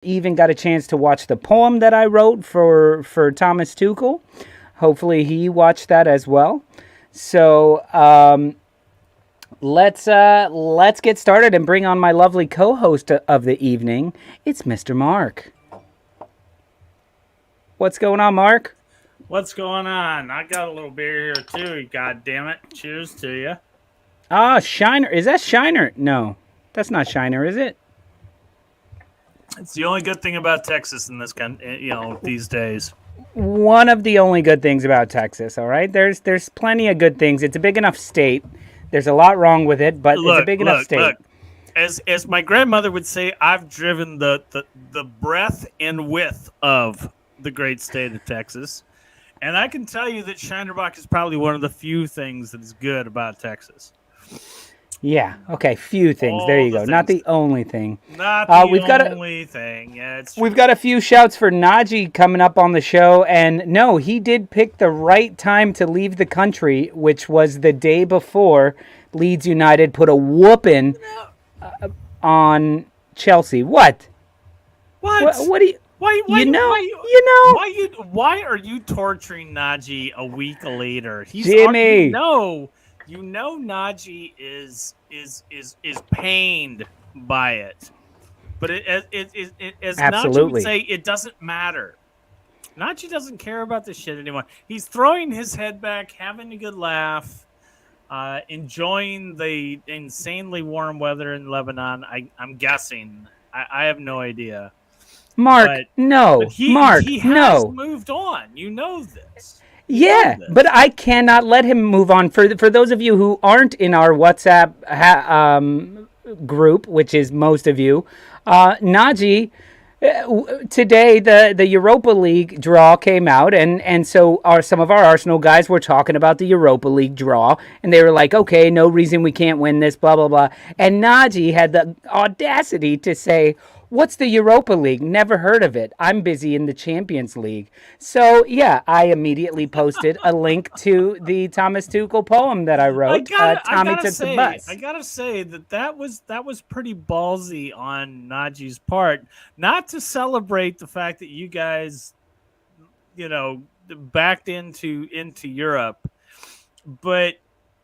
even got a chance to watch the poem that I wrote for Thomas Tuchel. Hopefully he watched that as well. So let's get started and bring on my lovely co-host of the evening. It's Mr. Mark. What's going on, Mark? What's going on? I got a little beer here too. God damn it! Cheers to you. Shiner. Is that Shiner? No, that's not Shiner, is it? It's the only good thing about Texas in this these days. One of the only good things about Texas. All right, there's plenty of good things. It's a big enough state. There's a lot wrong with it, but it's a big enough state. Look. As my grandmother would say, I've driven the breadth and width of the great state of Texas, and I can tell you that Shinerbach is probably one of the few things that is good about Texas. Yeah. Okay. Few things. There you go. Not the only thing. Not the only thing. Yeah, it's true. We've got a few shouts for Naji coming up on the show, and no, he did pick the right time to leave the country, which was the day before Leeds United put a whooping on Chelsea. What? What do you? Why are you torturing Naji a week later? Jimmy. You know Naji is pained by it. But as Naji would say, it doesn't matter. Naji doesn't care about this shit anymore. He's throwing his head back, having a good laugh, enjoying the insanely warm weather in Lebanon. I'm guessing. I have no idea. Mark, he has moved on. You know this. Yeah, but I cannot let him move on. For those of you who aren't in our WhatsApp group, which is most of you, Naji, today the Europa League draw came out, and so some of our Arsenal guys were talking about the Europa League draw, and they were like, okay, no reason we can't win this, blah, blah, blah. And Naji had the audacity to say, what's the Europa League? Never heard of it. I'm busy in the Champions League. So, yeah, I immediately posted a link to the Thomas Tuchel poem that I wrote. Tommy took the bus. I gotta say that was pretty ballsy on Naji's part, not to celebrate the fact that you guys, backed into Europe, but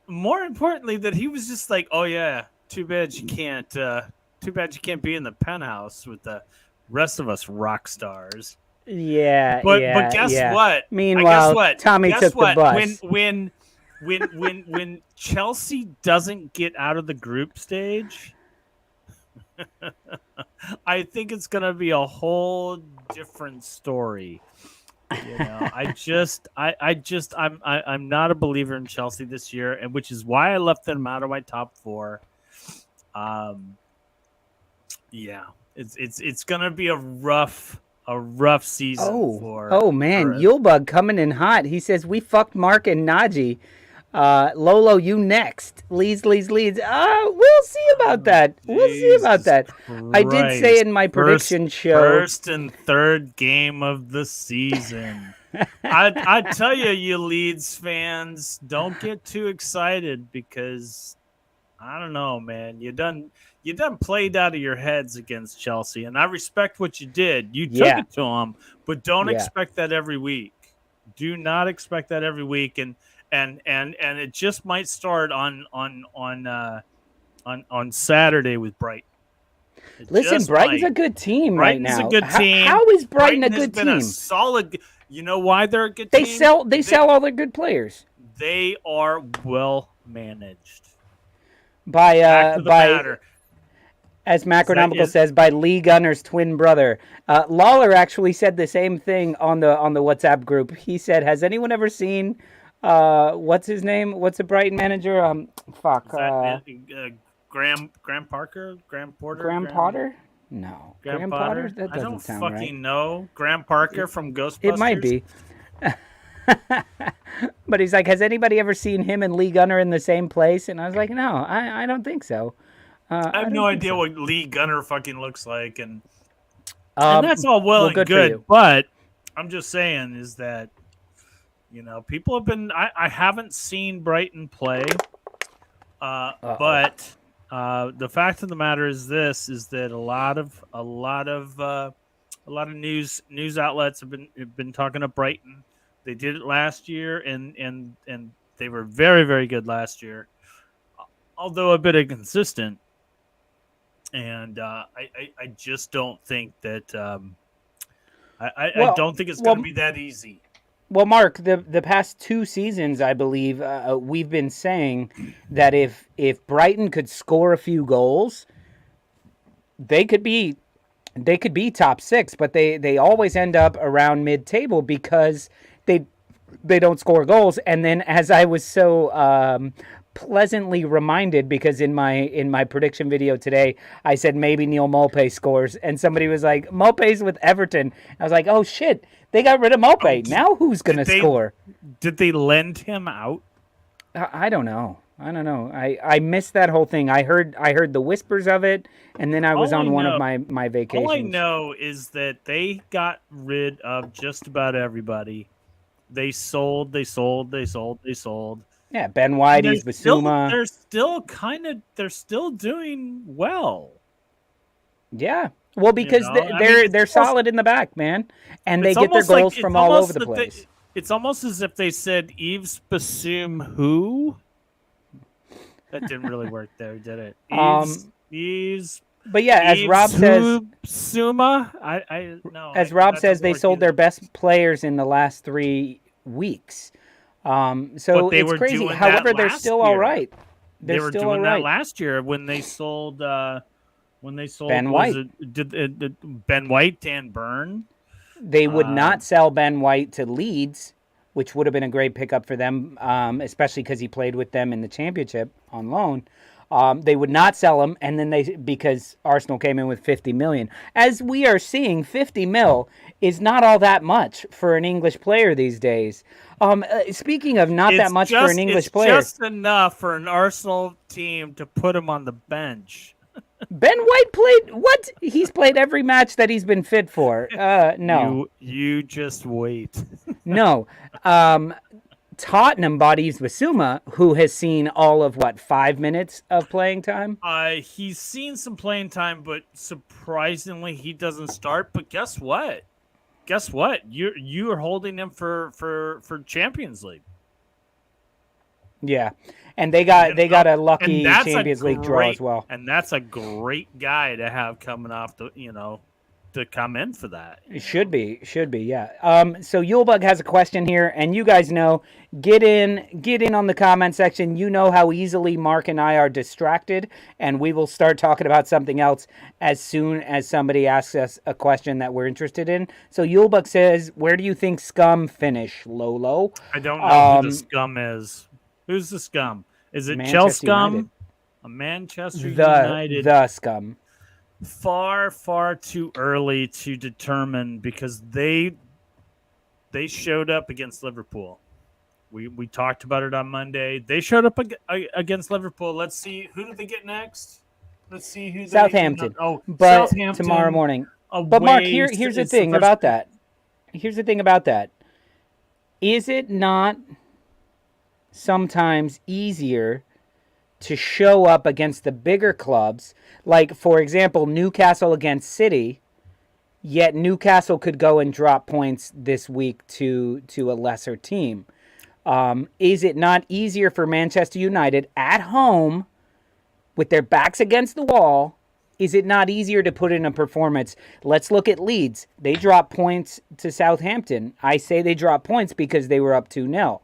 more importantly that he was just like, oh yeah, too bad you can't be in the penthouse with the rest of us rock stars. Yeah, but guess what? Meanwhile, Tommy took the bus. When Chelsea doesn't get out of the group stage, I think it's gonna be a whole different story. I'm not a believer in Chelsea this year, and which is why I left them out of my top four. Yeah, it's gonna be a rough season. Oh man, Yulebug coming in hot. He says we fucked Mark and Naji. Lolo, you next. Leeds. We'll see about that. I did say in my prediction show, first and third game of the season. I tell you Leeds fans, don't get too excited because I don't know, man. You done played out of your heads against Chelsea, and I respect what you did. You took it to them, but don't expect that every week. Do not expect that every week, and it just might start on Saturday with Brighton. Listen, Brighton's a good team right now. Brighton's a good team. How is Brighton a good team? A solid. You know why they're a good team? They sell all their good players. They are well managed. By as Macronomical says, by Lee Gunner's twin brother. Lawler actually said the same thing on the WhatsApp group. He said, "Has anyone ever seen what's his name? What's the Brighton manager? Graham Parker? Graham Porter? Graham Potter? No. Graham Potter? That doesn't sound right. I don't fucking know. Graham Parker from Ghostbusters? It might be. But he's like, has anybody ever seen him and Lee Gunner in the same place? And I was like, no, I don't think so. I have no idea what Lee Gunner fucking looks like, and that's all well and good. But I'm just saying is that people have been. I haven't seen Brighton play, but the fact of the matter is this: is that a lot of A lot of news outlets have been talking to Brighton. They did it last year, and they were very, very good last year, although a bit inconsistent. And I just don't think that I Well, don't think it's going to be that easy. Well, Mark, the past 2 seasons, I believe, we've been saying that if Brighton could score a few goals, they could be top six, but they always end up around mid table because they don't score goals. And then, as I was so pleasantly reminded, because in my prediction video today, I said maybe Neil Maupay scores, and somebody was like, Maupay's with Everton. I was like, oh shit, they got rid of Maupay. Now who's gonna score? Did they lend him out? I don't know. I missed that whole thing. I heard the whispers of it, and then I was on one of my vacations. All I know is that they got rid of just about everybody. They sold. Yeah, Ben Whitey's, Basuma. They're still doing well. Yeah. Well, because they're solid in the back, man, and they get their goals from all over the place. It's almost as if they said Yves Basum who. That didn't really work there, did it? Yves. But yeah, as Rob says, Suma. As Rob says, they sold their best players in the last 3 weeks. So it's crazy. However, they're still all right. They were doing that last year when they sold. Ben White. Did Ben White, Dan Burn? They would not sell Ben White to Leeds, which would have been a great pickup for them, especially because he played with them in the championship on loan. They would not sell him, and then because Arsenal came in with 50 million. As we are seeing, 50 mil is not all that much for an English player these days. Speaking of that much for an English player, just enough for an Arsenal team to put him on the bench. Ben White played what? He's played every match that he's been fit for. No, you just wait. No. Tottenham bought Yves Basuma, who has seen all of 5 minutes of playing time. He's seen some playing time, but surprisingly, he doesn't start. But guess what? You are holding him for Champions League. Yeah, and they got a lucky Champions League draw as well. And that's a great guy to have coming off to come in for that. It should be, yeah. So Yulebug has a question here, and you guys know, get in on the comment section. You know how easily Mark and I are distracted, and we will start talking about something else as soon as somebody asks us a question that we're interested in. So Yulebug says, where do you think Scum finish, Lolo? I don't know who the Scum is. Who's the Scum? Is it Chelsea Scum? United. A Manchester United. The Scum. Far too early to determine because they showed up against Liverpool. We talked about it on Monday. They showed up against Liverpool. Let's see, who did they get next? Let's see who Southampton. But Southampton tomorrow morning. But Mark, here's the thing about that. Here's the thing about that. Is it not sometimes easier to show up against the bigger clubs, like, for example, Newcastle against City, yet Newcastle could go and drop points this week to a lesser team? Is it not easier for Manchester United at home with their backs against the wall? Is it not easier to put in a performance? Let's look at Leeds. They dropped points to Southampton. I say they dropped points because they were up 2-0.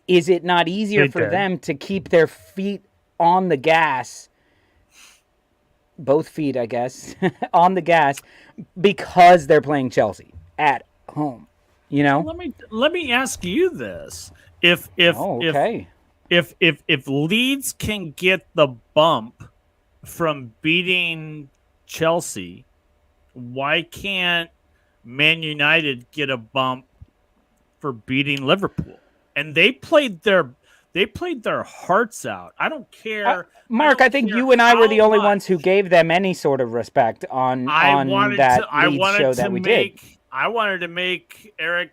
Is it not easier for them to keep their feet on the gas, both feet, I guess, on the gas, because they're playing Chelsea at home? You know. Let me ask you this: if Leeds can get the bump from beating Chelsea, why can't Man United get a bump for beating Liverpool? And they played their hearts out. I don't care. Mark, I think you and I were the only ones who gave them any sort of respect on that Leeds show that we did. I wanted to make Eric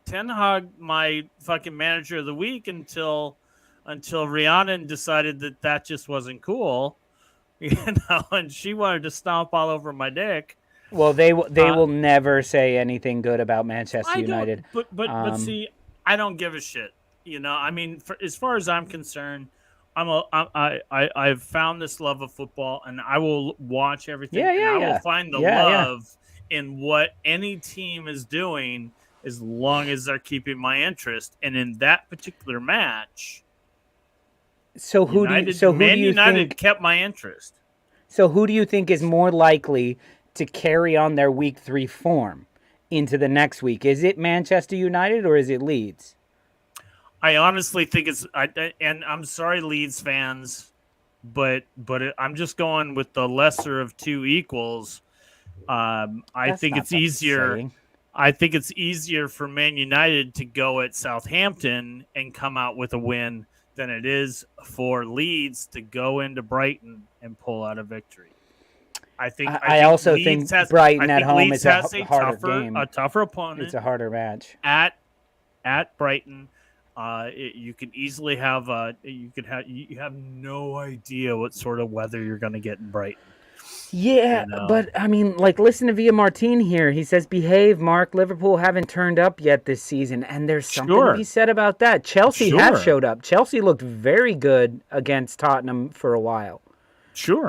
Ten Hag my fucking manager of the week until Rhiannon decided that just wasn't cool, and she wanted to stomp all over my dick. Well, they will never say anything good about Manchester I don't, United. but see, I don't give a shit. I mean, as far as I'm concerned, I've found this love of football, and I will watch everything, Yeah, and yeah, I will yeah, find the yeah, yeah. love in what any team is doing, as long as they're keeping my interest. And in that particular match, So Man who do you United think? kept my interest. So who do you think is more likely to carry on their week 3 form into the next week? Is it Manchester United or is it Leeds? I honestly think and I'm sorry, Leeds fans, but I'm just going with the lesser of two equals. I That's think not it's that easier. saying. I think it's easier for Man United to go at Southampton and come out with a win than it is for Leeds to go into Brighton and pull out a victory. I I think also Leeds think has Brighton I at think home Leeds is a has harder game. a tougher It's opponent a harder match. at Brighton. You can easily have you have no idea what sort of weather you're going to get in Brighton. Yeah, You know, but I mean, like, listen to Via Martin here. He says, "Behave, Mark. Liverpool haven't turned up yet this season, and there's something to be sure, said about that. Chelsea have sure, showed up. Chelsea looked very good against Tottenham for a while. sure,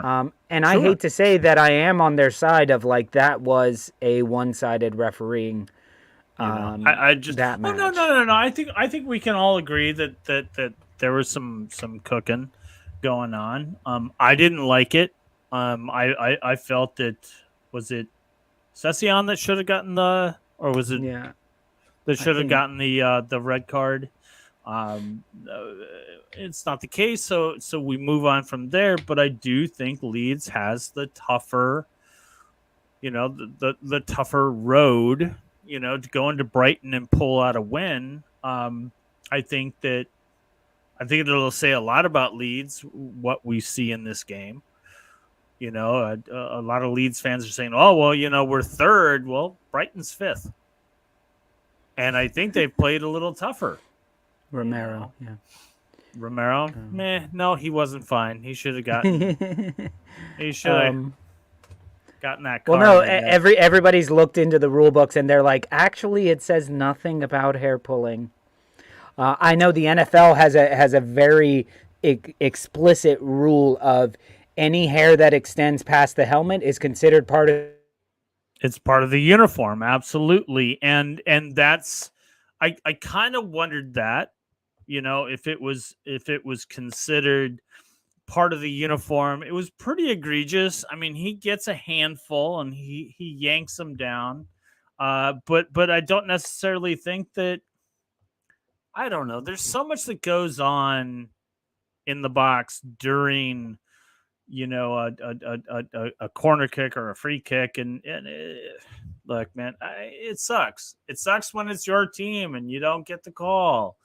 And I sure. hate to say that I am on their side of like that was a one-sided refereeing I just that oh no match. I think we can all agree that there was some cooking going on. I didn't like it. I felt that was it Session that should have gotten or was it Yeah, that I should have think gotten the red card. It's not the case, so we move on from there. But I do think Leeds has the tougher, the tougher road, to go into Brighton and pull out a win. I think that I think it'll say a lot about Leeds what we see in this game. A lot of Leeds fans are saying, "Oh, well, we're third." Well, Brighton's fifth, and I think they've played a little tougher. You Romero. know, Romero, meh, no, he wasn't fine. He should have gotten. Yeah. He should have gotten that Well, no, card, I guess. everybody's looked into the rule books and they're like, actually, it says nothing about hair pulling. I know the NFL has a very explicit rule of any hair that extends past the helmet is considered part of. It's part of the uniform, absolutely, and that's. I kind of wondered that, if it was considered part of the uniform. It was pretty egregious. I mean, he gets a handful and he yanks them down. But I don't necessarily think that. I don't know. There's so much that goes on in the box during a corner kick or a free kick, and look, man, it sucks. It sucks when it's your team and you don't get the call.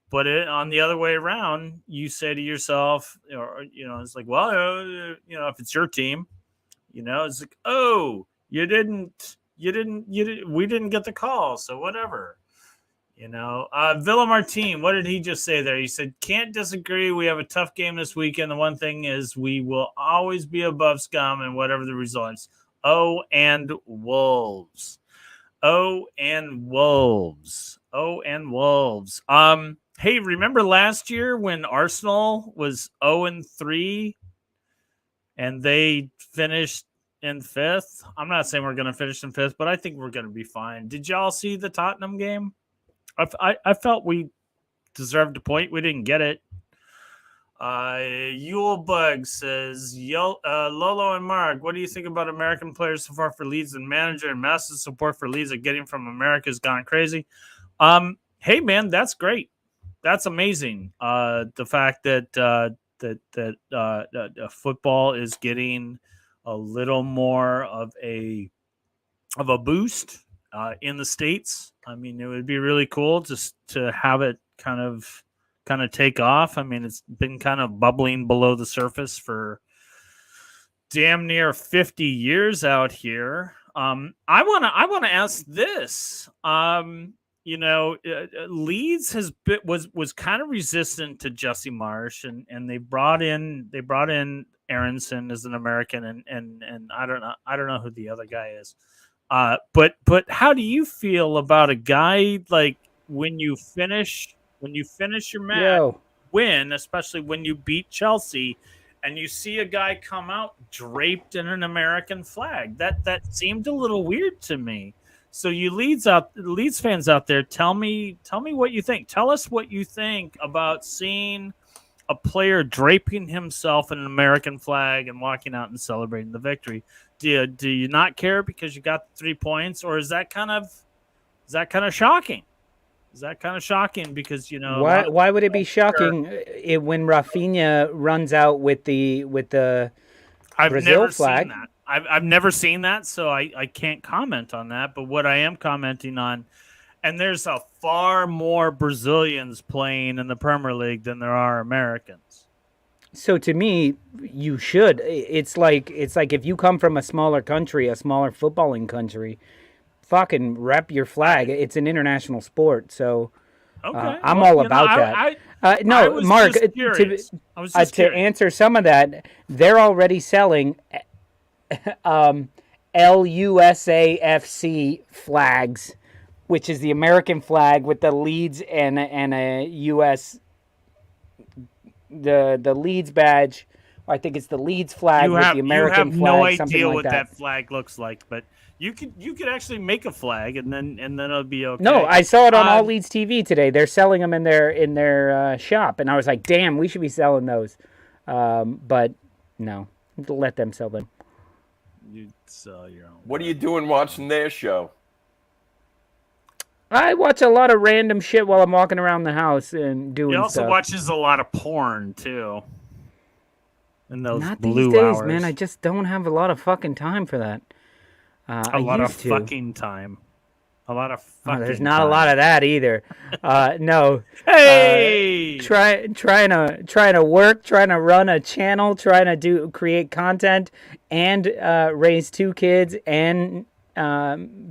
But on the other way around, you say to yourself, or it's like, well, if it's your team, it's like, oh, we didn't get the call, so whatever. Villa Martin, what did he just say there? He said, can't disagree. We have a tough game this weekend. The one thing is we will always be above scum and whatever the results. Oh, and Wolves. Oh, and Wolves. Oh, and Wolves. Hey, remember last year when Arsenal was 0-3 and they finished in fifth? I'm not saying we're going to finish in fifth, but I think we're going to be fine. Did y'all see the Tottenham game? I felt we deserved a point. We didn't get it. Yulebug says, Lolo and Mark, what do you think about American players so far for Leeds and manager and massive support for Leeds are getting from America has gone crazy? Hey, man, that's great. That's amazing. The fact that football is getting a little more of a boost in the States. I mean, it would be really cool just to have it kind of take off. I mean, it's been kind of bubbling below the surface for damn near 50 years out here. I want to ask this. Leeds was kind of resistant to Jesse Marsh, and they brought in Aronson is an American, and I don't know who the other guy is. But how do you feel about a guy like when you finish your match, Yo. win, especially when you beat Chelsea, and you see a guy come out draped in an American flag? That seemed a little weird to me. So you Leeds fans out there, tell me what you think. Tell us what you think about seeing a player draping himself in an American flag and walking out and celebrating the victory. Do you not care because you got the 3 points, or is that kind of shocking? Is that kind of shocking because Why would it be shocking when Rafinha runs out with the Brazil flag? Seen that. I've never seen that, so I can't comment on that. But what I am commenting on, and there's a far more Brazilians playing in the Premier League than there are Americans. So to me, you should. It's like if you come from a smaller country, a smaller footballing country, fucking rep your flag. It's an international sport, so okay. I'm all about that. No, Mark, to answer some of that, they're already selling LUSAFC flags, which is the American flag with the Leeds and a US, the Leeds badge. I think it's the Leeds flag with the American flag. You have no idea like what that flag looks like, but you could actually make a flag and then it'll be okay. No, I saw it on All Leeds TV today. They're selling them in their shop, and I was like, damn, we should be selling those. But no, let them sell them. You sell your own. What are you doing watching their show? I watch a lot of random shit while I'm walking around the house and doing stuff. He also watches a lot of porn, too. In those Not blue these days, hours. man. I just don't have a lot of fucking time for that. A lot of fucking time. There's not a lot of that either. No. Hey! Trying to work, trying to run a channel, trying to create content, and raise 2 kids, and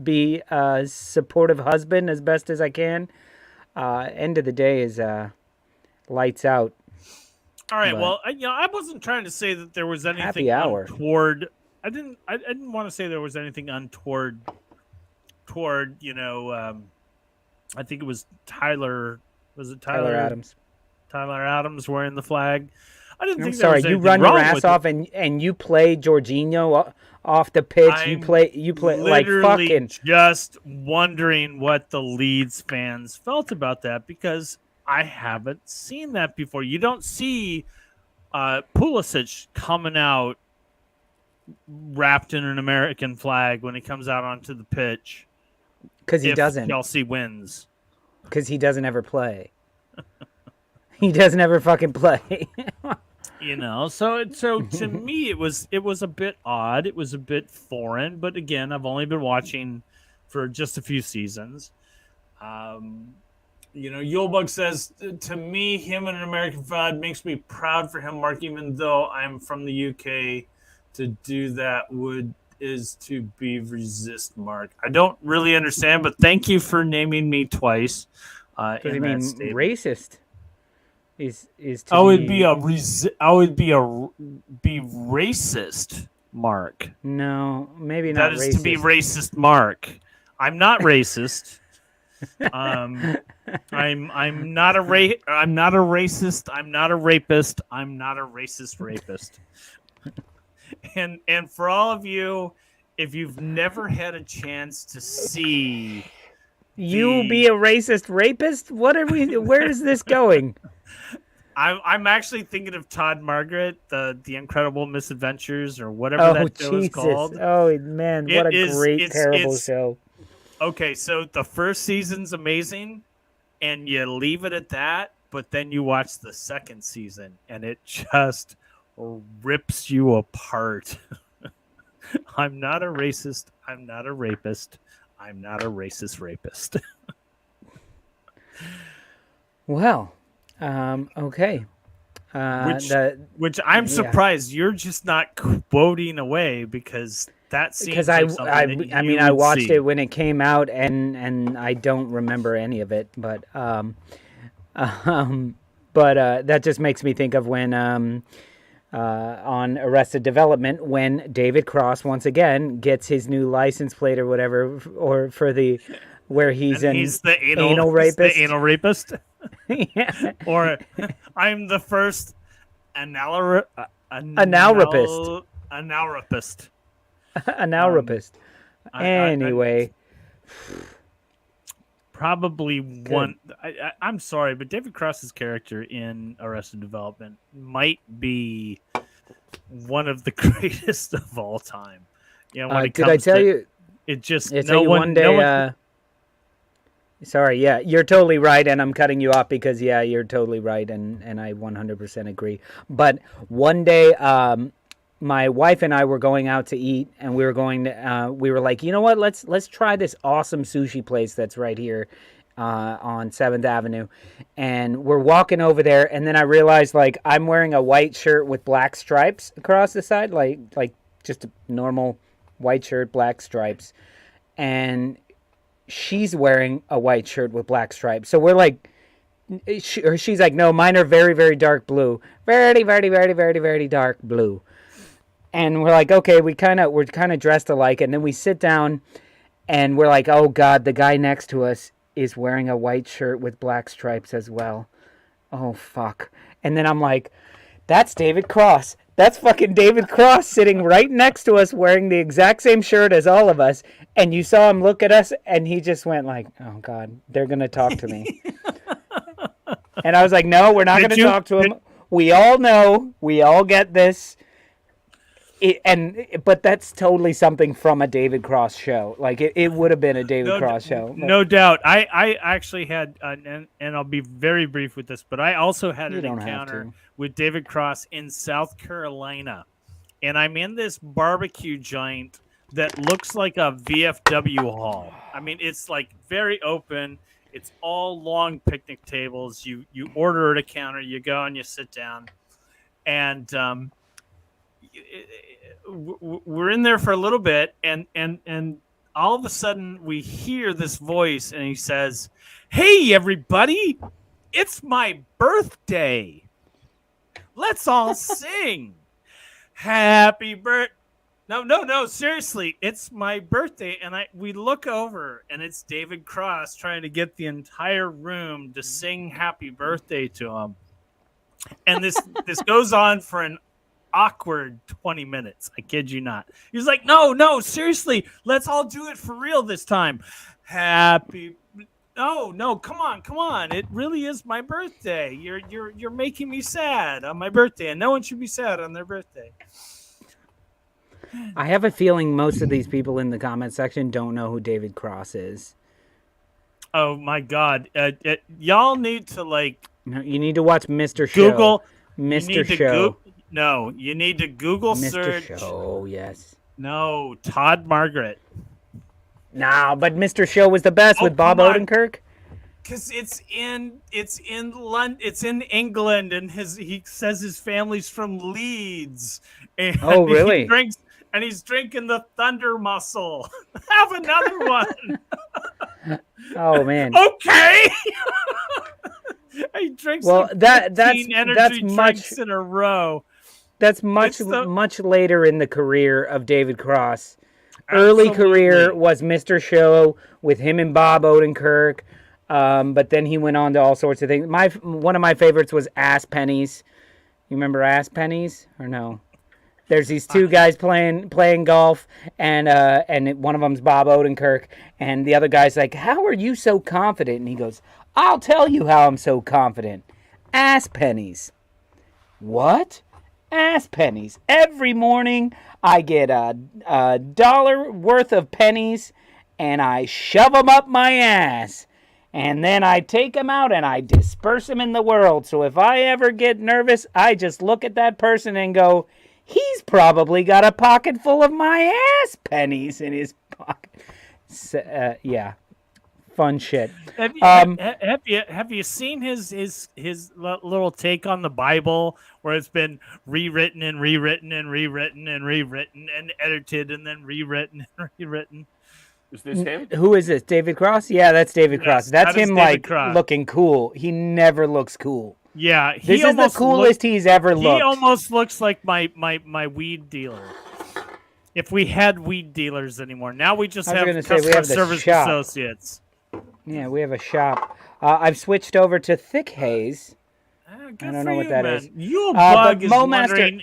be a supportive husband as best as I can. End of the day is lights out. All right. Well, I wasn't trying to say that there was anything happy hour. Untoward. I didn't want to say there was anything untoward. Toward I think it was Tyler. Was it Tyler Adams? Tyler Adams wearing the flag. I didn't think. Sorry, you run your ass off and you play Jorginho off the pitch. You play like fucking. Just wondering what the Leeds fans felt about that, because I haven't seen that before. You don't see Pulisic coming out wrapped in an American flag when he comes out onto the pitch. Because he doesn't. Chelsea wins. Because he doesn't ever play. He doesn't ever fucking play. So to me it was a bit odd. It was a bit foreign. But again, I've only been watching for just a few seasons. Yulebug says, to me, him in an American flag makes me proud for him, Mark, even though I'm from the UK. To do that is to be resist, Mark. I don't really understand, but thank you for naming me twice. Does he mean racist? Is I would be racist, Mark. No, maybe not. That is racist. To be racist, Mark. I'm not racist. I'm not a I'm not a racist. I'm not a rapist. I'm not a racist rapist. And for all of you, if you've never had a chance to see you be a racist rapist, what are we? Where is this going? I'm actually thinking of Todd Margaret, the Incredible Misadventures, or whatever that show is called. Oh man, what a great terrible show. Okay, so the first season's amazing, and you leave it at that, but then you watch the second season, and it just rips you apart. I'm not a racist. I'm not a rapist. I'm not a racist rapist. Well, okay. Which I'm surprised you're just not quoting away, because that seems because like I watched it when it came out, and I don't remember any of it, but that just makes me think of when on Arrested Development when David Cross once again gets his new license plate or whatever, or for the where he's the anal rapist. The anal rapist. Yeah. Or I'm the first anal rapist. Anal rapist. Anyway. Probably one. I'm sorry, but David Cross's character in Arrested Development might be one of the greatest of all time. You know, when did I tell you? It just one day. Sorry, yeah, you're totally right, and I'm cutting you off because you're totally right, and I 100% agree. But one day, my wife and I were going out to eat, and we were like, you know what? Let's try this awesome sushi place that's right here on 7th Avenue. And we're walking over there, and then I realized, like, I'm wearing a white shirt with black stripes across the side, like just a normal white shirt, black stripes. And she's wearing a white shirt with black stripes. So we're like, she's like, no, mine are very, very dark blue. Very, very, very, very, very dark blue. And we're like, okay, we're kind of dressed alike. And then we sit down and we're like, oh God, the guy next to us is wearing a white shirt with black stripes as well. Oh fuck. And then I'm like, that's David Cross. That's fucking David Cross sitting right next to us wearing the exact same shirt as all of us. And you saw him look at us and he just went like, oh God, they're going to talk to me. And I was like, no, we're not going to talk to him. We all know. We all get this. But that's totally something from a David Cross show. Like it would have been a David Cross show. No doubt. I actually had, and I'll be very brief with this, but I also had an encounter with David Cross in South Carolina. And I'm in this barbecue joint that looks like a VFW hall. I mean, it's like very open. It's all long picnic tables. You order at a counter, you go and you sit down. And we're in there for a little bit, and all of a sudden we hear this voice, and he says, "Hey, everybody, it's my birthday. Let's all sing. Happy birthday." No, seriously, it's my birthday. And we look over, and it's David Cross trying to get the entire room to sing happy birthday to him. And this goes on for an awkward 20 minutes. I kid you not. He's like, no, seriously, let's all do it for real this time. No, come on. It really is my birthday. You're making me sad on my birthday, and no one should be sad on their birthday. I have a feeling most of these people in the comment section don't know who David Cross is. Oh my God. Y'all need to No, you need to watch Mr. Show. Google Mr. Show. No, you need to Google Mr. search. Show, yes. No, Todd Margaret. No, but Mr. Show was the best with Bob Odenkirk. Because it's in London, it's in England, and he says his family's from Leeds. And really? He's drinking the Thunder Muscle. Have another one. Oh man. Okay. He drinks that's energy much drinks in a row. That's much later in the career of David Cross. Early career was Mr. Show with him and Bob Odenkirk, but then he went on to all sorts of things. One of my favorites was Ass Pennies. You remember Ass Pennies or no? There's these two guys playing golf, and one of them's Bob Odenkirk, and the other guy's like, "How are you so confident?" And he goes, "I'll tell you how I'm so confident. Ass pennies." What? Ass pennies. Every morning I get a $1 worth of pennies, and I shove them up my ass. And then I take them out and I disperse them in the world. So if I ever get nervous, I just look at that person and go, he's probably got a pocket full of my ass pennies in his pocket. So, yeah, fun shit. Have you seen his little take on the Bible, where it's been rewritten and rewritten and rewritten and rewritten and edited and then rewritten and rewritten? Is this him? Who is this? David Cross? Yeah, that's David Cross. That's him, Cross. looking cool. He never looks cool. Yeah, This is the coolest he's ever looked. He almost looks like my weed dealer. If we had weed dealers anymore, now we just have customer service associates. Yeah, we have a shop. I've switched over to thick haze. I don't know what that is. Bug is wondering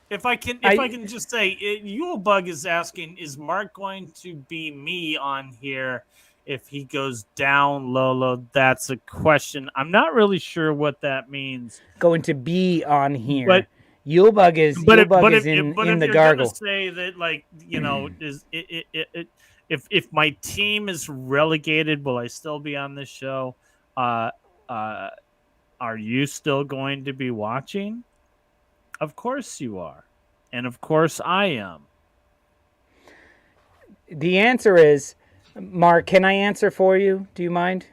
if I can just say, Bug is asking, is Mark going to be me on here if he goes down, Lolo? That's a question. I'm not really sure what that means. Going to be on here, but Bug is in the gargle. Gonna say that, like, is it if my team is relegated, will I still be on this show? Are you still going to be watching? Of course you are. And of course I am. The answer is, Mark, can I answer for you? Do you mind?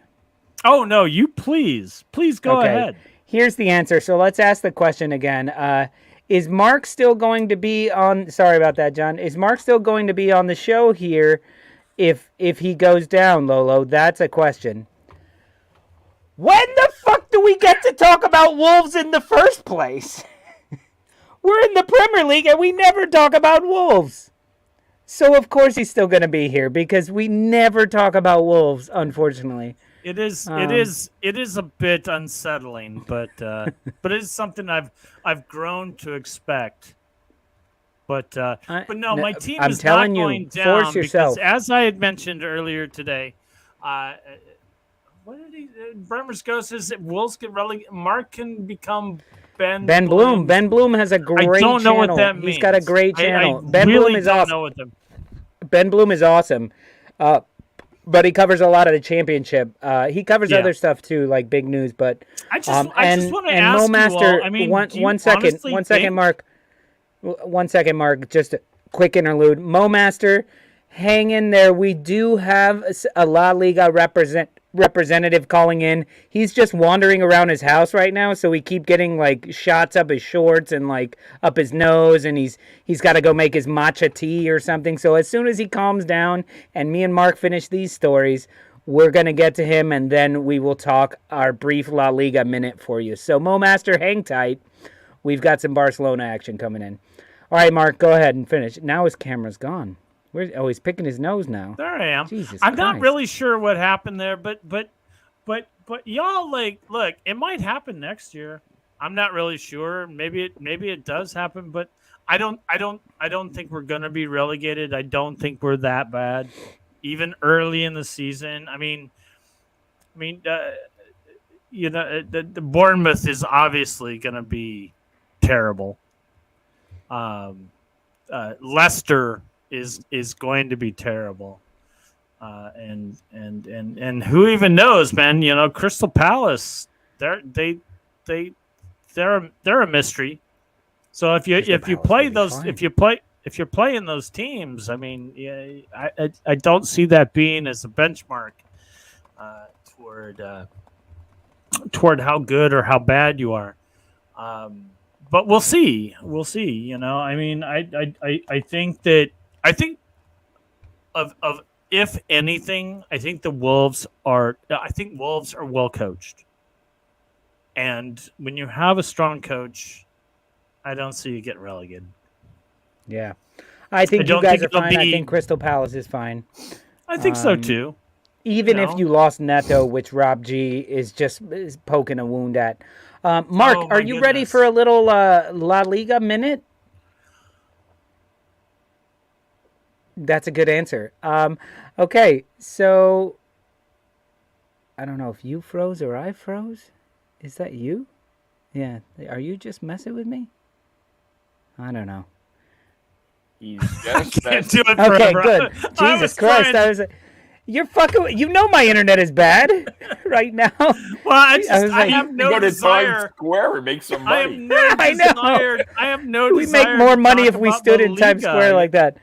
Oh, no, you please. Please go ahead. Here's the answer. So let's ask the question again. Is Mark still going to be on... Sorry about that, John. Is Mark still going to be on the show here if he goes down, Lolo? That's a question. When the fuck do we get to talk about Wolves in the first place? We're in the Premier League and we never talk about Wolves. So of course he's still going to be here because we never talk about Wolves, unfortunately. It is a bit unsettling, but it is something I've grown to expect. But no, my team is not going down force yourself. Because, as I had mentioned earlier today, what did he? Bremers goes says Wolves get relegated. Mark can become Ben Bloom. Ben Bloom has a great channel. I don't know what that means. He's got a great channel. Ben Bloom is awesome. Ben Bloom is awesome. But he covers a lot of the championship. He covers other stuff too, like big news. But I just want to ask Master, you all. I mean, one second, Mark. One second, Mark. Just a quick interlude. Mo Master, hang in there. We do have a La Liga representative calling in. He's just wandering around his house right now, so we keep getting like shots up his shorts and like up his nose, and he's got to go make his matcha tea or something. So as soon as he calms down and me and Mark finish these stories, we're gonna get to him, and then we will talk our brief La Liga minute for you. So Mo Master, hang tight. We've got some Barcelona action coming in. All right, Mark, go ahead and finish. Now his camera's gone. He's picking his nose now. There I am. Jesus I'm Christ. not really sure what happened there, but y'all, like, look, it might happen next year. I'm not really sure. Maybe it does happen, but I don't think we're gonna be relegated. I don't think we're that bad, even early in the season. I mean, the Bournemouth is obviously gonna be terrible. Leicester is going to be terrible, and who even knows, man? Crystal Palace, they're a mystery. So if you're playing those teams, I mean, I don't see that being as a benchmark toward how good or how bad you are. But we'll see. I mean, I think of if anything, I think Wolves are well coached. And when you have a strong coach, I don't see you get relegated. Yeah. I think you guys are fine. I think Crystal Palace is fine. I think so too. Even if you lost Neto, which Rob G is poking a wound at. Mark, are you ready for a little La Liga minute? That's a good answer. Okay, so I don't know if you froze or I froze. Is that you? Yeah. Are you just messing with me? I don't know. I can't do it forever. Okay, good. Jesus Christ. You're fucking... You know my internet is bad right now. Well, I have no desire. Times Square and make some money. I have no desire. We make more money if we stood in Times Square like that.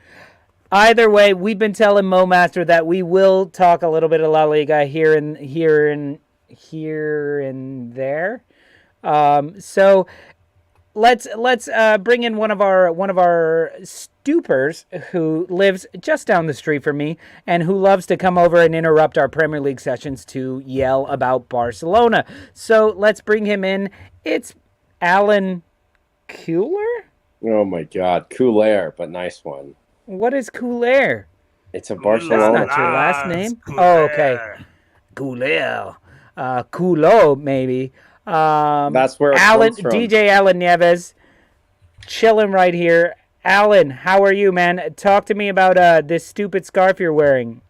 Either way, we've been telling Mo Master that we will talk a little bit of La Liga here and there. So let's bring in one of our stoopers who lives just down the street from me and who loves to come over and interrupt our Premier League sessions to yell about Barcelona. So let's bring him in. It's Alan Cooler? Oh my God, cool air, but nice one. What is Cooler? It's a That's Barcelona. not your last name? Cooler. Oh, okay. Cooler. Culo, maybe. That's where it Alan, comes from. DJ Alan Nieves, chilling right here. Alan, how are you, man? Talk to me about this stupid scarf you're wearing.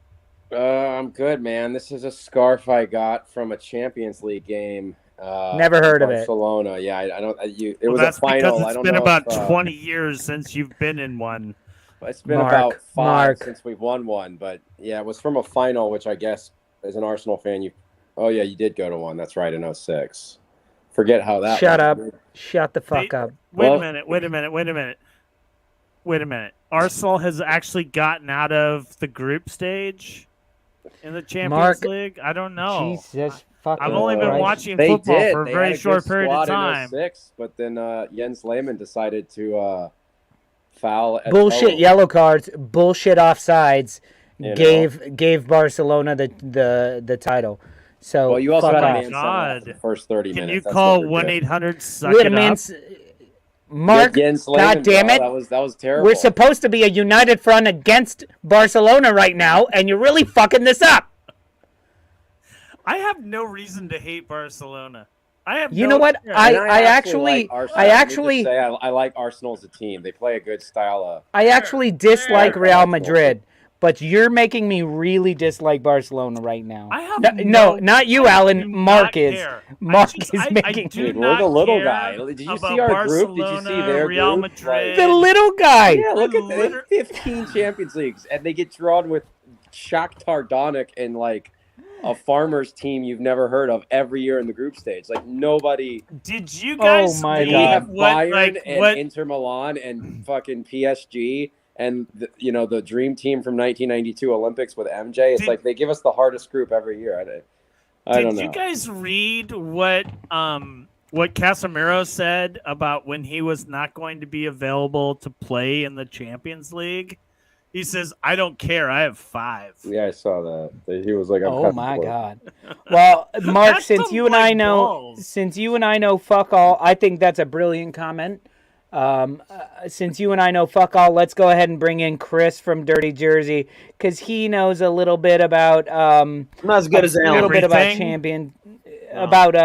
I'm good, man. This is a scarf I got from a Champions League game. Never heard of it. Barcelona. Yeah, I don't. It Well, was that's a final. because I it's don't been know about if, 20 years since you've been in one. It's been Mark, about 5 Mark. since we've won one, but yeah, it was from a final, which I guess as an Arsenal fan, you. Oh yeah, you did go to one. That's right, in 06. Forget how that. Shut was. up. Shut the fuck up. Wait Well- a minute. Arsenal has actually gotten out of the group stage in the Champions Mark, League. I don't know. Jesus fucking I've only been Christ. watching They football did. for a They very had a short good period of squad time. in 06, but then Jens Lehmann decided to foul. At Bullshit Lolo. yellow cards, bullshit offsides, You know. gave Barcelona the title. So Well, you also fuck had a off. man sent off in the first 30 Can minutes. you That's call never good. 1-800-SUCK We had a it man. up? Mark, Jens Lehmann, God damn bro, it! that was terrible. We're supposed to be a united front against Barcelona right now, and you're really fucking this up. I have no reason to hate Barcelona. I have. You no know what? care. I And actually- like Arsenal. I Let me just actually- say I like Arsenal as a team. They play a good style of. I actually dislike Fair. Real Madrid, but you're making me really dislike Barcelona right now. I have no, not you, I Alan. do Mark not is. care. Mark I just- is I making. do Dude, we're not the little care guy. Did you see about our group? Did you see Barcelona, their Real group? Madrid. The little guy. Yeah, look at Liter- the 15 Champions Leagues, and they get drawn with Shakhtar Donetsk and like a farmer's team you've never heard of every year in the group stage. Like nobody. Did you guys my read We God. have what, Bayern like, and what Inter Milan and fucking PSG and the dream team from 1992 Olympics with MJ. It's Did- like they give us the hardest group every year. I don't Did know. you guys read what Casemiro said about when he was not going to be available to play in the Champions League? He says, "I don't care. I have 5." Yeah, I saw that. He was like, I'm Oh cutting my for it. God. Well, Mark, That's since some, you and I like, know, balls. fuck all, I think that's a brilliant comment. Since you and I know fuck all, let's go ahead and bring in Chris from Dirty Jersey because he knows a little bit about I'm not as good as a Alan. little bit about Everything? champion, about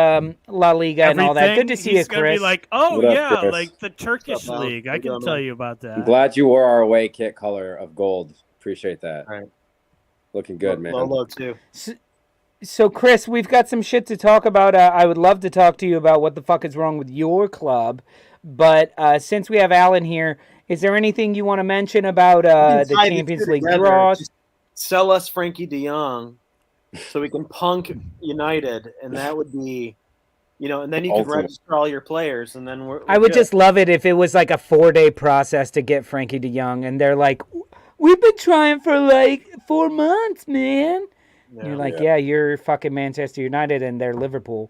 La Liga and all that. Good to see you, He's gonna Chris. be like, "Oh What up, yeah, Chris? like the Turkish What's up, league. Al? I can How you tell doing, you about that." I'm glad you wore our away kit color of gold. Appreciate that. All right. Looking good, man. Lolo too. So, Chris, we've got some shit to talk about. I would love to talk to you about what the fuck is wrong with your club. But since we have Alan here, is there anything you want to mention about the Tie these Champions two League together. draws? Just sell us Frankie De Jong so we can punk United, and that would be, and then you could Ultimate. register all your players, and then we're I would good. just love it if it was like a 4-day process to get Frankie De Jong, and they're like, "We've been trying for like 4 months, man." Yeah. You're like, "Yeah, you're fucking Manchester United, and they're Liverpool."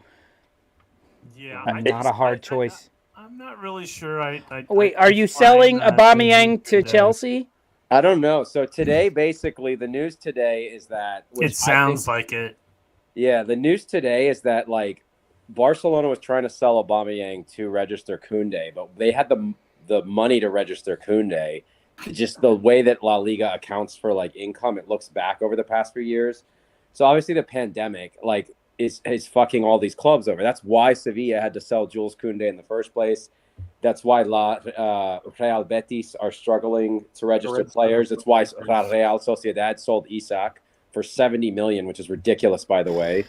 Yeah, Not a hard choice. I'm not really sure. Wait, are you find selling that Aubameyang to today. Chelsea? I don't know. So today, basically, the news today is that It sounds like it. Yeah, the news today is that like Barcelona was trying to sell Aubameyang to register Koundé, but they had the money to register Koundé. Just the way that La Liga accounts for like income, it looks back over the past few years. So obviously the pandemic like is fucking all these clubs over. That's why Sevilla had to sell Jules Koundé in the first place. That's why Real Betis are struggling to register players. It's why Real Sociedad sold Isak for 70 million, which is ridiculous, by the way.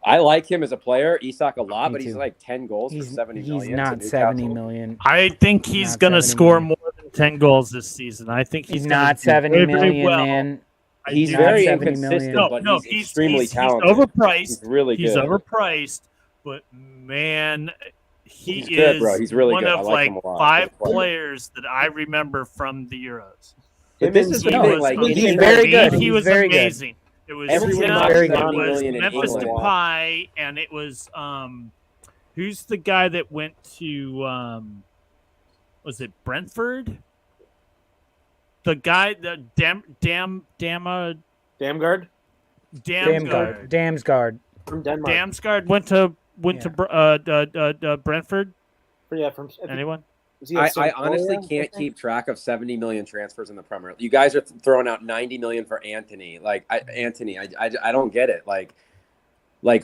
I like him as a player, Isak, a lot, Me but he's too. like 10 goals for 70 million. He's to not Newcastle. 70 million. I think he's Not going to 70 score million. more than 10 goals this season. I think He's gonna not do 70 very, very million, well. man. I He's do very think- 70 inconsistent, million. but he's extremely he's talented. overpriced. He's really He's good. overpriced, but man, He's is good, bro. He's really one good. I of like him like a lot. 5 Good player. players that I remember from the Euros. But this is the No, thing, like he's in very England, good. He He's was very good. amazing. It was Everyone him, loves very it good. 70 was million in Memphis England. Depay, and it was who's the guy that went to was it Brentford? The guy, the Damsgaard from Denmark. Damsgaard went to Brentford. Yeah, Anyone? I honestly can't keep track of 70 million transfers in the Premier League. You guys are throwing out 90 million for Anthony. I don't get it.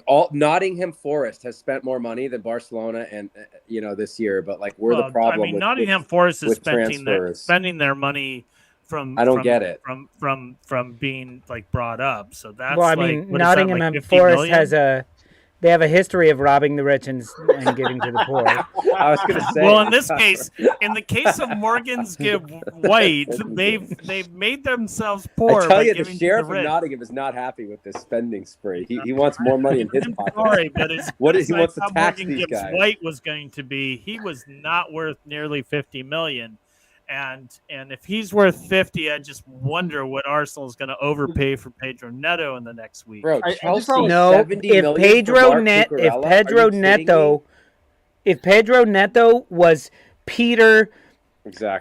All Nottingham Forest has spent more money than Barcelona and this year, but we're the problem. I mean, Nottingham Forest is spending their money from. I don't get it from being brought up. So that's Nottingham Forest has they have a history of robbing the rich and giving to the poor. I was going to say. Well, in the case of Morgan's Give White, they've made themselves poor. I tell you, the sheriff of Nottingham is not happy with this spending spree. He wants more money in his pocket. Sorry, but he wants to tax Morgan these Gibbs guys. White was going to be. He was not worth nearly 50 million. And if he's worth 50, I just wonder what Arsenal is going to overpay for Pedro Neto in the next week. Bro, if Pedro Neto was Peter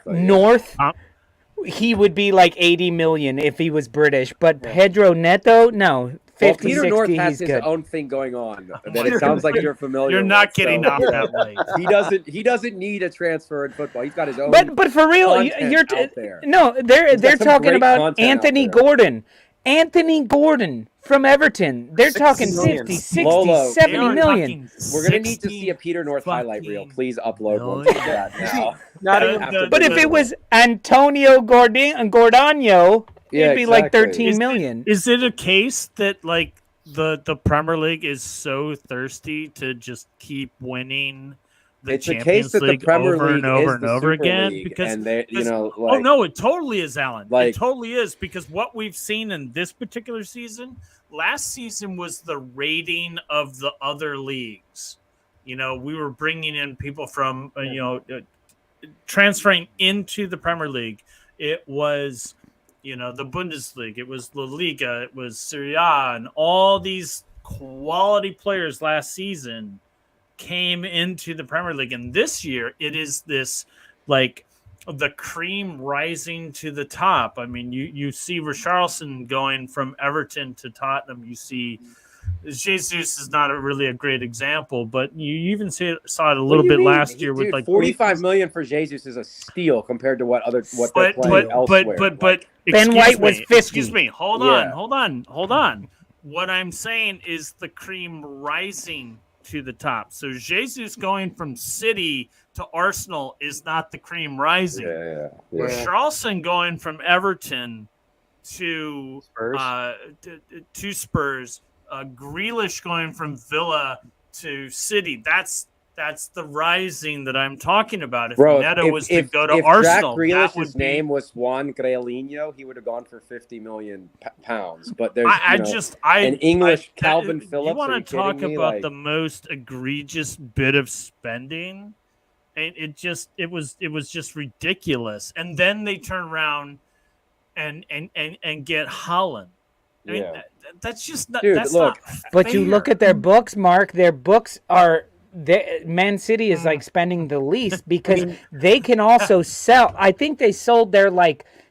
North, he would be 80 million if he was British. But Pedro Neto, no. 50, Peter 60, North has his good. own thing going on that it sounds like you're familiar You're with. not getting off that way. He doesn't need a transfer in football. He's got his own. But for real, you're they're talking about Anthony Gordon. Anthony Gordon from Everton. They're talking 50, 60, Lolo, 70 million. We're going to need to see a Peter North highlight reel. Please upload one to that now. But if it was Antonio Gordano, it'd be exactly. 13 million. Is it a case that the Premier League is so thirsty to just keep winning the Champions League over and over and over again? Because oh no, it totally is, Alan. It totally is, because what we've seen in this particular season, last season was the rating of the other leagues. We were bringing in people from transferring into the Premier League. It was the Bundesliga, it was La Liga, it was Serie A, and all these quality players last season came into the Premier League. And this year, it is this, the cream rising to the top. I mean, you see Richarlison going from Everton to Tottenham. You see Jesus is not really a great example, but you even saw it a little bit last year with 45 million for Jesus is a steal compared to what they're playing elsewhere. But Ben White was 50. Excuse me. Hold on. What I'm saying is the cream rising to the top. So Jesus going from City to Arsenal is not the cream rising. Richarlison going from Everton to Spurs. Grealish going from Villa to City. That's the rising that I'm talking about. If Neto was to go to Arsenal, Jack Grealish's name was Juan Grealiño, he would have gone for 50 million pounds. But there's an English Calvin Phillips. You want to talk about the most egregious bit of spending? And it was just ridiculous. And then they turn around and get Haaland. I mean, that's just not. Dude, not but fair. You look at their books, Mark. Their books are. Man City is spending the least because they can also sell. I think they sold their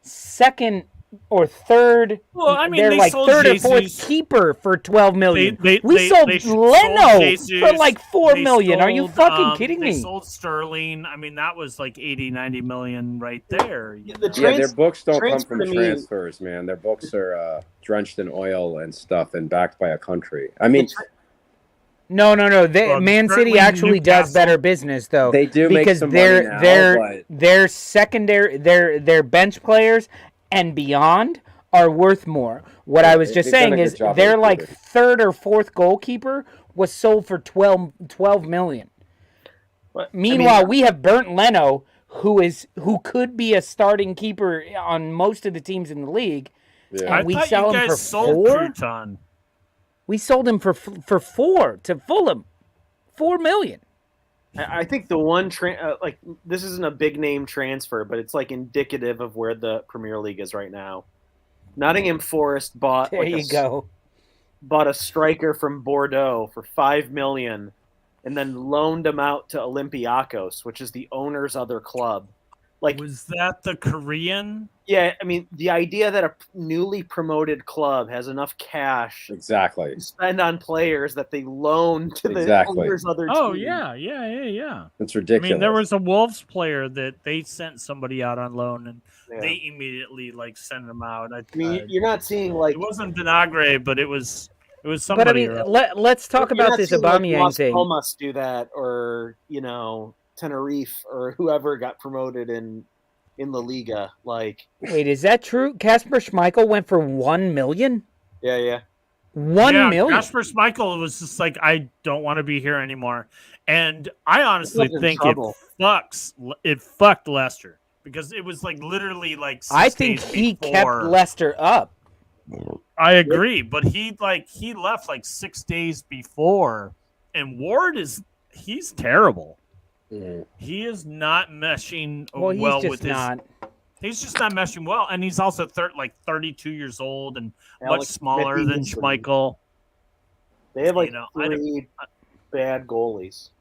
second or third. Well, I mean, they're third or fourth keeper for 12 million. We sold Leno for 4 million. Are you fucking kidding me? They sold Sterling. I mean, that was 80, 90 million right there. Their books don't come from transfers, man. Their books are drenched in oil and stuff and backed by a country. I mean. No. Man City actually does better business, though. They do because make some money now, their secondary, their bench players and beyond are worth more. What I was just saying is their third or fourth goalkeeper was sold for 12 million. Meanwhile, we have Bernd Leno, who could be a starting keeper on most of the teams in the league, and we sell him for 4. We sold him for 4 to Fulham, 4 million. I think the one this isn't a big name transfer, but it's indicative of where the Premier League is right now. Nottingham Forest bought bought a striker from Bordeaux for 5 million, and then loaned him out to Olympiacos, which is the owner's other club. Like, was that the Korean? Yeah, I mean, the idea that a newly promoted club has enough cash Exactly. to spend on players that they loan to the Exactly. owner's other team. Oh yeah. It's I ridiculous. mean, there was a Wolves player that they sent somebody out on loan, and Yeah. they immediately like sent him out. I mean, you're not seeing like it wasn't Vinagre, but it was But I somebody. mean, let's talk you're about not this seeing, like, Aubameyang Las thing. Palmas do that, or Tenerife, or whoever got promoted in La Liga. Like, Wait, is that true? Kasper Schmeichel went for 1 million. yeah. 1 million. Kasper Schmeichel was just like, I don't want to be here anymore, and I honestly think it fucked Leicester, because it was like literally like 6 I think days he before. kept Leicester up. I agree, but he left like 6 days before, and Ward he's terrible. He is not meshing He's just not meshing well, and he's also 32 years old and much smaller than Schmeichel. They have like three bad goalkeepers.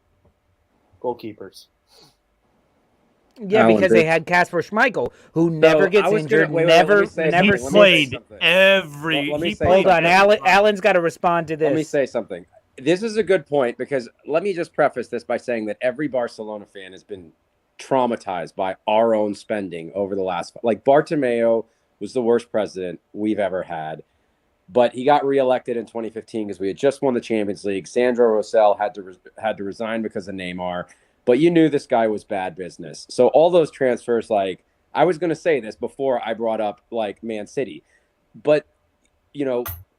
Yeah, because they had Kasper Schmeichel, who never gets injured, never played every. Hold on, Alan's got to respond to this. Let me say something. This is a good point, because let me just preface this by saying that every Barcelona fan has been traumatized by our own spending over the last. Like, Bartomeu was the worst president we've ever had, but he got reelected in 2015 because we had just won the Champions League. Sandro Rosell had to resign because of Neymar, but you knew this guy was bad business. So all those transfers, like, I was going to say this before I brought up like Man City, but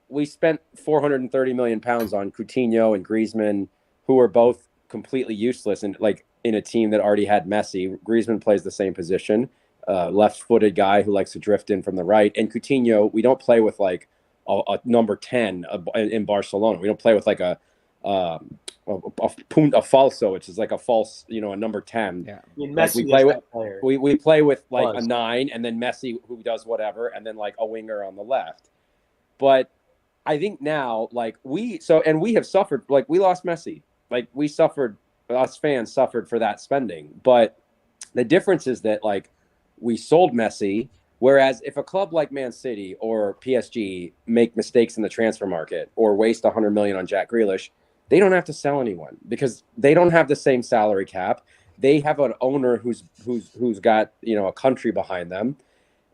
we spent 430 million pounds on Coutinho and Griezmann, who were both completely useless, and like in a team that already had Messi. Griezmann plays the same position, left-footed guy who likes to drift in from the right. And Coutinho, we don't play with like a number 10 in Barcelona. We don't play with like a falso, which is like a false, a number 10. Yeah. I mean, like we play with like a 9, and then Messi, who does whatever, and then like a winger on the left. But I think now, like, we have suffered, like, we lost Messi. Like, us fans suffered for that spending. But the difference is that, like, we sold Messi, whereas if a club like Man City or PSG make mistakes in the transfer market or waste $100 million on Jack Grealish, they don't have to sell anyone, because they don't have the same salary cap. They have an owner who's got, a country behind them.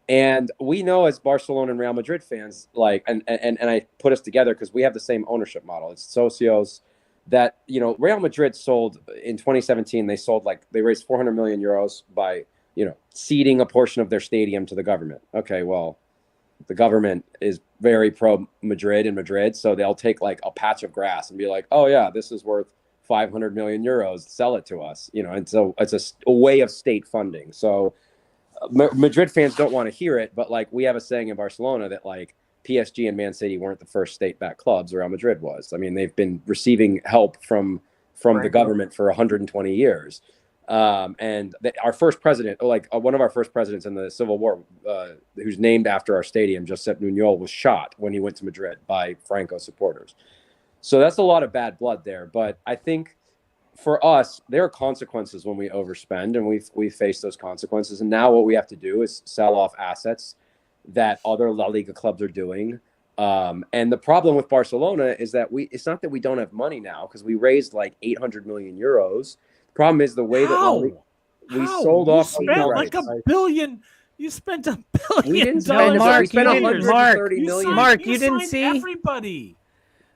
And we know, as Barcelona and Real Madrid fans, like, and I put us together because we have the same ownership model. It's socios that, Real Madrid sold in 2017. They raised 400 million euros by, ceding a portion of their stadium to the government. Okay, well, the government is very pro Madrid in Madrid, so they'll take like a patch of grass and be like, oh yeah, this is worth 500 million euros. Sell it to us, and so it's a way of state funding. So Madrid fans don't want to hear it, but like, we have a saying in Barcelona that like PSG and Man City weren't the first state-backed clubs. Real Madrid was. I mean, they've been receiving help from the government for 120 years. And our first president, one of our first presidents in the Civil War, who's named after our stadium, Josep Nuñol, was shot when he went to Madrid by Franco supporters. So that's a lot of bad blood there. But I think for us, there are consequences when we overspend, and we face those consequences. And now what we have to do is sell off assets that other La Liga clubs are doing. And the problem with Barcelona is that it's not that we don't have money now, because we raised like 800 million euros. The problem is the way that we sold off. You spent like $1 billion. You spent $1 billion. We didn't spend Mark, we spent 130 million. Mark, you didn't see everybody.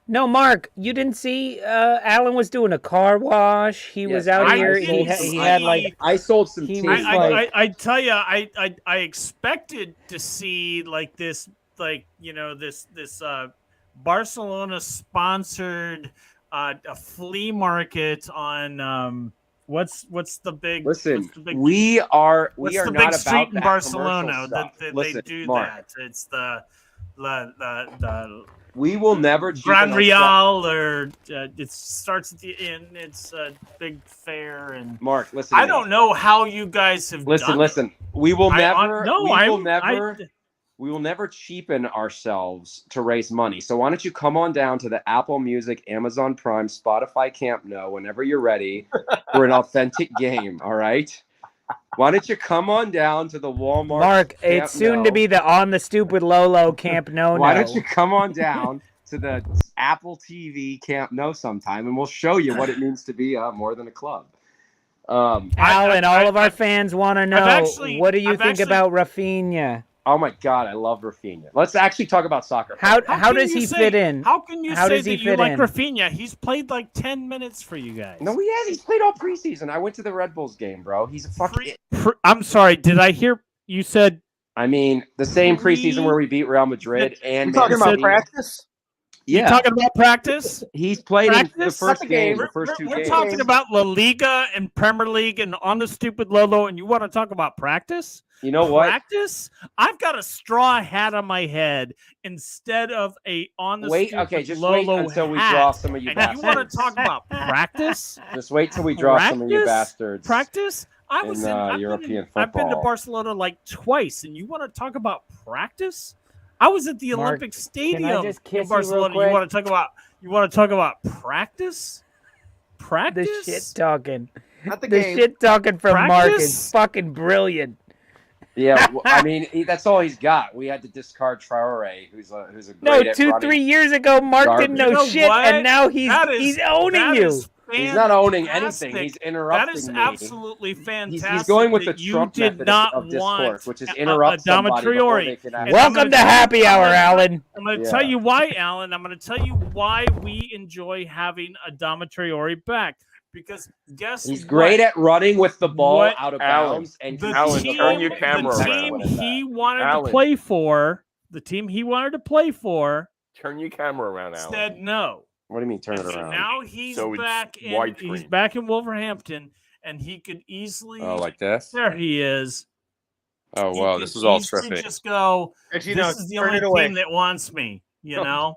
No, Mark, you didn't see Alan was doing a car wash. He was out here. He had like, I sold some he tea. was I tell you, I expected to see like this, like, this Barcelona sponsored a flea market on what's the big. Listen, what's the big, we are what's the the big big street in that Barcelona that Listen, they do Mark, that. It's the we will never Gran Real, or it starts at the end. It's a big fair, and Mark, listen. I don't know how you guys have listen. done We will never. it. We will never cheapen ourselves to raise money. So why don't you come on down to the Apple Music, Amazon Prime, Spotify Camp Nou whenever you're ready for an authentic game. All right. Why don't you come on down to the Walmart? Mark, Camp it's soon No. to be the On the Stoop with Lolo Camp No. Why don't you come on down to the Apple TV Camp No sometime, and we'll show you what it means to be more than a club. Alan, all of our fans want to know, what do you think about Rafinha? Oh my God, I love Rafinha. Let's actually talk about soccer. How does he fit in? How can you say that you like Rafinha? He's played like 10 minutes for you guys. No, he has. He's played all preseason. I went to the Red Bulls game, bro. He's a fucking... I'm sorry, did I hear you said... I mean, the same preseason where we beat Real Madrid and... You're talking about practice? Yeah. You're talking about practice? He's played in the first game, the first two games. We're talking about La Liga and Premier League and On the Stupid Lolo, and you want to talk about practice? You know what? Practice? I've got a straw hat on my head instead of a On the Stupid Lolo wait until we hat. draw some of you And bastards. you want to talk about practice? Just wait till we draw some of you bastards. Practice? I've European football. I've been to Barcelona like twice, and you want to talk about practice? I was at the Olympic Stadium in Barcelona. You want to talk about practice? Practice? The shit talking. Not the game. Shit talking from Mark is fucking brilliant. Yeah, I mean that's all he's got. We had to discard Traore, who's a great at 2-3 years ago, Mark didn't know shit, and now he's owning you. He's not owning anything. He's interrupting me. That is absolutely fantastic. He's going with the Trump method of discourse, which is interrupt somebody before they can ask. Welcome to happy hour, Alan. I'm going to tell you why, Alan. I'm going to tell you why we enjoy having Adama Traore back. Because he's great at running with the ball out of bounds. And Alan, turn your camera around. The team he wanted to play for, turn your camera around, Alan. Said no. What do you mean turn it around? Now he's back in Wolverhampton, and he could easily. Oh, like this? There he is. Oh wow, this is all trippy. Just go. This is the only team that wants me, you know.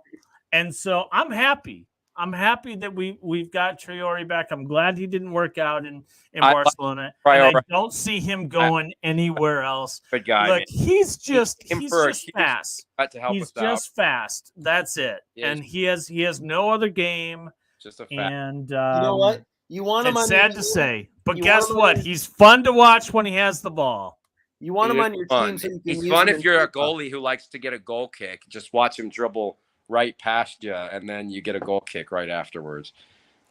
And so I'm happy. I'm happy that we've got Traore back. I'm glad he didn't work out in Barcelona. And I don't see him going anywhere else. Good guy. Look, he's just fast. He's just fast. That's it. And he has no other game. Just a fact. And you know what? You want him on sad to say, but guess what? He's fun to watch when he has the ball. You want him on your team. So he's fun if you're a goalie who likes to get a goal kick. Just watch him dribble right past you, and then you get a goal kick right afterwards.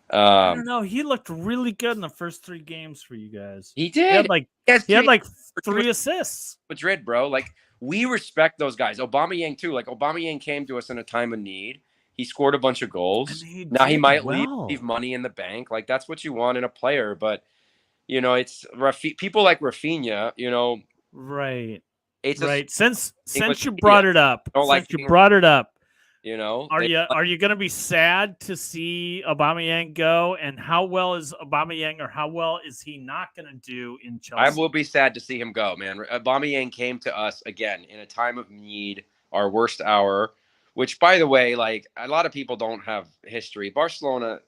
I don't know. He looked really good in the first 3 games for you guys. He did. He had like 3 assists. Madrid, bro. Like, we respect those guys. Aubameyang too. Like, Aubameyang came to us in a time of need. He scored a bunch of goals. Now he might leave money in the bank. Like, that's what you want in a player. But you know, it's people like Rafinha. You know, right? It's right. Since you brought it up, you know, are you going to be sad to see Aubameyang go? And how well is Aubameyang, or how well is he not going to do in Chelsea? I will be sad to see him go, man. Aubameyang came to us again in a time of need, our worst hour. Which, by the way, like, a lot of people don't have history. Barcelona,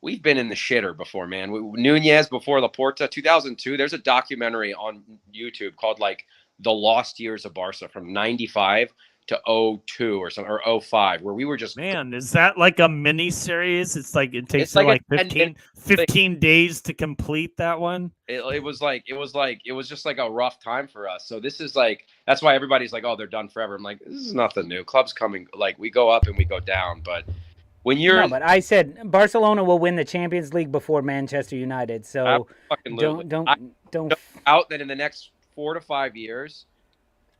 we've been in the shitter before, man. Nunez before Laporta, 2002. There's a documentary on YouTube called like The Lost Years of Barca from 95 to 02 or something, or 05, where we were just, man, is that like a mini series? It's like it takes like 15 days to complete that one. It was just like a rough time for us. So this is like, that's why everybody's like, oh, they're done forever. I'm like, this is nothing new. Clubs coming, like, we go up and we go down, but when you're no, but I said Barcelona will win the Champions League before Manchester United. So don't out that in the next 4 to 5 years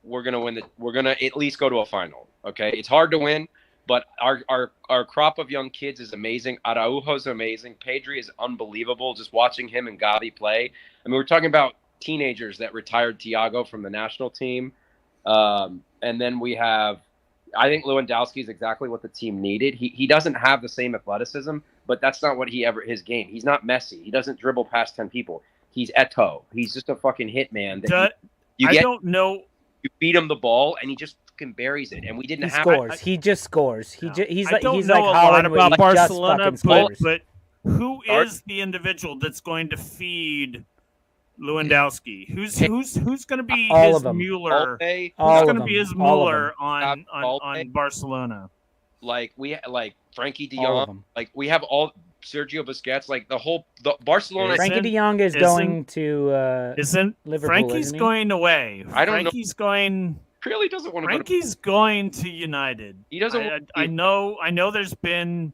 we're gonna at least go to a final. Okay, it's hard to win, but our crop of young kids is amazing. Araujo's amazing. Pedri is unbelievable. Just watching him and Gavi play. I mean, we're talking about teenagers that retired Thiago from the national team, and then we have, I think Lewandowski is exactly what the team needed. He doesn't have the same athleticism, but that's not what his game. He's not Messi. He doesn't dribble past 10 people. He's Eto'o. He's just a fucking hitman. I don't know. You feed him the ball, and he just fucking buries it. And we didn't have. He just scores. He's like know Holland a lot about Barcelona, but who is the individual that's going to feed Lewandowski? Who's going to be his Mueller? Who's going to be his Mueller on Barcelona? Like Frankie De Jong. Like, we have all Sergio Busquets, like the Barcelona. Frankie De Jong is going to Liverpool. Frankie's isn't he? going away. I don't Frankie's going. Really doesn't want to. Frankie's going to United. He doesn't. I know. There's been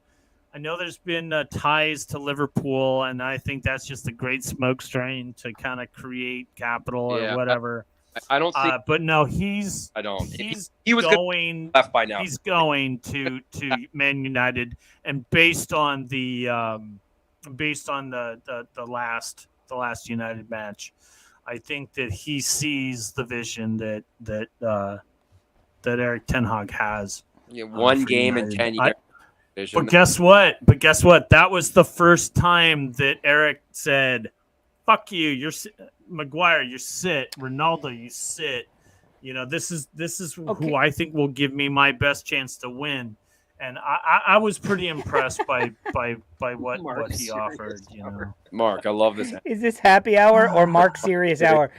ties to Liverpool, and I think that's just a great smoke screen to kind of create capital or whatever. I don't think. But no, he's. I don't. He was going left by now. He's going to Man United, and based on the last United match, I think that he sees the vision that Eric Ten Hag has. Yeah, one game in 10 years. But guess what? That was the first time that Eric said, "Fuck you, you're Maguire, you sit. Ronaldo, you sit. You know, this is who I think will give me my best chance to win." And I was pretty impressed by what he offered. You know, Mark, I love this. Is this happy hour or Mark's serious hour?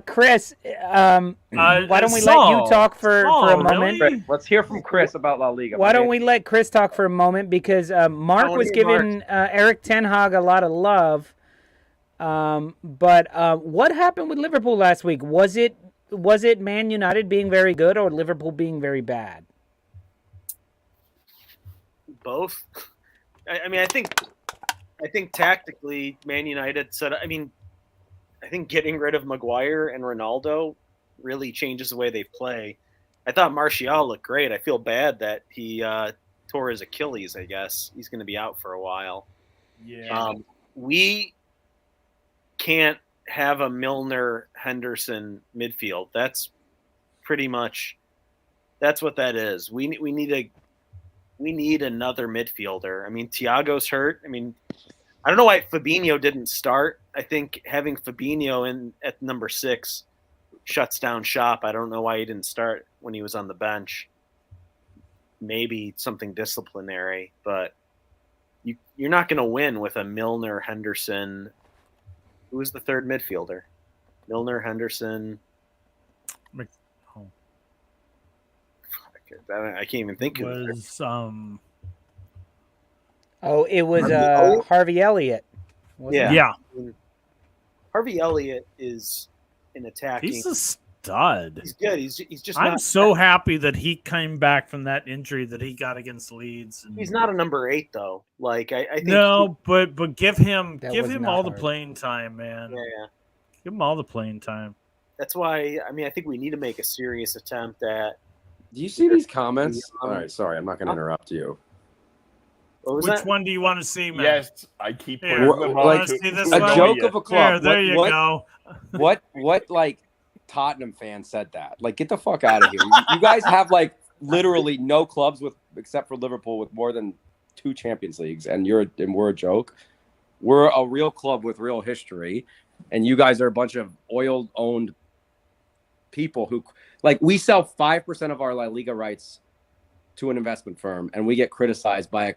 Chris, why don't we let you talk for a moment? Really? Let's hear from Chris about La Liga. Why don't we let Chris talk for a moment? Because Mark was giving Eric Ten Hag a lot of love. But what happened with Liverpool last week? Was it Man United being very good or Liverpool being very bad? Both. I mean, I think tactically, Man United said. I mean, I think getting rid of Maguire and Ronaldo really changes the way they play. I thought Martial looked great. I feel bad that he tore his Achilles. I guess he's going to be out for a while. Yeah. We can't have a Milner Henderson midfield. That's pretty much what that is. We need another midfielder. I mean, Thiago's hurt. I mean, I don't know why Fabinho didn't start. I think having Fabinho in at number 6 shuts down shop. I don't know why he didn't start when he was on the bench. Maybe something disciplinary, but you're not going to win with a Milner Henderson. Who was the third midfielder? Milner Henderson. I can't even think of it. It was Harvey Elliott. Yeah. Harvey Elliott is an attacking. He's a stud. He's good. He's just. I'm so happy that he came back from that injury that he got against Leeds. He's not a number 8 though. Like I think. No, but give him all hard. The playing time, man. Yeah. Give him all the playing time. That's why. I mean, I think we need to make a serious attempt at. Do you see these comments? All right, sorry, I'm not going to interrupt you. Which one do you want to see, man? Yes, I keep putting Here, them like, on. see this A one? joke of a club. There you go. What like Tottenham fan said that? Like, get the fuck out of here. You guys have like literally no clubs except for Liverpool with more than 2 Champions Leagues, and we're a joke. We're a real club with real history, and you guys are a bunch of oil-owned people who, like, we sell 5% of our La Liga rights to an investment firm, and we get criticized by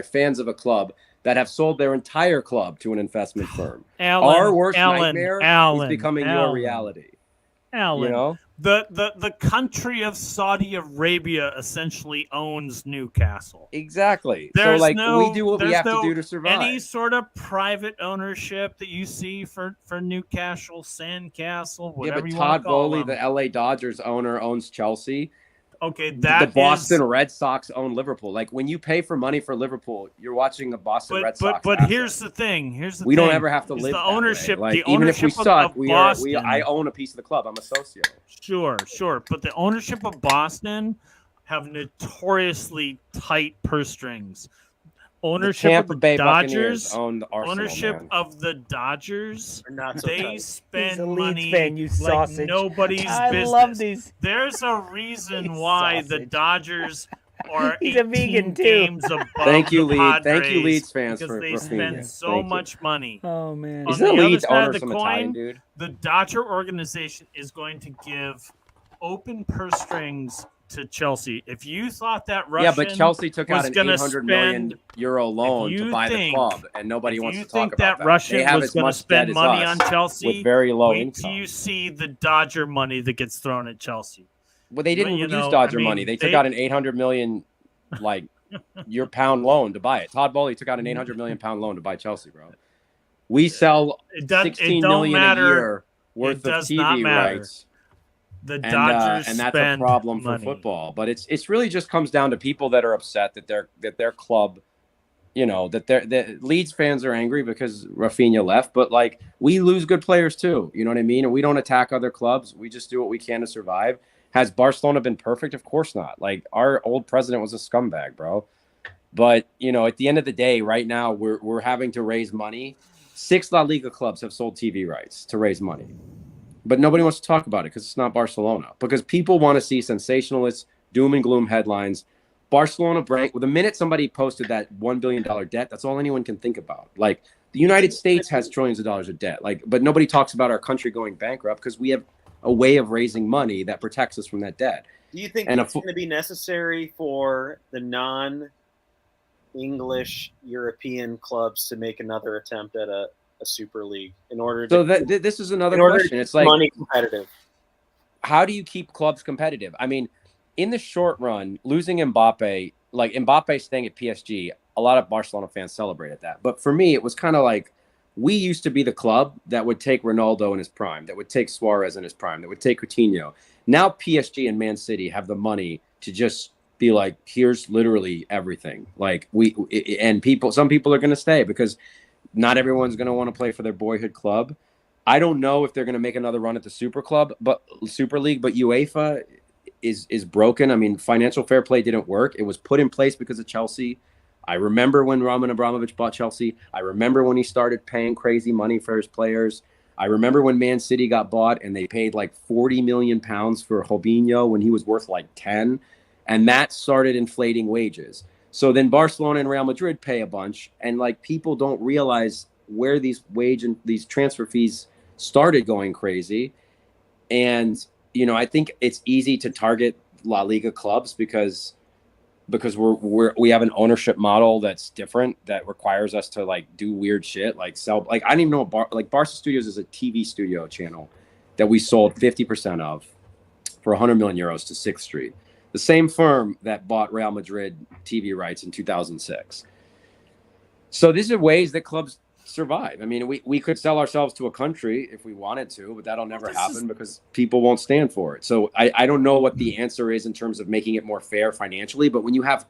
fans of a club that have sold their entire club to an investment firm. Our worst nightmare is becoming your reality. Alan, you know? The country of Saudi Arabia essentially owns Newcastle. Exactly. There's we do what we have to do to survive. Any sort of private ownership that you see for Newcastle, Sandcastle, whatever you want to call them. Todd Bowley, the LA Dodgers owner, owns Chelsea. Okay, the Boston Red Sox own Liverpool. Like, when you pay for money for Liverpool, you're watching a Boston Red Sox. But asset. here's the thing. We don't ever have to live the that ownership. way. Like, the even if we suck, Boston, I own a piece of the club. I'm a socio. Sure. But the ownership of Boston have notoriously tight purse strings. Ownership of the Dodgers own the Arsenal, ownership man. of the Dodgers. So they spend He's a Leeds money fan, you like sausage. nobody's I business. love these. There's a reason You why the sausage. Dodgers are He's a 18 vegan, too. games above Thank you, the Leeds. Padres Thank you, Leeds fans, because for they feeding spend us. so Thank you. much money. Oh man. On Isn't the the other Leeds side of owner the some coin, Italian dude? The Dodger organization is going to give open purse strings to Chelsea. If you thought that Russian but Chelsea took out was an gonna 800 million spend- euro loan if to you buy the think- club, and nobody if wants you to think talk about that Russian They have was as going to much spend debt as money us on Chelsea, with very low wait income. till you see the Dodger money that gets thrown at Chelsea. Well, they didn't You use know, Dodger I mean, money. They took they- out an 800 million like your pound loan to buy it. Todd Bowley took out an 800 million pound loan to buy Chelsea, bro. We sell 16 million a year worth of TV rights. The Dodgers and that's a problem for football. But it's really just comes down to people that are upset that their club, that Leeds fans are angry because Rafinha left. But like, we lose good players too. You know what I mean? And we don't attack other clubs. We just do what we can to survive. Has Barcelona been perfect? Of course not. Like, our old president was a scumbag, bro. But at the end of the day, right now we're having to raise money. 6 La Liga clubs have sold TV rights to raise money. But nobody wants to talk about it because it's not Barcelona. Because people want to see sensationalist, doom and gloom headlines. Barcelona the minute somebody posted that $1 billion debt, that's all anyone can think about. Like, the United States has trillions of dollars of debt. Like, but nobody talks about our country going bankrupt because we have a way of raising money that protects us from that debt. Do you think it's going to be necessary for the non-English European clubs to make another attempt at a Super League in order to? So this is another question. It's like, money competitive. How do you keep clubs competitive? I mean, in the short run, losing Mbappe, like Mbappe staying at PSG, a lot of Barcelona fans celebrated that. But for me, it was kind of like, we used to be the club that would take Ronaldo in his prime, that would take Suarez in his prime, that would take Coutinho. Now PSG and Man City have the money to just be like, here's literally everything. Like, some people are going to stay because not everyone's going to want to play for their boyhood club. I don't know if they're going to make another run at the Super League, but UEFA is broken. I mean, financial fair play didn't work. It was put in place because of Chelsea. I remember when Roman Abramovich bought Chelsea. I remember when he started paying crazy money for his players. I remember when Man City got bought and they paid like 40 million pounds for Robinho when he was worth like 10. And that started inflating wages. So then Barcelona and Real Madrid pay a bunch. And like, people don't realize where these wage and these transfer fees started going crazy. And, I think it's easy to target La Liga clubs because we have an ownership model that's different, that requires us to like do weird shit, like sell. Like, I didn't even know Barca Studios is a TV studio channel that we sold 50% of for 100 million euros to 6th Street, the same firm that bought Real Madrid TV rights in 2006. So these are ways that clubs survive. I mean, we could sell ourselves to a country if we wanted to, but that'll never happen because people won't stand for it. So I don't know what the answer is in terms of making it more fair financially, but when you have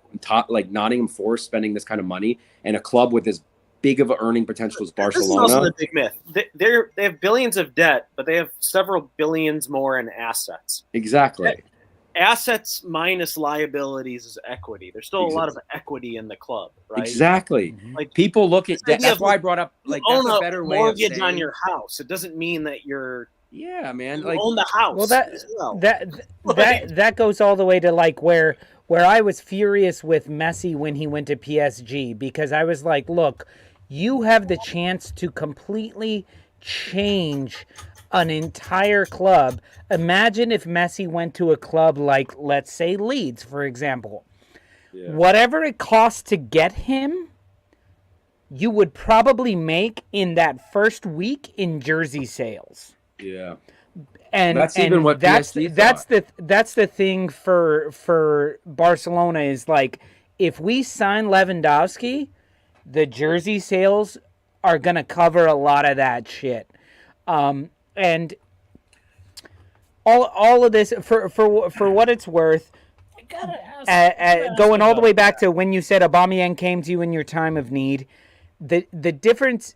like Nottingham Forest spending this kind of money and a club with as big of an earning potential as Barcelona. This is also the big myth. They have billions of debt, but they have several billions more in assets. Exactly. Assets minus liabilities is equity. There's still a lot of equity in the club, right? Exactly. Like, people look at that. That's why I brought up, like, that's a better way of saying, mortgage on your house. It doesn't mean that you're man. You own the house. Well, that goes all the way to like where I was furious with Messi when he went to PSG, because I was like, look, you have the chance to completely change an entire club. Imagine if Messi went to a club like, let's say, Leeds, for example. Yeah. Whatever it costs to get him, you would probably make in that first week in jersey sales. Yeah. And that's even what that's the thing for Barcelona is like, if we sign Lewandowski, the jersey sales are going to cover a lot of that shit. And all of this, for what it's worth, going all the way back to when you said Aubameyang came to you in your time of need, the difference,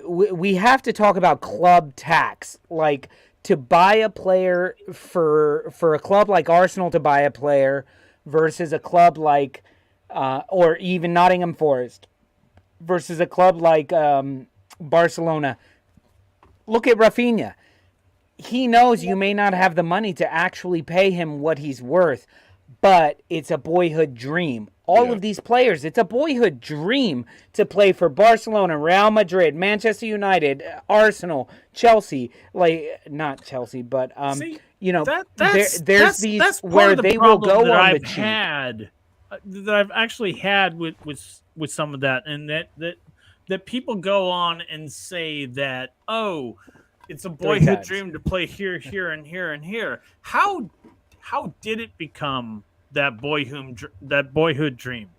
we have to talk about club tax. Like, to buy a player for a club like Arsenal to buy a player versus a club like, or even Nottingham Forest versus a club like Barcelona. Look at Rafinha. He knows you may not have the money to actually pay him what he's worth, but it's a boyhood dream. All of these players, it's a boyhood dream to play for Barcelona, Real Madrid, Manchester United, Arsenal, Chelsea. Like, not Chelsea, but there's these where they will go on the cheap. That I've actually had with some of that, and that people go on and say that, oh, it's a boyhood dream to play here, and here, and here. How did it become that boyhood dream?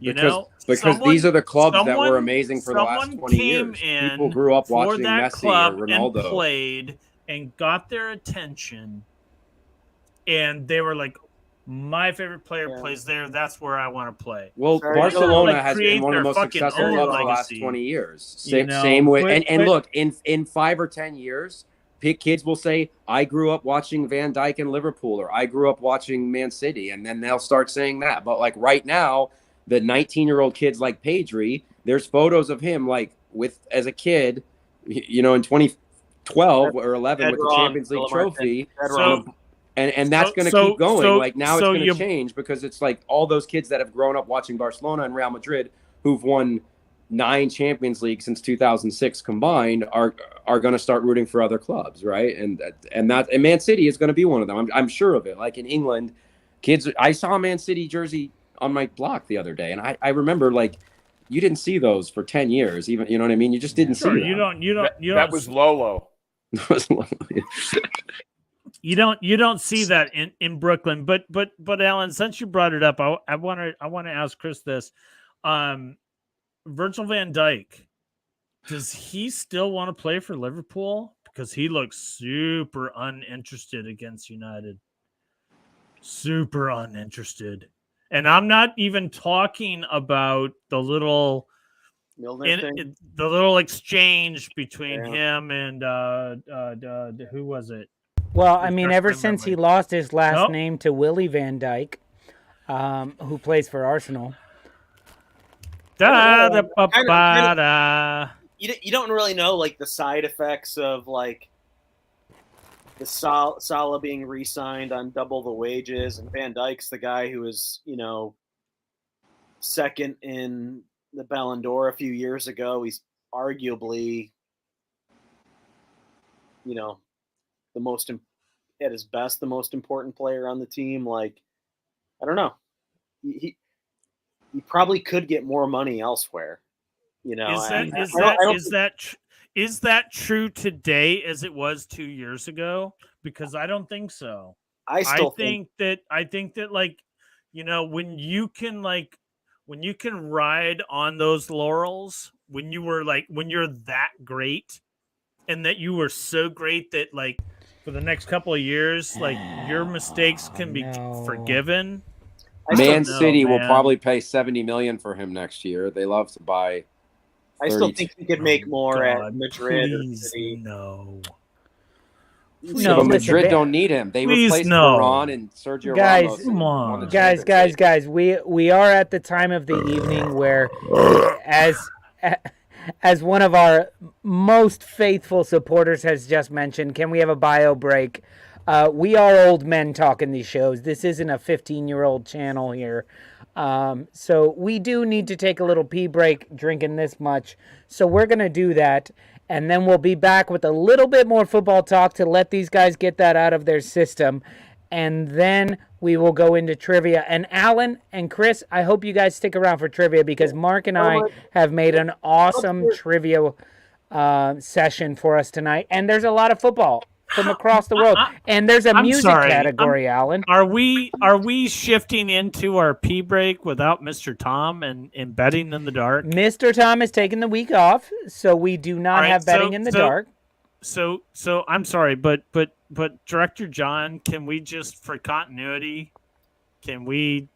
Because these are the clubs that were amazing for the last 20 years. People grew up watching Messi or Ronaldo. And played and got their attention, and they were like, my favorite player plays there. That's where I want to play. Well, Barcelona has been one of the most successful clubs the last 20 years. Same way. And look, in 5 or 10 years, kids will say, I grew up watching Van Dijk in Liverpool, or I grew up watching Man City, and then they'll start saying that. But like right now, the 19-year-old kids like Pedri, there's photos of him like as a kid, in 2012 or 11 with the Champions League trophy. And that's going to keep going. Like now it's going to change because it's like all those kids that have grown up watching Barcelona and Real Madrid who've won 9 Champions League since 2006 combined are going to start rooting for other clubs, right? And Man City is going to be one of them. I'm sure of it. Like in England, kids, I saw a Man City jersey on my block the other day, and I remember like you didn't see those for 10 years, even, you know what I mean? You just didn't see them. That was Lolo. You don't see that in Brooklyn, but Alan, since you brought it up, I want to ask Chris this. Virgil van Dijk, does he still want to play for Liverpool? Because he looks super uninterested against United. Super uninterested. And I'm not even talking about the little exchange between him and who was it? Well, I mean, ever since he lost his last name to Willie Van Dijk, who plays for Arsenal. You don't really know like the side effects of like the Salah being re-signed on double the wages, and Van Dijk's the guy who was, second in the Ballon d'Or a few years ago. He's arguably, the most at his best, the most important player on the team. Like, I don't know. He probably could get more money elsewhere. Is that true today as it was 2 years ago? Because I don't think so. I think that like, when you can ride on those laurels, when you're that great, and that you were so great that like for the next couple of years, like your mistakes can be forgiven. Man City will probably pay $70 million for him next year. They love to buy. I still think he could make more at Madrid or City. No, but Madrid don't need him. They replaced Varane and Sergio Ramos. Come on, guys. We are at the time of the evening where, as one of our most faithful supporters has just mentioned, can we have a bio break? We are old men talking these shows. This isn't a 15-year-old channel here. So we do need to take a little pee break drinking this much. So we're going to do that. And then we'll be back with a little bit more football talk to let these guys get that out of their system. And then we will go into trivia. And Alan and Chris, I hope you guys stick around for trivia because Mark and I have made an awesome trivia session for us tonight. And there's a lot of football from across the world. And there's a music category, Alan. Are we shifting into our pee break without Mr. Tom and betting in the dark? Mr. Tom is taking the week off, so we do not have betting in the dark. So I'm sorry, but Director John, can we just, for continuity, can we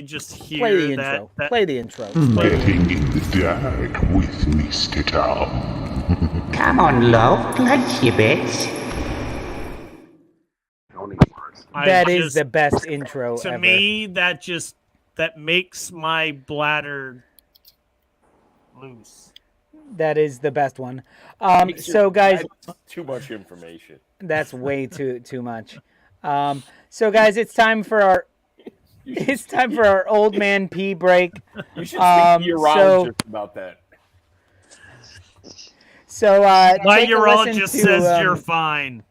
just hear Play the intro. Play the intro. Betting in the dark with Mr. Tom. Come on, love, place your bets. That is the best intro to ever. me, that makes my bladder loose. That is the best one. So guys, that's too much information. That's way too much. So guys, it's time for our old man pee break. You should speak to your urologist about that. So my urologist says you're fine.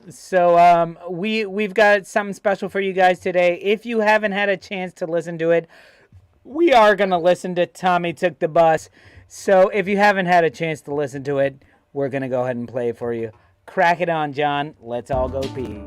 So we've got something special for you guys today. If you haven't had a chance to listen to it, we are gonna listen to Tommy Took the Bus. So if you haven't had a chance to listen to it, we're gonna go ahead and play it for you. Crack it on, John. Let's all go pee.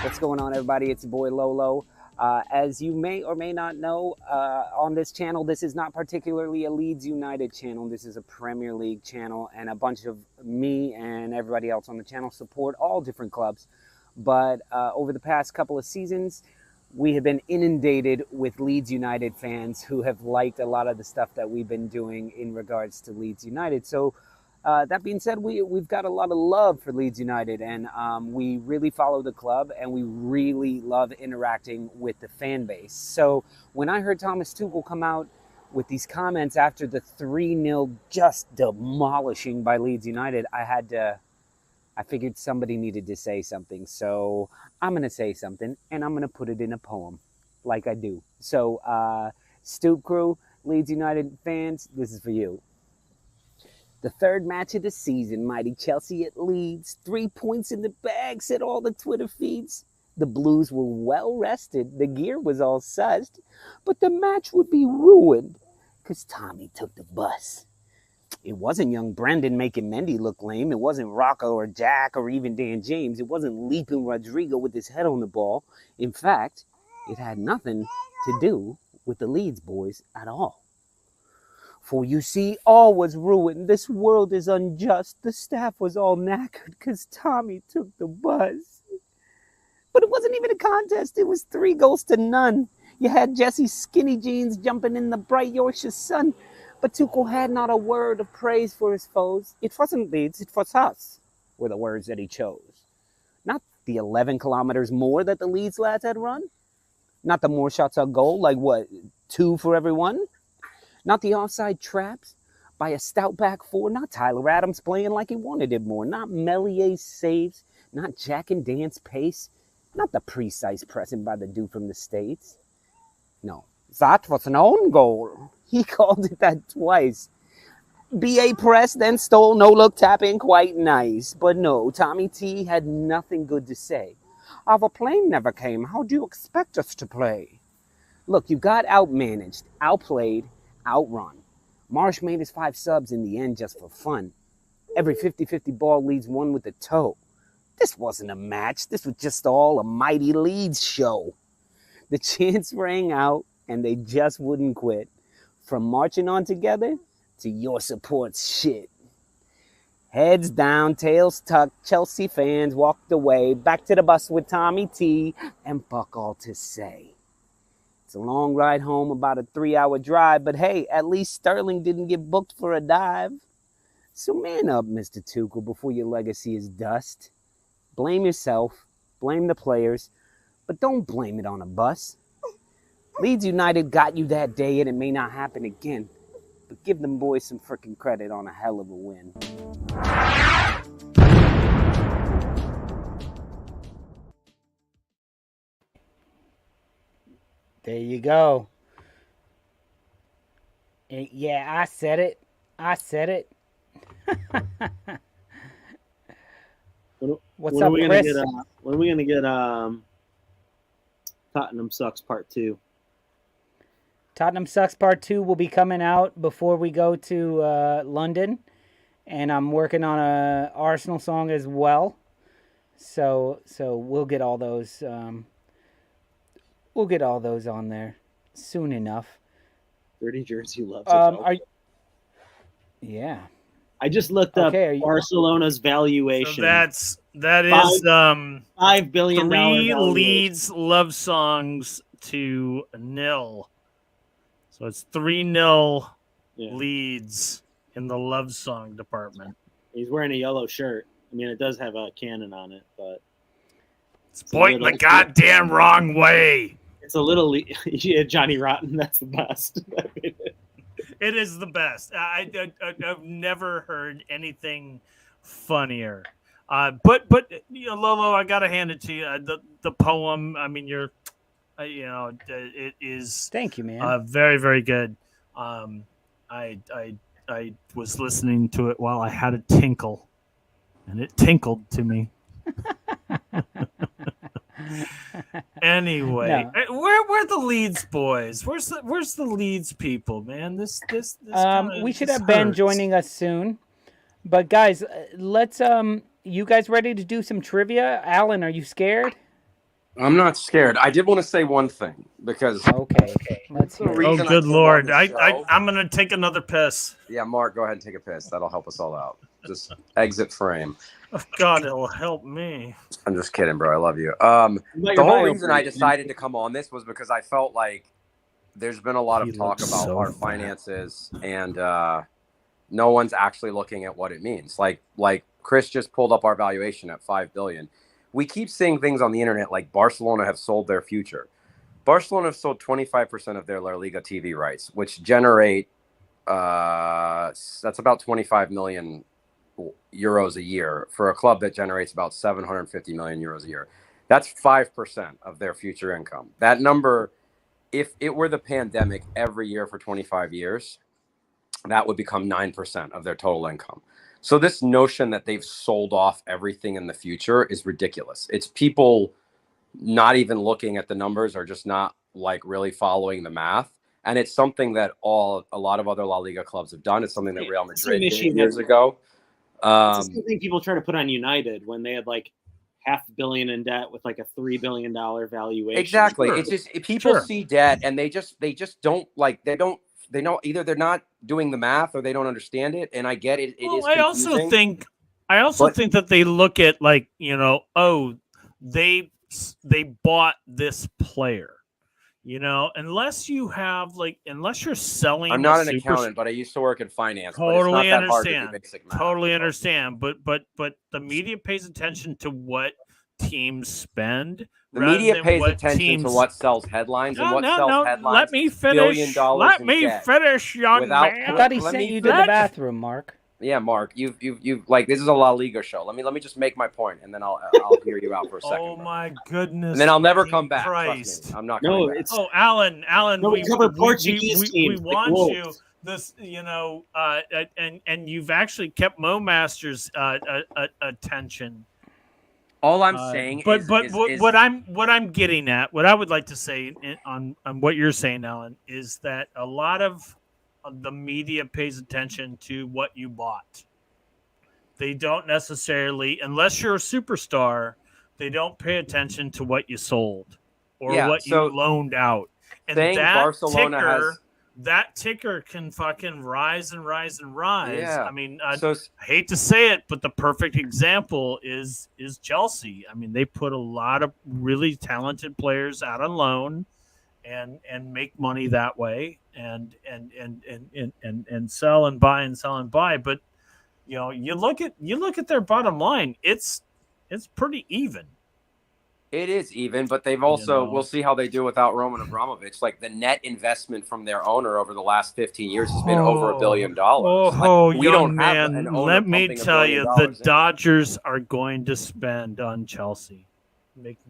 What's going on, everybody? It's your boy Lolo. As you may or may not know, on this channel, this is not particularly a Leeds United channel. This is a Premier League channel, and a bunch of me and everybody else on the channel support all different clubs. But over the past couple of seasons, we have been inundated with Leeds United fans who have liked a lot of the stuff that we've been doing in regards to Leeds United. So that being said, we've got a lot of love for Leeds United, and we really follow the club, and we really love interacting with the fan base. So when I heard Thomas Tuchel come out with these comments after the 3-0 just demolishing by Leeds United, I figured somebody needed to say something. So I'm going to say something, and I'm going to put it in a poem, like I do. So Stoop Crew, Leeds United fans, this is for you. The third match of the season, mighty Chelsea at Leeds. 3 points in the bag, said all the Twitter feeds. The Blues were well rested. The gear was all sussed. But the match would be ruined because Tommy took the bus. It wasn't young Brendan making Mendy look lame. It wasn't Rocco or Jack or even Dan James. It wasn't leaping Rodrigo with his head on the ball. In fact, it had nothing to do with the Leeds boys at all. For you see, all was ruined. This world is unjust. The staff was all knackered because Tommy took the buzz. But it wasn't even a contest. It was 3-0. You had Jesse's skinny jeans jumping in the bright Yorkshire sun. But Tuchel had not a word of praise for his foes. It wasn't Leeds, it was us, were the words that he chose. Not the 11 kilometers more that the Leeds lads had run. Not the more shots on goal, like what, 2 for everyone? Not the offside traps by a stout back four. Not Tyler Adams playing like he wanted it more. Not Mellier's saves. Not Jack and Dan's pace. Not the precise pressing by the dude from the States. No, that was an own goal. He called it that twice. BA pressed, then stole, no-look tap in, quite nice. But no, Tommy T had nothing good to say. Our plane never came. How do you expect us to play? Look, you got outmanaged, outplayed, outrun. Marsh made his 5 subs in the end just for fun. Every 50-50 ball Leeds won with a toe. This wasn't a match. This was just all a mighty Leeds show. The chants rang out, and they just wouldn't quit. From marching on together to your support shit. Heads down, tails tucked, Chelsea fans walked away, back to the bus with Tommy T, and fuck all to say. It's a long ride home, about a 3-hour drive, but hey, at least Sterling didn't get booked for a dive. So man up, Mr. Tuchel, before your legacy is dust. Blame yourself, blame the players, but don't blame it on a bus. Leeds United got you that day, and it may not happen again, but give them boys some freaking credit on a hell of a win. There you go. Yeah, I said it. What's up, Chris? When are we gonna get Tottenham Sucks Part 2? Tottenham Sucks Part 2 will be coming out before we go to London, and I'm working on a Arsenal song as well. So we'll get all those. We'll get all those on there soon enough. Dirty Jersey loves it. Yeah. I just looked up Barcelona's valuation. So that is $5 billion. 3 Leeds love songs to 0. So it's 3-0 Leeds in the love song department. He's wearing a yellow shirt. I mean, it does have a cannon on it, but it's pointing the goddamn wrong way. It's a little Johnny Rotten. That's the best. It is the best. I've never heard anything funnier. But you know, Lolo, I gotta hand it to you. The poem. I mean, it is. Thank you, man. Very, very good. I was listening to it while I had a tinkle, and it tinkled to me. Anyway, where are the Leeds boys? Where's the Leeds people, man? This we should have Ben joining us soon. But guys, let's you guys ready to do some trivia? Alan, are you scared? I'm not scared. I did want to say one thing because okay, let's hear. Oh, good Lord! I'm gonna take another piss. Yeah, Mark, go ahead and take a piss. That'll help us all out. Just exit frame. Oh, God, it'll help me. I'm just kidding, bro. I love you. The whole reason I decided to come on this was because I felt like there's been a lot of talk about our finances, and no one's actually looking at what it means. Like Chris just pulled up our valuation at $5 billion. We keep seeing things on the internet like Barcelona have sold their future. Barcelona have sold 25% of their La Liga TV rights, which generate that's about 25 million euros a year for a club that generates about 750 million euros a year. That's 5% of their future income. That number, if it were the pandemic every year for 25 years, that would become 9% of their total income. So this notion that they've sold off everything in the future is ridiculous. It's people not even looking at the numbers or just not like really following the math. And it's something that a lot of other La Liga clubs have done. It's something that Real Madrid did years ago. It's the same thing people try to put on United when they had like $500 million in debt with like a $3 billion valuation. Exactly. Sure. It's just people see debt and they just don't like they know either they're not doing the math or they don't understand it. And I get it. It is confusing. I also think that they look at like, they bought this player, unless you're selling. I'm not an accountant, but I used to work in finance. Totally but it's not that hard to do basic math. Totally understand. But the media pays attention to what teams spend. The media pays attention to what sells headlines and what sells headlines. Let me finish. Let me finish, young man. I thought he sent you to the bathroom, Mark. Yeah, Mark, you've like this is a La Liga show. Let me just make my point, and then I'll hear you out for a second. Oh my goodness! And then I'll never come back. Christ. Trust me. I'm not coming back. Alan, we cover Portuguese teams. We want like you. This, and you've actually kept Mo Masters' attention. All I'm saying, but what I'm getting at, what I would like to say on what you're saying, Alan, is that a lot of the media pays attention to what you bought. They don't necessarily, unless you're a superstar, they don't pay attention to what you sold or what you loaned out. And that ticker can fucking rise and rise and rise. Yeah. I mean, I hate to say it, but the perfect example is Chelsea. I mean, they put a lot of really talented players out on loan and make money that way and sell and buy and sell and buy. But you look at their bottom line, it's pretty even. It is even, but they've also we'll see how they do without Roman Abramovich. Like the net investment from their owner over the last 15 years has been over $1 billion. We don't have an owner. Let me tell you, the Dodgers are going to spend on Chelsea.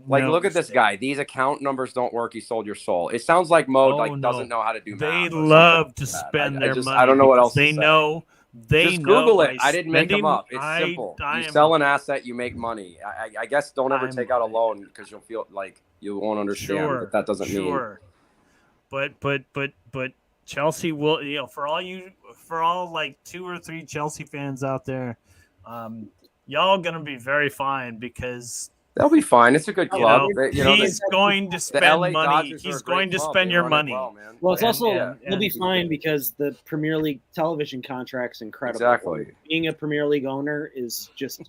Look at this guy. These account numbers don't work. He sold your soul. It sounds like Mo doesn't know how to do math. They love to spend their money. I don't know what else they know. Just Google it. I didn't make them up. It's simple. You sell an asset, you make money. I guess don't ever take out a loan because you'll feel like you won't understand that doesn't mean. But Chelsea will. For all like 2 or 3 Chelsea fans out there, y'all gonna be very fine because. They'll be fine. It's a good club. He's going to spend money. He's going to spend your money. Well, it's also they'll be fine because the Premier League television contract's incredible. Exactly. Being a Premier League owner is just.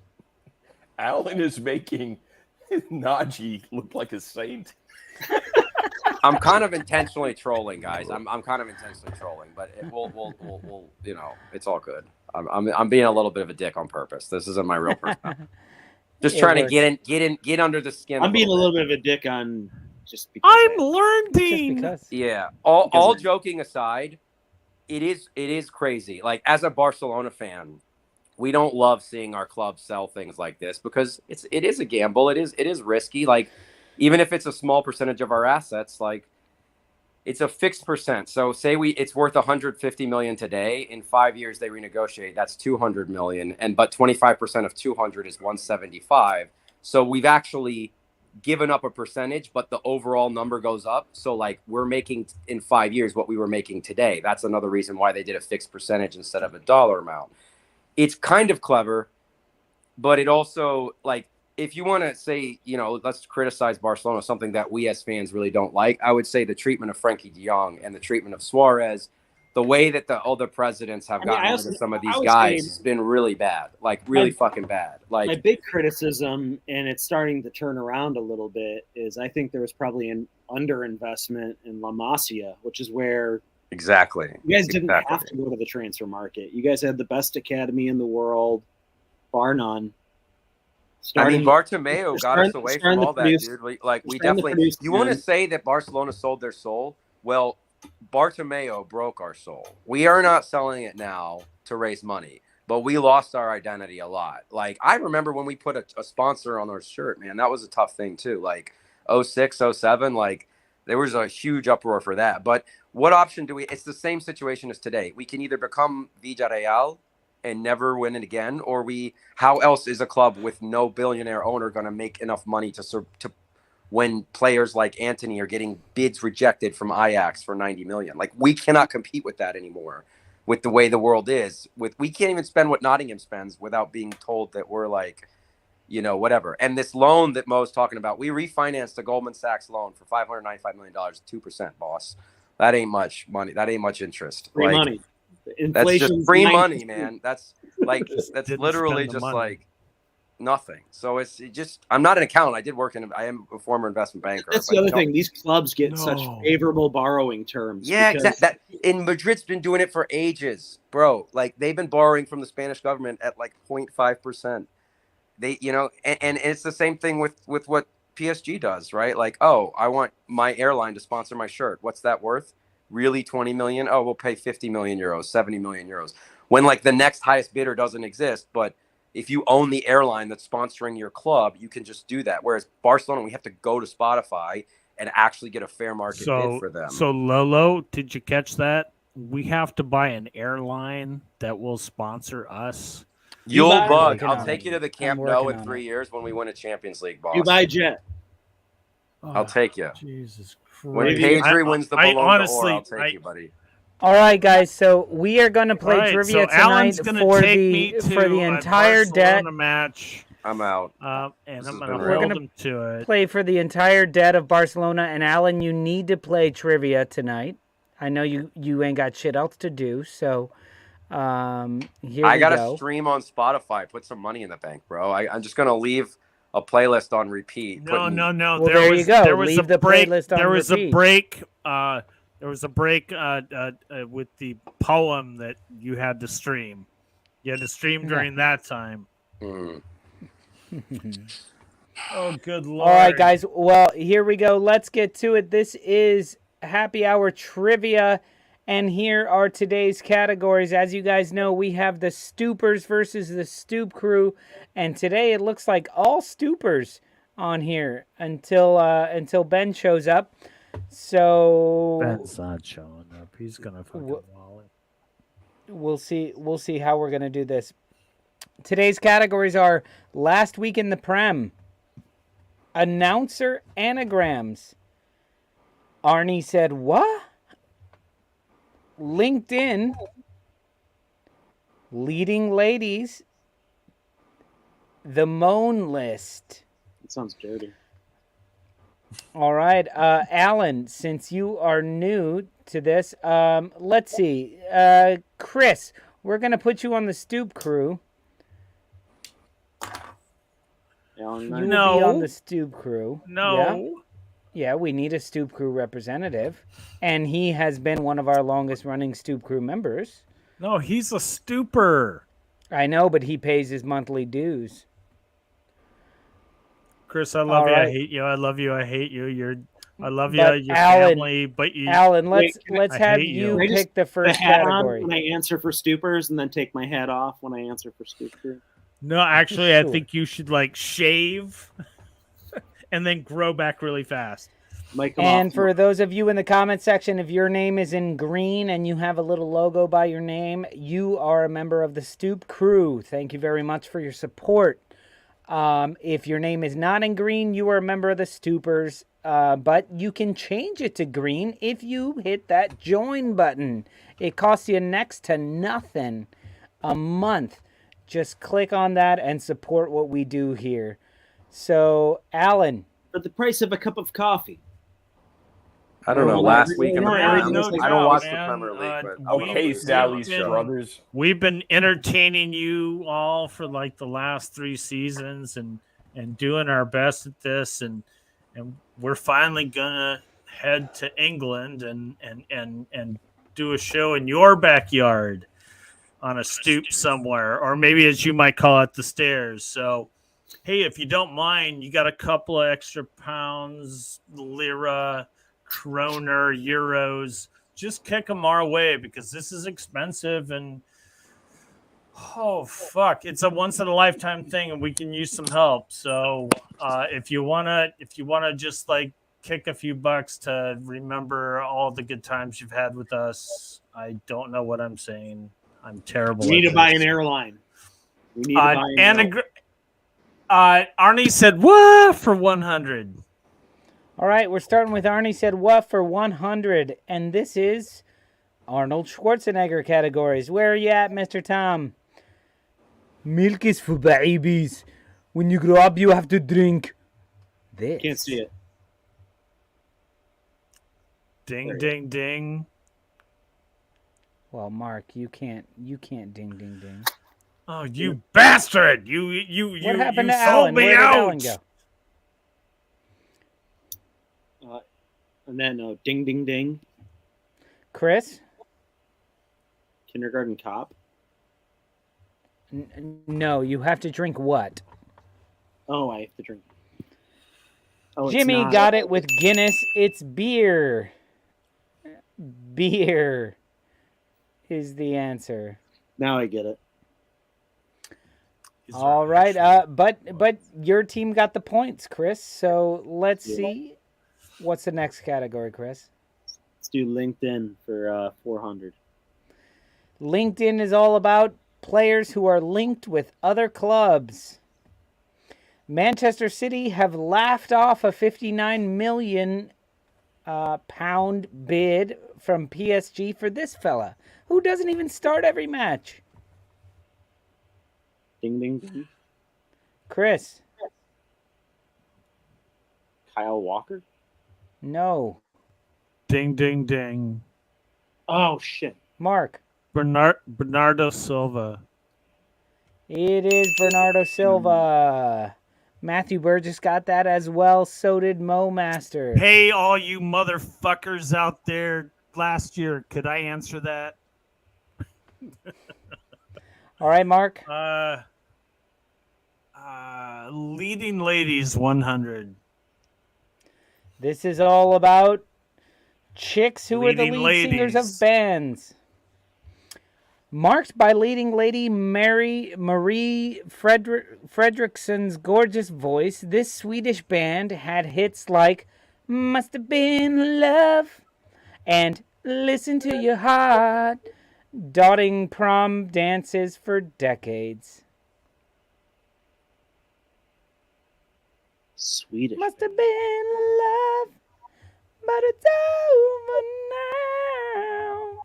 Alan is making Naji look like a saint. I'm kind of intentionally trolling, guys. I'm kind of intentionally trolling, but we'll it's all good. I'm being a little bit of a dick on purpose. This isn't my real personality. Just trying to get under the skin. I'm being a little bit of a dick on just because I'm learning. Yeah. All joking aside, it is crazy. Like as a Barcelona fan, we don't love seeing our club sell things like this because it is a gamble. It is risky. Like even if it's a small percentage of our assets, like it's a fixed percent. So say it's worth 150 million today. In 5 years they renegotiate. That's 200 million. But 25% of 200 is 175. So we've actually given up a percentage, but the overall number goes up. So like we're making in 5 years what we were making today. That's another reason why they did a fixed percentage instead of a dollar amount. It's kind of clever, but it also like if you want to say, let's criticize Barcelona, something that we as fans really don't like, I would say the treatment of Frankie de Jong and the treatment of Suarez, the way that the other presidents have gotten rid of some of these guys has been really bad, like really fucking bad. Like my big criticism, and it's starting to turn around a little bit, is I think there was probably an underinvestment in La Masia, which is where exactly you guys didn't have to go to the transfer market. You guys had the best academy in the world, bar none. Bartomeu got us away from all that, dude. We definitely. You want to say that Barcelona sold their soul? Well, Bartomeu broke our soul. We are not selling it now to raise money, but we lost our identity a lot. Like, I remember when we put a sponsor on our shirt, man, that was a tough thing too. Like 06, 07, like there was a huge uproar for that. But what option do we? It's the same situation as today. We can either become Villarreal and never win it again, or how else is a club with no billionaire owner going to make enough money to when players like Anthony are getting bids rejected from Ajax for 90 million? Like, we cannot compete with that anymore with the way the world is. We can't even spend what Nottingham spends without being told that we're like, whatever. And this loan that Mo's talking about, we refinanced a Goldman Sachs loan for $595 million, 2%, boss. That ain't much money. That ain't much interest. Free money. That's just free money, man. That's that's literally just like nothing. So it's just, I'm not an accountant. I am a former investment banker. That's the other thing. These clubs get such favorable borrowing terms. Yeah, exactly. In Madrid's been doing it for ages, bro. Like, they've been borrowing from the Spanish government at like 0.5%. They, and it's the same thing with what PSG does, right? Like, oh, I want my airline to sponsor my shirt. What's that worth? Really, 20 million? Oh, we'll pay 50 million euros, 70 million euros. When like the next highest bidder doesn't exist, but if you own the airline that's sponsoring your club, you can just do that. Whereas Barcelona, we have to go to Spotify and actually get a fair market bid for them. So Lolo, did you catch that? We have to buy an airline that will sponsor us. You'll bug. I'll take you to the Camp Nou in 3 years when we win a Champions League, boss. You buy jet. I'll take you. Jesus Christ. When Pedri wins the Ballon d'Or, I'll take you, buddy. All right, guys. So we are going to play trivia tonight for the entire debt match. I'm out. And I'm going to hold them to it. Play for the entire debt of Barcelona. And Alan, you need to play trivia tonight. I know you ain't got shit else to do. So here I got to stream on Spotify. Put some money in the bank, bro. I'm just going to leave a playlist on repeat. No. Well, there you go. Leave the playlist on repeat. There was a break with the poem that you had to stream. You had to stream during that time. Mm. Oh, good Lord. All right, guys. Well, here we go. Let's get to it. This is Happy Hour Trivia. And here are today's categories. As you guys know, we have the Stoopers versus the Stoop Crew. And today it looks like all Stoopers on here until Ben shows up. So Ben's not showing up. He's gonna fucking wall it. We'll see how we're gonna do this. Today's categories are last week in the Prem, announcer anagrams. Arnie said what? LinkedIn, leading ladies, the Moan list. That sounds dirty. All right, Alan, since you are new to this, let's see. Chris, we're going to put you on the Stoop Crew. You will be on the Stoop Crew. No. Yeah, we need a Stoop Crew representative. And he has been one of our longest-running Stoop Crew members. No, he's a stooper. I know, but he pays his monthly dues. Chris, I love you. Right. I hate you. I love you. I hate you. I love you. But Your Alan, family. But you. Alan, let's have you Can I pick the first hat category. on when I answer for Stoopers, and then take my hat off when I answer for Stoop Crew? No, actually, Sure. I think you should shave and then grow back really fast. And for those of you in the comment section, if your name is in green and you have a little logo by your name, you are a member of the Stoop Crew. Thank you very much for your support. If your name is not in green, you are a member of the Stoopers. But you can change it to green if you hit that join button. It costs you next to nothing a month. Just click on that and support what we do here. So, Alan. For the price of a cup of coffee. I don't know. Last week in the I don't watch the Premier League, but okay, Sally's brothers. We've been entertaining you all for like the last 3 seasons and doing our best at this, and we're finally gonna head to England and do a show in your backyard on a stoop somewhere, or maybe as you might call it, the stairs. So, hey, if you don't mind, you got a couple of extra pounds, lira, kroner, euros, just kick them our way because this is expensive and oh fuck, it's a once in a lifetime thing and we can use some help. So if you wanna just like kick a few bucks to remember all the good times you've had with us, I don't know what I'm saying. I'm terrible. We need to buy an airline. We need to buy an airline. Arnie said what for 100. All right, we're starting with Arnie said what for 100, and this is Arnold Schwarzenegger categories. Where are you at, Mr. Tom? Milk is for babies. When you grow up, you have to drink this. Can't see it. Ding, ding, ding. Well, Mark, you can't ding, ding, ding. Oh, you bastard! You what happened you to sold Alan? me Where did out. Alan go? And then ding, ding, ding. Chris? Kindergarten Cop. No, you have to drink what? Oh, I have to drink. Oh, Jimmy got it with Guinness. It's beer. Beer is the answer. Now I get it. All right, but your team got the points, Chris. So let's see. What's the next category, Chris? Let's do LinkedIn for 400. LinkedIn is all about players who are linked with other clubs. Manchester City have laughed off a £59 million pound bid from PSG for this fella, who doesn't even start every match. Ding, ding, ding. Chris. Kyle Walker? No. Ding, ding, ding. Oh, shit. Mark. Bernardo Silva. It is Bernardo Silva. Matthew Burgess got that as well. So did Mo Master. Hey, all you motherfuckers out there. Last year, could I answer that? All right, Mark. Leading Ladies 100. This is all about chicks who are the lead ladies. singers of bands. Marked by leading lady Marie Fredrikson's gorgeous voice, this Swedish band had hits like Must Have Been Love and Listen to Your Heart, dotting prom dances for decades. Swedish. Must have been love, but it's over now.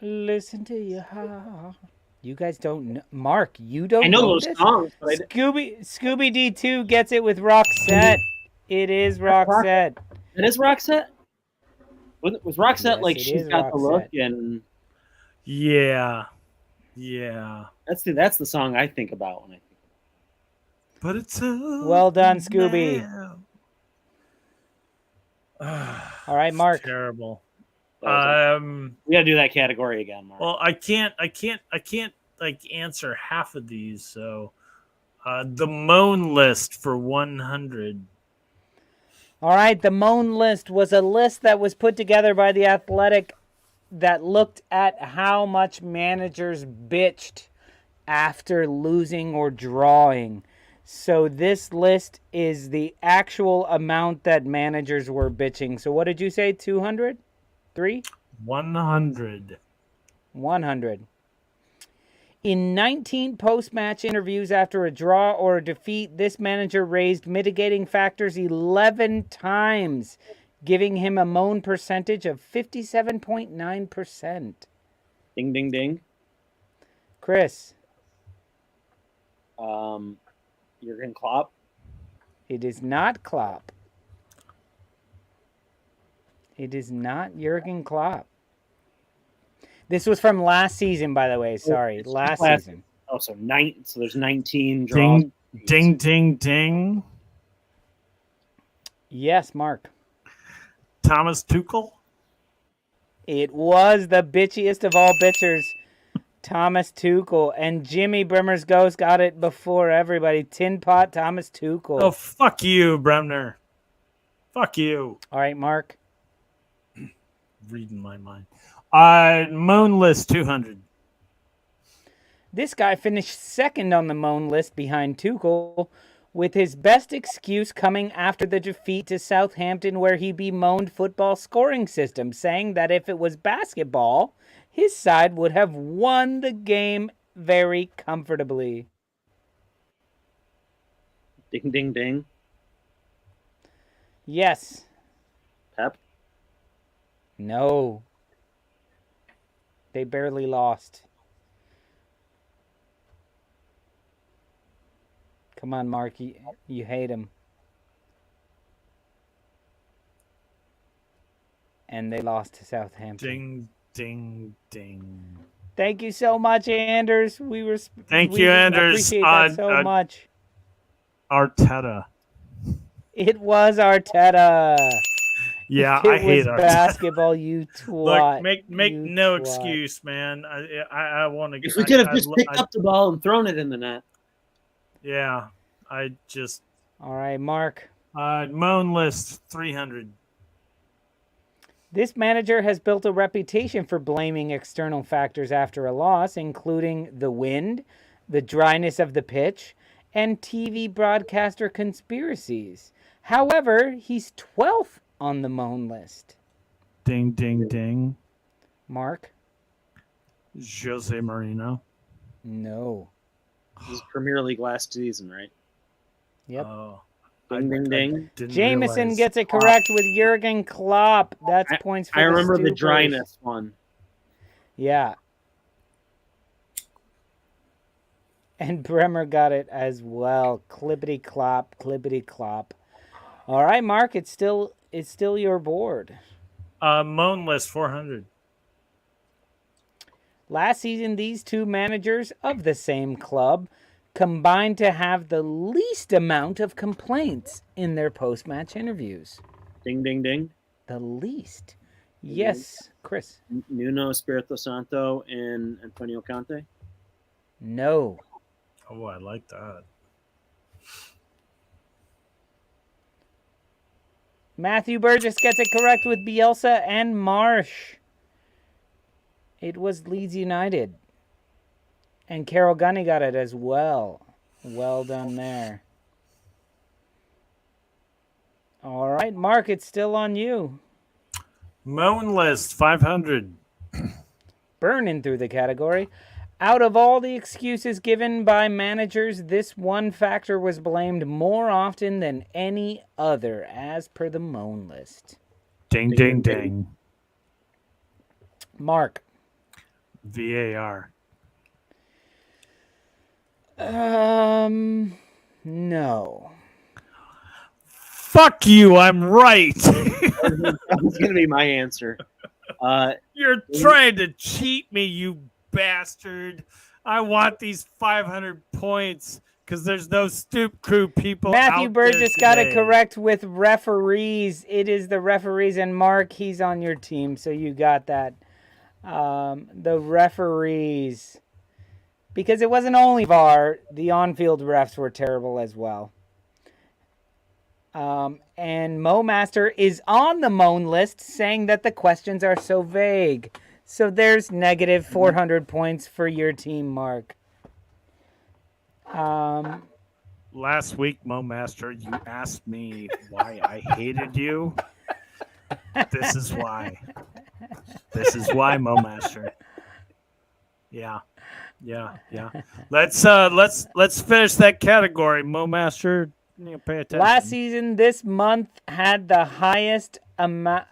Listen to your heart. You guys don't know. Mark, you don't know. I know those this? songs, but Scooby D2 gets it with Roxette. It is Roxette. It is Roxette? Was Roxette Yes, like it she's is got the look Roxette. and Yeah. that's the song I think about when I think. But it's Well done, Scooby. All right, Mark. Terrible. We gotta do that category again, Mark. Well, I can't like answer half of these. So, the Moan list for 100. All right, the Moan list was a list that was put together by The Athletic that looked at how much managers bitched after losing or drawing. So this list is the actual amount that managers were bitching. So what did you say, 200? 100. 100. In 19 post-match interviews after a draw or a defeat, this manager raised mitigating factors 11 times, giving him a moan percentage of 57.9%. Ding, ding, ding. Chris. Jurgen Klopp. It is not Klopp. It is not Jurgen Klopp. This was from last season, by the way. Sorry, last season. Oh, so there's 19 draws. Ding, ding, ding. Yes, Mark. Thomas Tuchel. It was the bitchiest of all bitchers, Thomas Tuchel. And Jimmy Bremer's Ghost got it before everybody. Tin Pot Thomas Tuchel. Oh, fuck you, Bremner. Fuck you. All right, Mark. Reading my mind. Moan list 200. This guy finished second on the moan list behind Tuchel, with his best excuse coming after the defeat to Southampton, where he bemoaned football scoring system, saying that if it was basketball, his side would have won the game very comfortably. Ding, ding, ding. Yes. Pep. No. They barely lost. Come on, Mark. You hate him. And they lost to Southampton. Ding, ding, ding. Thank you so much, Anders. Thank you, Anders. Appreciate that so much. Arteta. It was Arteta. Yeah, I hate Arteta. Basketball, you twat. Look, make no excuse, man. I want to. If we could have just picked up the ball and thrown it in the net. Yeah, I just. All right, Mark. Moan list 300. This manager has built a reputation for blaming external factors after a loss, including the wind, the dryness of the pitch, and TV broadcaster conspiracies. However, he's 12th on the moan list. Ding, ding, ding. Mark? Jose Mourinho. No. This is Premier League last season, right? Yep. Ding, ding, ding. Jameson gets it correct with Jurgen Klopp. That's points for I remember the Stoopers. dryness one. Yeah. And Bremer got it as well. Clippity clop, clippity clop. All right, Mark, it's still your board. Moan list 400. Last season, these two managers of the same club combined to have the least amount of complaints in their post-match interviews. Ding, ding, ding. The least. Yes, Chris. Nuno Espirito Santo and Antonio Conte? No. Oh, I like that. Matthew Burgess gets it correct with Bielsa and Marsh. It was Leeds United. And Carol Gunny got it as well. Well done there. All right, Mark, it's still on you. Moan list 500. Burning through the category. Out of all the excuses given by managers, this one factor was blamed more often than any other, as per the moan list. Ding, ding, ding. Mark. VAR. No. Fuck you, I'm right. That's going to be my answer. You're trying to cheat me, you bastard. I want these 500 points because there's no Stoop Crew people. Matthew out Burgess there got it today. correct with referees. It is the referees, and Mark, he's on your team, so you got that. The referees. Because it wasn't only VAR, the on-field refs were terrible as well. And Mo Master is on the moan list saying that the questions are so vague. So there's negative 400 points for your team, Mark. Last week, Mo Master, you asked me why I hated you. This is why. This is why, Mo Master. Yeah. Let's finish that category, Mo Master. Pay attention. Last season, this month had the highest amount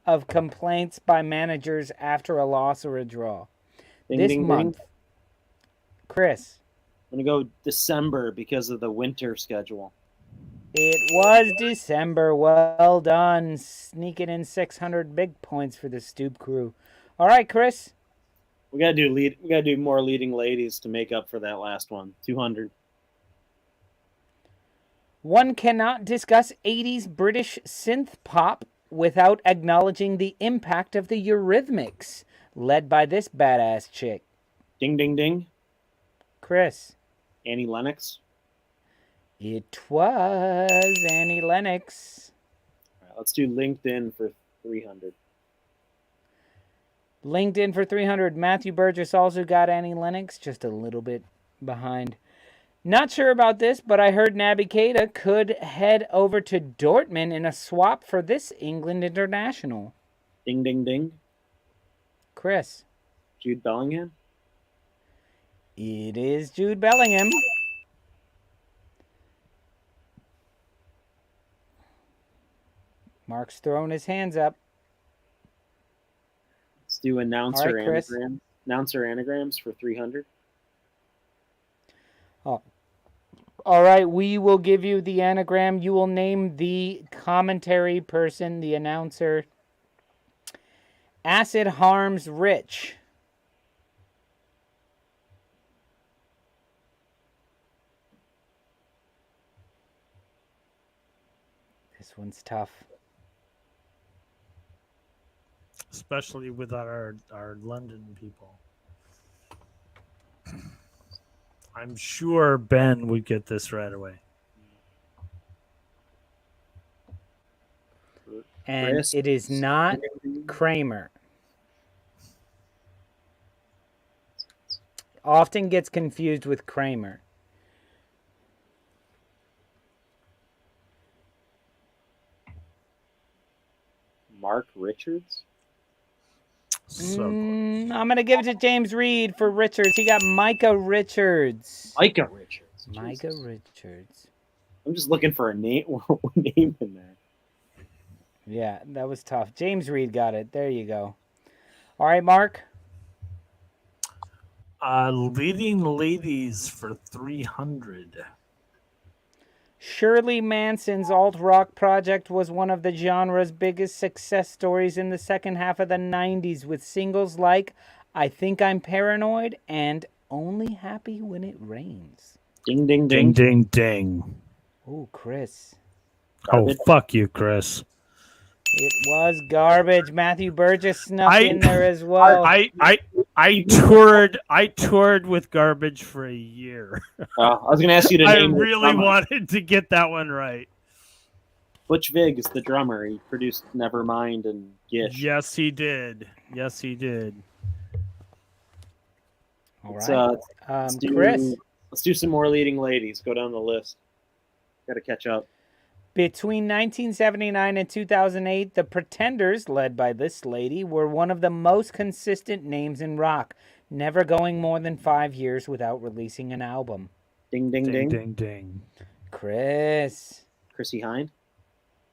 of complaints by managers after a loss or a draw. this month. Ding. Chris. I'm going to go December because of the winter schedule. It was December. Well done. Sneaking in 600 big points for the Stoop Crew. All right, Chris. We gotta do more leading ladies to make up for that last one. 200. One cannot discuss 80s British synth pop without acknowledging the impact of the Eurythmics, led by this badass chick. Ding. Chris. Annie Lennox. It was Annie Lennox. All right, let's do LinkedIn for 300. LinkedIn for 300. Matthew Burgess also got Annie Lennox, just a little bit behind. Not sure about this, but I heard Naby Keita could head over to Dortmund in a swap for this England international. Ding. Chris. Jude Bellingham. It is Jude Bellingham. Mark's throwing his hands up. Let's do announcer right, Chris. anagrams. Announcer anagrams for 300. Oh. All right, we will give you the anagram. You will name the commentary person, the announcer. Acid harms rich. This one's tough. Especially with our London people. I'm sure Ben would get this right away. And Chris. it is not Kramer. Often gets confused with Kramer. Mark Richards. So I'm going to give it to James Reed for Richards. He got Micah Richards. Micah Richards. Micah Jesus. Richards. I'm just looking for a name in there. Yeah, that was tough. James Reed got it. There you go. All right, Mark. Leading ladies for 300. Shirley Manson's alt-rock project was one of the genre's biggest success stories in the second half of the 90s, with singles like I Think I'm Paranoid and Only Happy When It Rains. Ding. Oh, Chris. Oh, fuck you, Chris. It was garbage. Matthew Burgess snuck in there as well. I toured with garbage for a year. I was going to ask you to name. I really wanted to get that one right. Butch Vig is the drummer. He produced Nevermind and Gish. Yes, he did. All right. Chris. Let's do some more leading ladies. Go down the list. Got to catch up. Between 1979 and 2008, the Pretenders, led by this lady, were one of the most consistent names in rock, never going more than 5 years without releasing an album. Ding. Chrissy Hind.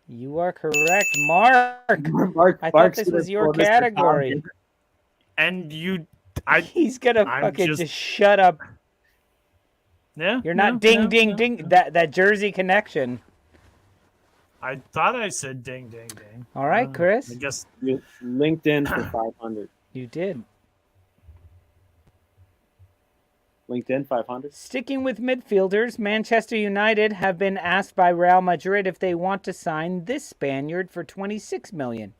You are correct. Mark. I thought this was your category. And he's going to fucking just shut up. Yeah. You're not ding. That Jersey connection. I thought I said ding. All right, Chris. I guess you LinkedIn for 500. You did. LinkedIn 500. Sticking with midfielders, Manchester United have been asked by Real Madrid if they want to sign this Spaniard for $26 million.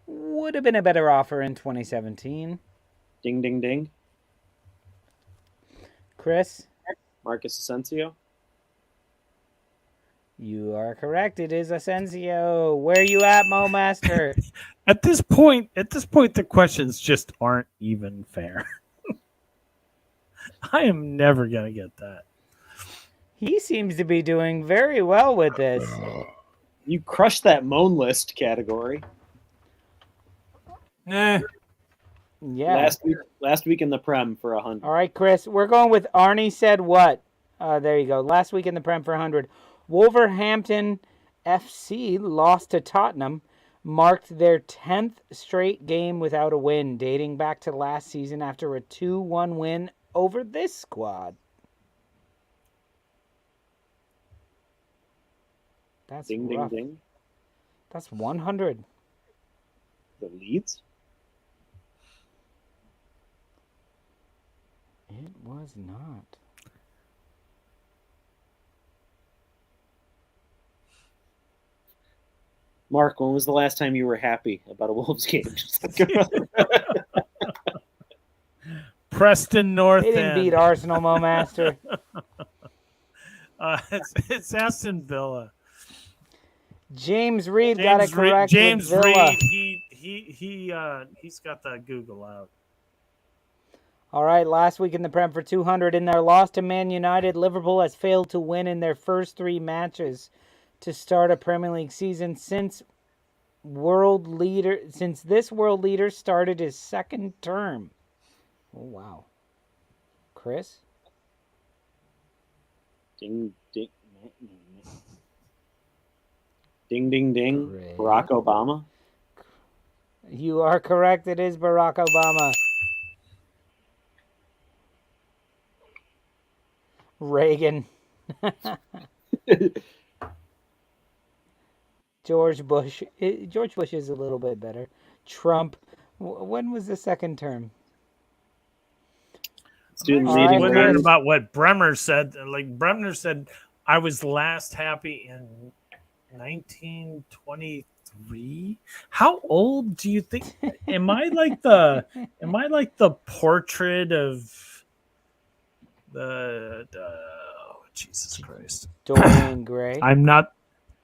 Would have been a better offer in 2017. Ding. Chris? Marcus Asensio. You are correct. It is Asensio. Where you at, Mo Master? At this point, the questions just aren't even fair. I am never going to get that. He seems to be doing very well with this. You crushed that moan list category. Yeah. Last week in the Prem for 100. All right, Chris. We're going with Arnie said what? There you go. Last week in the Prem for 100. Wolverhampton FC lost to Tottenham. marked their 10th straight game without a win, dating back to last season after a 2-1 win over this squad. That's Ding, rough. ding, ding. That's 100. The Leeds? It was not. Mark, when was the last time you were happy about a Wolves game? Preston North They didn't End. beat Arsenal, Mo Master. It's Aston Villa. James Reed got it correct. James with Villa. Reed. He's got the Google out. All right, last week in the Prem for 200. In their loss to Man United, Liverpool has failed to win in their first 3 matches to start a Premier League season since this world leader started his second term. Oh, wow. Chris? Ding, ding. Ding, ding, ding. Great. Barack Obama? You are correct. It is Barack Obama. Reagan. George Bush. George Bush is a little bit better. Trump. When was the second term? Student All leading right, Wondering Chris. about what Bremer said. Like Bremer said, I was last happy in 1923. How old do you think? Am I like the portrait of the oh, Jesus Christ? Dorian Gray. I'm not.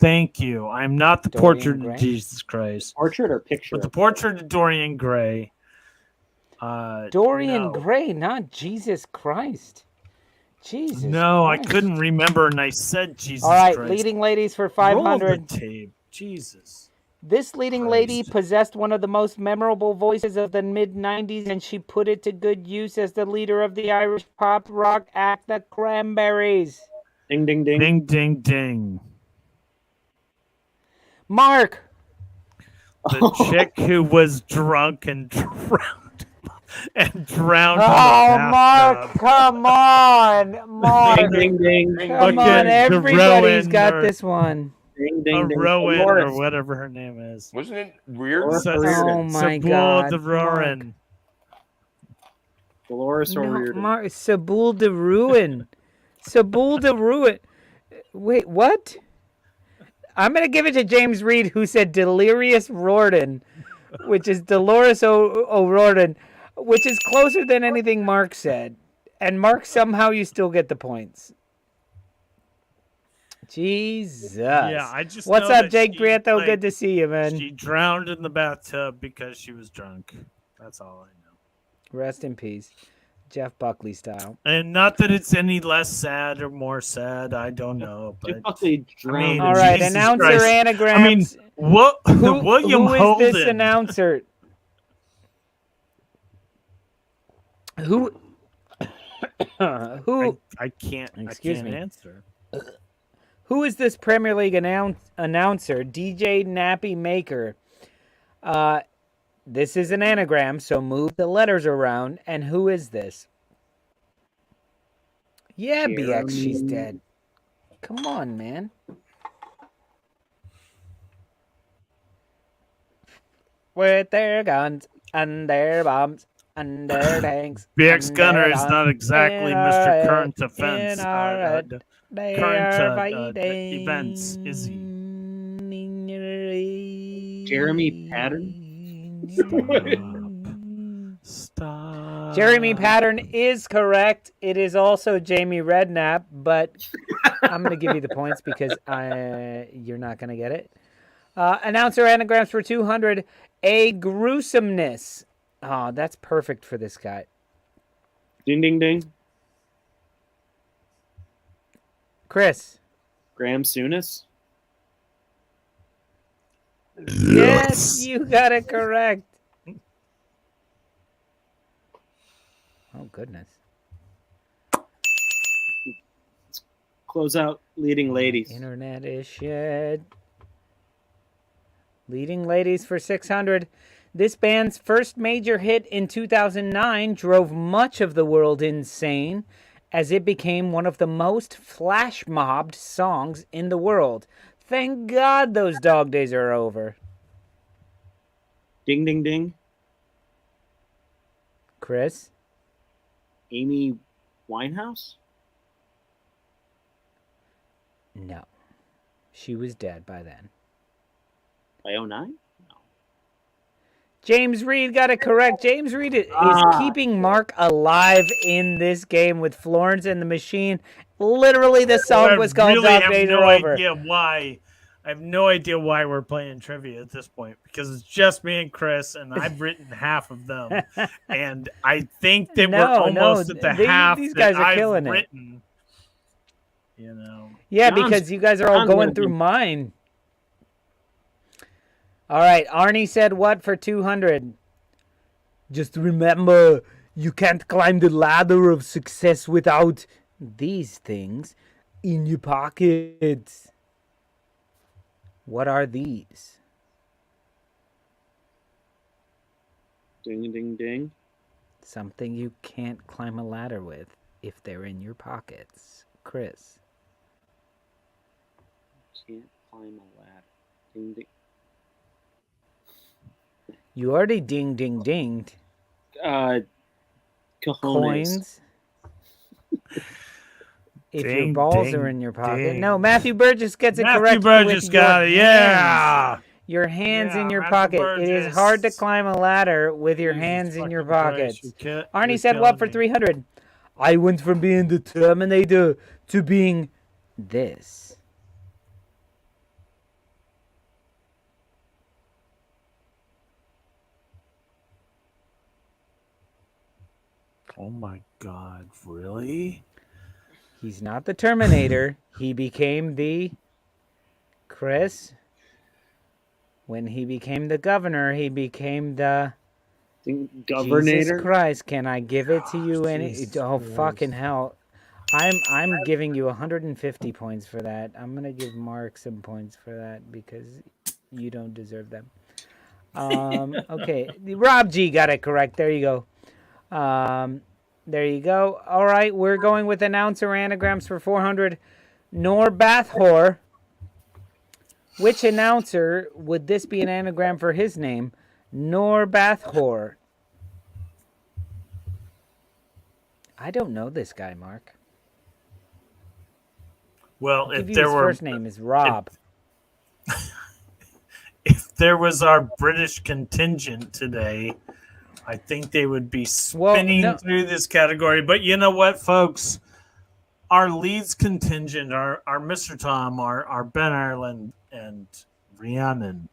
Thank you. I'm not the Dorian portrait Gray? of Jesus Christ, Portrait or picture? but the portrait of Dorian Gray. Dorian no. Gray, not Jesus Christ. Jesus. No, Christ. I couldn't remember, and I said Jesus All right, Christ. leading ladies for Roll 500. the tape. Jesus. This leading Christ. lady possessed one of the most memorable voices of the mid-90s, and she put it to good use as the leader of the Irish pop rock act, the Cranberries. Ding, ding, ding. Ding, ding, ding. Mark. The chick who was drunk and drowned in the Mark, bathtub. come on. Mark. Ding, ding, ding. Come on, Fucking everybody's Rowan got or- this one. Ding, ding, ding. Rowan Dolores. or whatever her name is. Wasn't it weird? Dolores So- O'Riordan. Oh my Sabul God, de Rowan. Dolores No, O'Riordan. Mark, Sabul de Ruin. Sabul de Ruin. Wait, what? I'm going to give it to James Reed, who said Delirious Rordan, which is Dolores O'Riordan, which is closer than anything Mark said. And Mark, somehow you still get the points. Jesus. Yeah, I just What's know up, that Jake she, Prieto? like, Good to see you, man. She drowned in the bathtub because she was drunk. That's all I know. Rest in peace. Jeff Buckley style. And not that it's any less sad or more sad. I don't know. But Buckley drowned. All right, Jesus announcer Christ. anagrams. William who is Holden. this announcer? Who? Who? I can't. Excuse I can't me. answer. Who is this Premier League announcer? DJ Nappy Maker. This is an anagram, so move the letters around. And who is this? Yeah, BX, she's dead. Come on, man. With their guns and their bombs and their tanks. BX and Gunner their is guns not exactly in Mr. our Current head, Offense. in our head. They current are fighting. events, is he? Jeremy Patton? Stop. Jeremy Pattern is correct. It is also Jamie Redknapp, but I'm going to give you the points because you're not going to get it. Announcer anagrams for 200. A gruesomeness. Oh, that's perfect for this guy. Ding, ding, ding. Chris. Graham Souness? Yes, you got it correct. Oh, goodness. Close out leading ladies. Internet is shit. Leading Ladies for 600. This band's first major hit in 2009 drove much of the world insane as it became one of the most flash mobbed songs in the world. Thank God those dog days are over. Ding, ding, ding. Chris? Amy Winehouse? No. She was dead by then. By 09? No. James Reed got it correct. James Reed is keeping Mark alive in this game with Florence and the Machine. Literally, the song was called Dog Days Are Over. I have no idea why we're playing trivia at this point, because it's just me and Chris, and I've written half of them. And I think that we're almost at the half these guys that are I've killing written. You know. Yeah, because you guys are all going through mine. All right, Arnie said what for 200? Just remember, you can't climb the ladder of success without these things in your pockets. What are these? Ding, ding, ding. Something you can't climb a ladder with if they're in your pockets. Chris. Can't climb a ladder. Ding, ding. You already ding, ding, dinged. Coins. If your balls are in your pocket. No, Matthew Burgess gets it correct. Matthew Burgess got it, yeah. Your hands in your pocket. It is hard to climb a ladder with your hands in your pockets. Arnie said what for 300? I went from being the Terminator to being this. Oh my God, really? He's not the Terminator. He became the Chris. When he became the governor, he became the Governator. Jesus Christ, can I give it to you? Fucking hell. I'm giving you 150 points for that. I'm gonna give Mark some points for that because you don't deserve them. Okay. Rob G got it correct. There you go. There you go. All right, we're going with announcer anagrams for 400. Norbathor. Which announcer would this be an anagram for his name? Norbathor. I don't know this guy, Mark. Well, if there were, first name is Rob. If there was our British contingent today, I think they would be spinning through this category. But you know what, folks? Our Leeds contingent, our Mr. Tom, our Ben Ireland, and Rhiannon,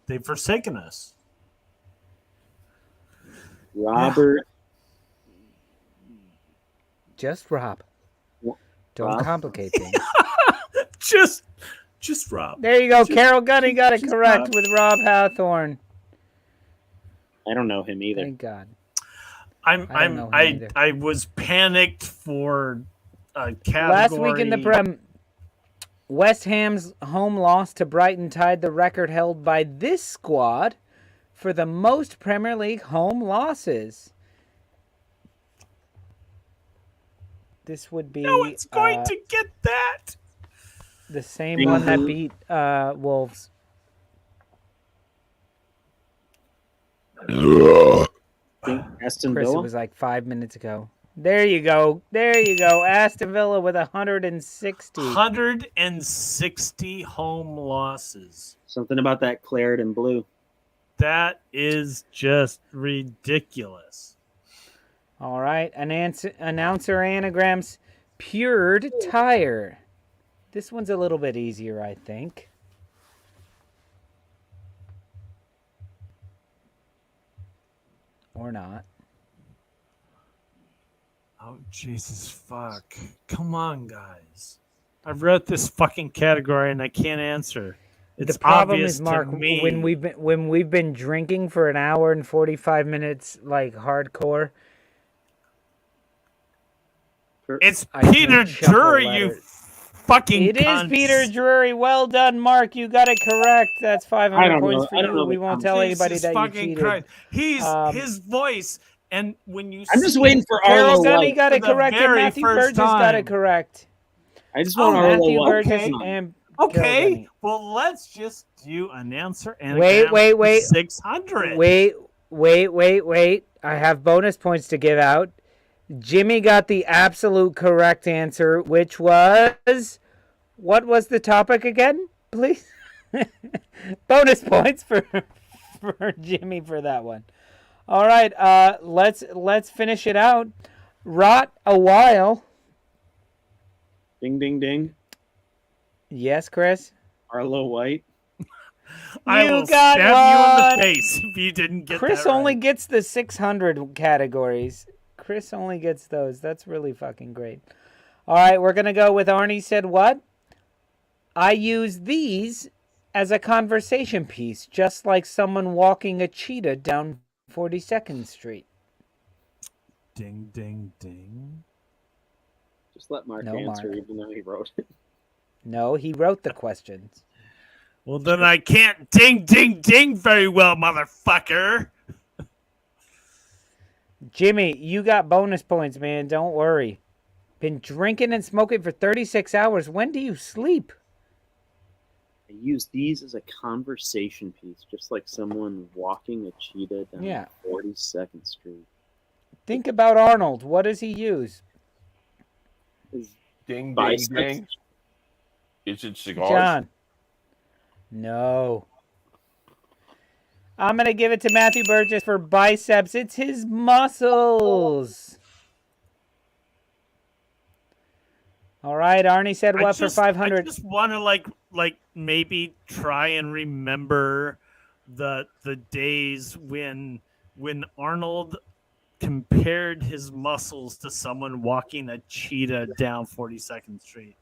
they've forsaken us. Robert. Just Rob. Don't complicate things. Just Rob. There you go. Carol Gunny got it correct with Rob Hathorn. I don't know him either. Thank God. I was panicked for a category. Last week in the Prem, West Ham's home loss to Brighton tied the record held by this squad for the most Premier League home losses. This would be... No one's going to get that. The same one that beat Wolves. Aston Chris, Villa? it was like 5 minutes ago. There you go. Aston Villa with 160. 160 home losses. Something about that claret and blue. That is just ridiculous. All right. Announcer anagrams. Pured tire. This one's a little bit easier, I think. Or not. Oh, Jesus, fuck. Come on, guys. I've read this fucking category and I can't answer. It's the problem obvious is, Mark, to me. when we've been drinking for an hour and 45 minutes, like hardcore. It's Peter Drury, you fucking It is cunts. Peter Drury. Well done, Mark. You got it correct. That's 500 points for I don't you. know We the won't tell anybody Jesus that you fucking cheated. Christ. His voice, and when you I'm just see waiting for Carol Arlo Gunny White. got it for the correct, and very Matthew first Burgess got it time. correct. I just want Oh, Arlo Matthew White. Burgess okay. and Okay, Carol Gunny. well, let's just do an answer and Wait. 600. Wait. I have bonus points to give out. Jimmy got the absolute correct answer, which was... What was the topic again, please? Bonus points for Jimmy for that one. All right, let's finish it out. Rot a while. Ding, ding, ding. Yes, Chris? Arlo White. I You will got stab you in one. the face if you didn't get Chris that only right. gets the 600 categories. Chris only gets those. That's really fucking great. All right, we're going to go with Arnie said what? I use these as a conversation piece, just like someone walking a cheetah down 42nd Street. Ding, ding, ding. Just let Mark No, answer, Mark. even though he wrote it. No, he wrote the questions. Well, then I can't ding, ding, ding very well, motherfucker. Jimmy, you got bonus points, man. Don't worry. Been drinking and smoking for 36 hours. When do you sleep? I use these as a conversation piece, just like someone walking a cheetah down 42nd Street. Think about Arnold. What does he use? His Ding, ding, biceps. ding. Is it cigars? John. No. I'm going to give it to Matthew Burgess for biceps. It's his muscles. All right, Arnie said what for 500? I just want to like maybe try and remember the days when Arnold compared his muscles to someone walking a cheetah down 42nd Street.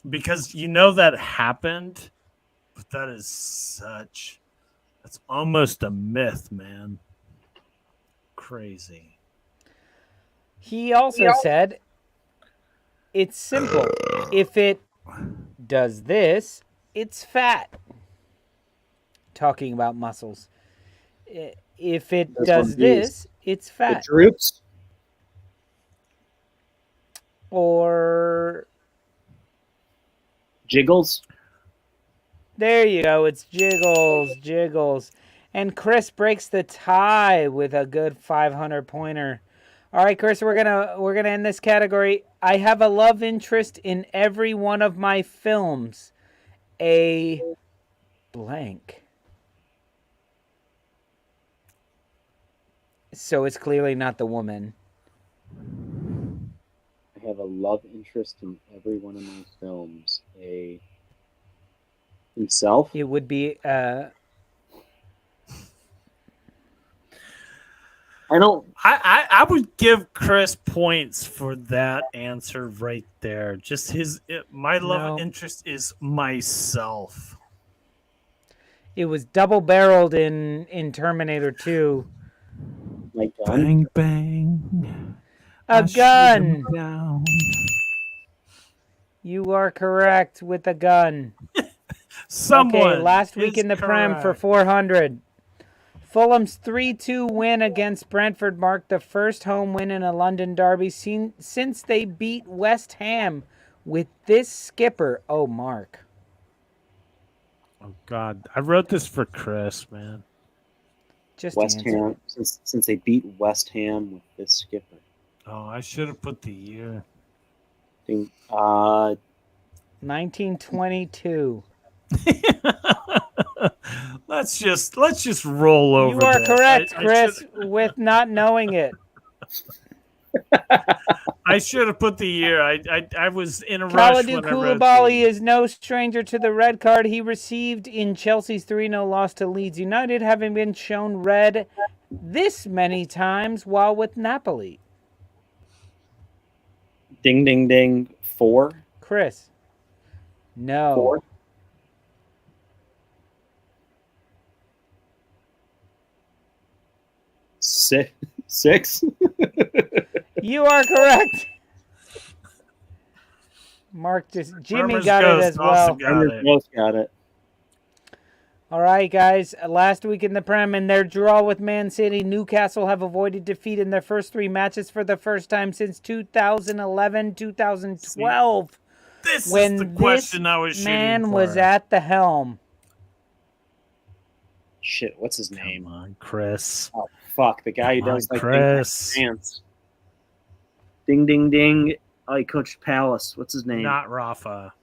Because you know that happened, but that's almost a myth, man. Crazy. He also said, it's simple. If it does this, it's fat. Talking about muscles. If it does this, it's fat. The droops? Or... Jiggles? There you go. It's jiggles. And Chris breaks the tie with a good 500 pointer. All right, Chris, we're gonna end this category. I have a love interest in every one of my films. A blank. So it's clearly not the woman. I have a love interest in every one of my films. Himself? It would be I would give Chris points for that answer right there. Just my love interest is myself. It was double-barreled in Terminator 2. My gun? Bang bang. A gun. Down. You are correct with a gun. Someone okay, last week is in the Prem for correct. 400. Fulham's 3-2 win against Brentford marked the first home win in a London derby since they beat West Ham with this skipper. Oh, Mark. Oh God, I wrote this for Chris, man. Just West answer. Ham. Since they beat West Ham with this skipper. Oh, I should have put the year. 1922. Let's just roll over. You are this. correct, I Chris, with not knowing it. I should have put the year. I was in a rush Kalidou when I wrote Koulibaly the... is no stranger to the red card he received in Chelsea's 3-0 loss to Leeds United, having been shown red this many times while with Napoli. Ding, ding, ding. 4? Chris. No. 4? Six? You are correct. Mark Jimmy Farmer's got it Ghost as also well. got it. Both got it. All right, guys. Last week in the Prem, in their draw with Man City, Newcastle have avoided defeat in their first 3 matches for the first time since 2011, 2012. This when is the question I was shooting man for. was at the helm. Shit, what's his name? Come on, Chris. Oh, fuck. The guy who Come does on, like Chris. dance. Ding, ding, ding. Oh, he coached Palace. What's his name? Not Rafa.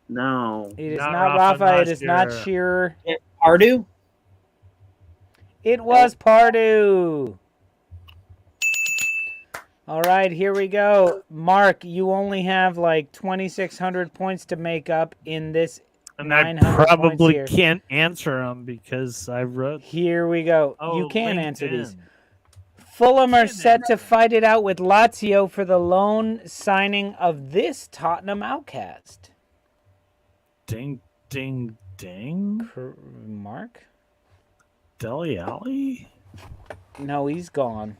No. It is Not not Rafa, Rafa. not It is not Shearer. Shearer. Pardew? It was Pardew. All right, here we go. Mark, you only have like 2,600 points to make up in this. And I 900 probably points here. can't answer them because I wrote. Here we go. Oh, you can LinkedIn. answer these. Fulham are set to fight it out with Lazio for the loan signing of this Tottenham outcast. Ding, ding, ding. Mark? Dele Alli? No, he's gone.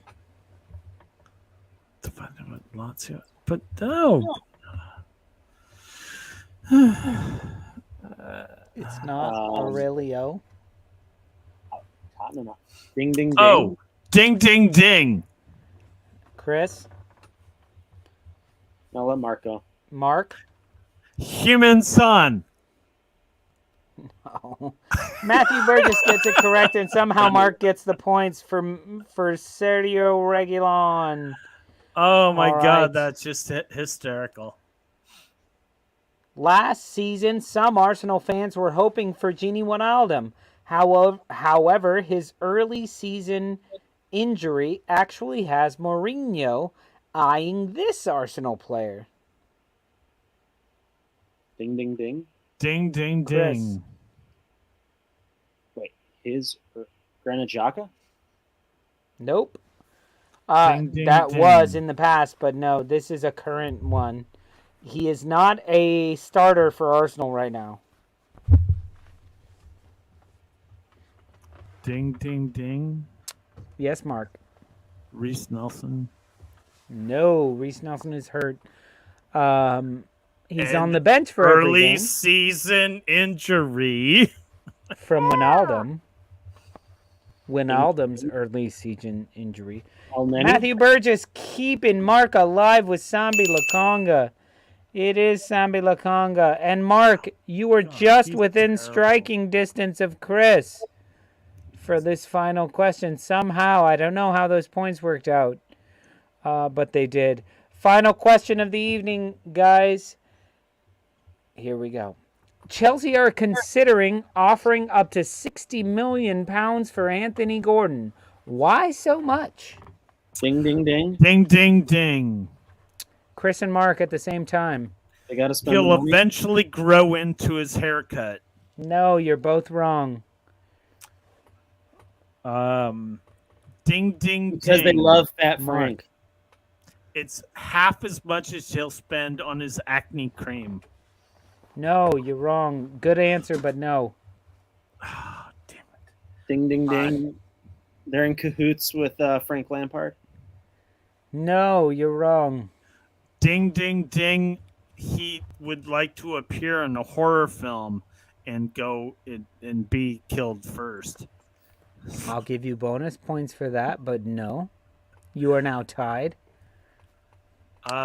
To find out what Lazio. But no. It's not Aurelio. Tottenham. Ding, ding, ding. Oh, ding, ding, ding. Chris? I'll let Mark go. Mark? Human son. Oh. Matthew Burgess gets it correct, and somehow Mark gets the points for Sergio Reguilon. Oh my All God, right. that's just hysterical. Last season, some Arsenal fans were hoping for Gini Wijnaldum. However, his early season injury actually has Mourinho eyeing this Arsenal player. Ding, ding, ding. Ding, ding, Chris. ding. Wait, his Granit Xhaka? Nope. Ding, ding, that ding. was in the past, but no, this is a current one. He is not a starter for Arsenal right now. Ding, ding, ding. Yes, Mark. Reece Nelson. No, Reece Nelson is hurt. He's And on the bench for every early game season injury. from Wijnaldum. Wijnaldum's early season injury. Matthew Burgess keeping Mark alive with Sambi Lakonga. It is Sambi Lakonga. And Mark, you were just he's within terrible. striking distance of Chris for this final question. Somehow, I don't know how those points worked out, but they did. Final question of the evening, guys. Here we go. Chelsea are considering offering up to £60 million for Anthony Gordon. Why so much? Ding, ding, ding. Ding, ding, ding. Chris and Mark at the same time. They got to spend He'll the money. eventually grow into his haircut. No, you're both wrong. Ding, ding, Because ding. they love Fat Mark. Frank. It's half as much as he'll spend on his acne cream. No, you're wrong. Good answer, but no. Oh, damn it. Ding, ding, ding. They're in cahoots with Frank Lampard. No, you're wrong. Ding, ding, ding. He would like to appear in a horror film and go and be killed first. I'll give you bonus points for that, but no. You are now tied.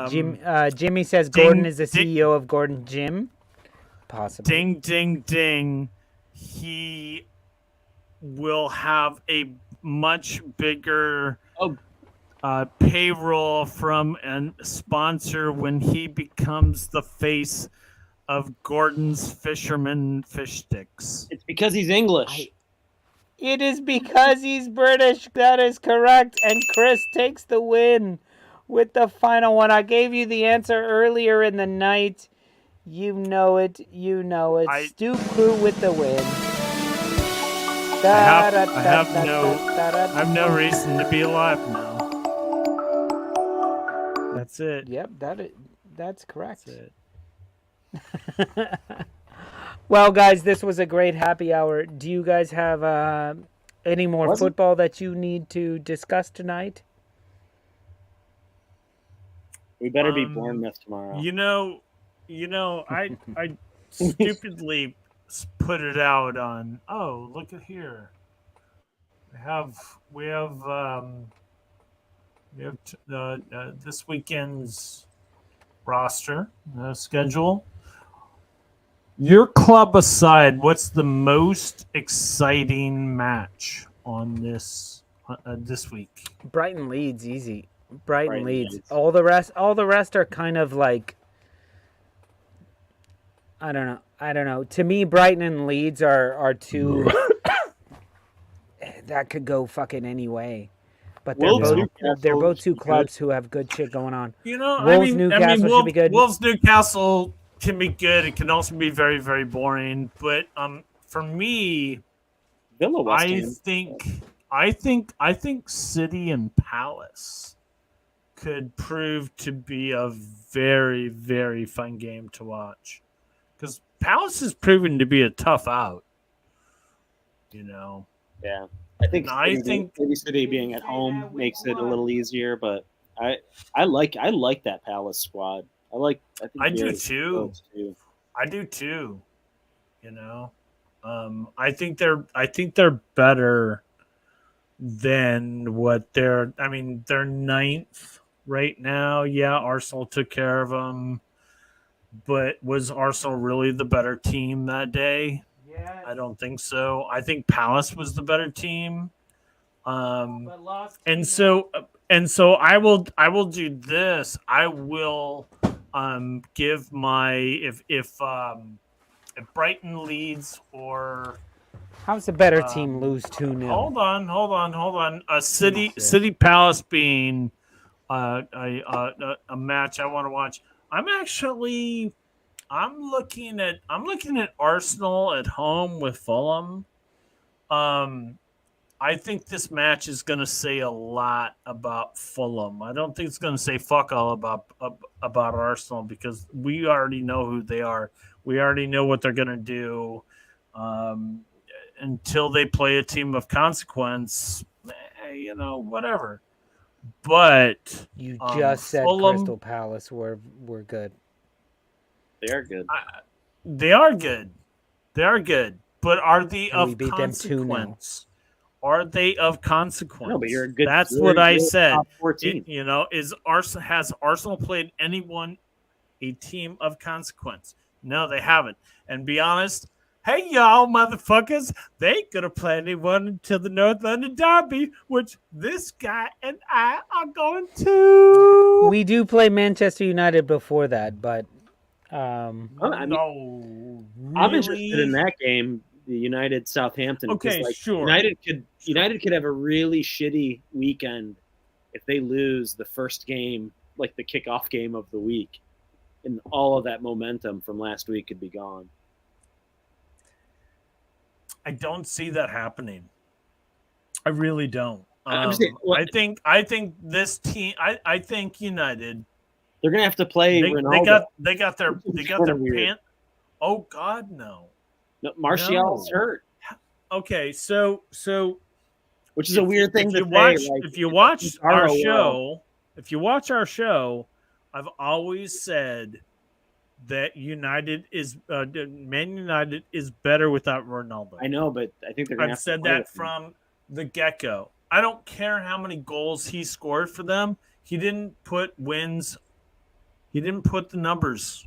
Jimmy says ding, Gordon is the ding. CEO of Gordon Gym. Possibly. Ding, ding, ding. He will have a much bigger payroll from a sponsor when he becomes the face of Gordon's Fisherman Fish Sticks. It's because he's English. It is because he's British. That is correct. And Chris takes the win with the final one. I gave you the answer earlier in the night. You know it. You know it. Stoop Crew with the win. I have no reason to be alive now. That's it. Yep, that's correct. That's it. Well, guys, this was a great happy hour. Do you guys have any more football that you need to discuss tonight? We better be Bournemouth tomorrow. You know, I stupidly put it out on. Oh, look at here. We have this weekend's roster schedule. Your club aside, what's the most exciting match on this week? Brighton Leeds, easy. Brighton Leeds. All the rest are kind of like, I don't know. To me, Brighton and Leeds are two that could go fucking any way. But they're both two clubs who have good shit going on. Wolves, Newcastle should be good. Wolves, Newcastle can be good. It can also be very, very boring. But for me, I think City and Palace could prove to be a very, very fun game to watch. Because Palace is proven to be a tough out. Yeah. I think maybe City being at home makes it a little easier, but I like that Palace squad. I do too. I think they're better than what they're. I mean, they're ninth right now. Yeah, Arsenal took care of them, but was Arsenal really the better team that day? Yeah, I don't think so. I think Palace was the better team. And so I will do this. I will give my if Brighton leads or how's a better team lose 2-0? Hold on. City Palace being a match I want to watch. I'm looking at Arsenal at home with Fulham. I think this match is going to say a lot about Fulham. I don't think it's going to say fuck all about Arsenal because we already know who they are. We already know what they're going to do. Until they play a team of consequence, whatever. But you just said Fulham, Crystal Palace were good. They are good. They are good. But are they And we of beat consequence? Are they of consequence? No, but you're a good. That's what I said. Top 14. Has Arsenal played a team of consequence? No, they haven't. And be honest, hey y'all, motherfuckers, they ain't gonna play anyone until the North London Derby, which this guy and I are going to. We do play Manchester United before that, but I'm really? interested in that game. The United Southampton. Okay, sure. United could have a really shitty weekend if they lose the first game, like the kickoff game of the week, and all of that momentum from last week could be gone. I don't see that happening. I really don't. I'm saying, I think this team. I think United. They're gonna have to play Ronaldo. They got their pant. Oh God, no. No, Martial's hurt. Okay, so which is a weird thing to say. If you watch our show, I've always said that Man United is better without Ronaldo. I know, but I think they're going to have to said that from the get-go. I don't care how many goals he scored for them. He didn't put wins. He didn't put the numbers,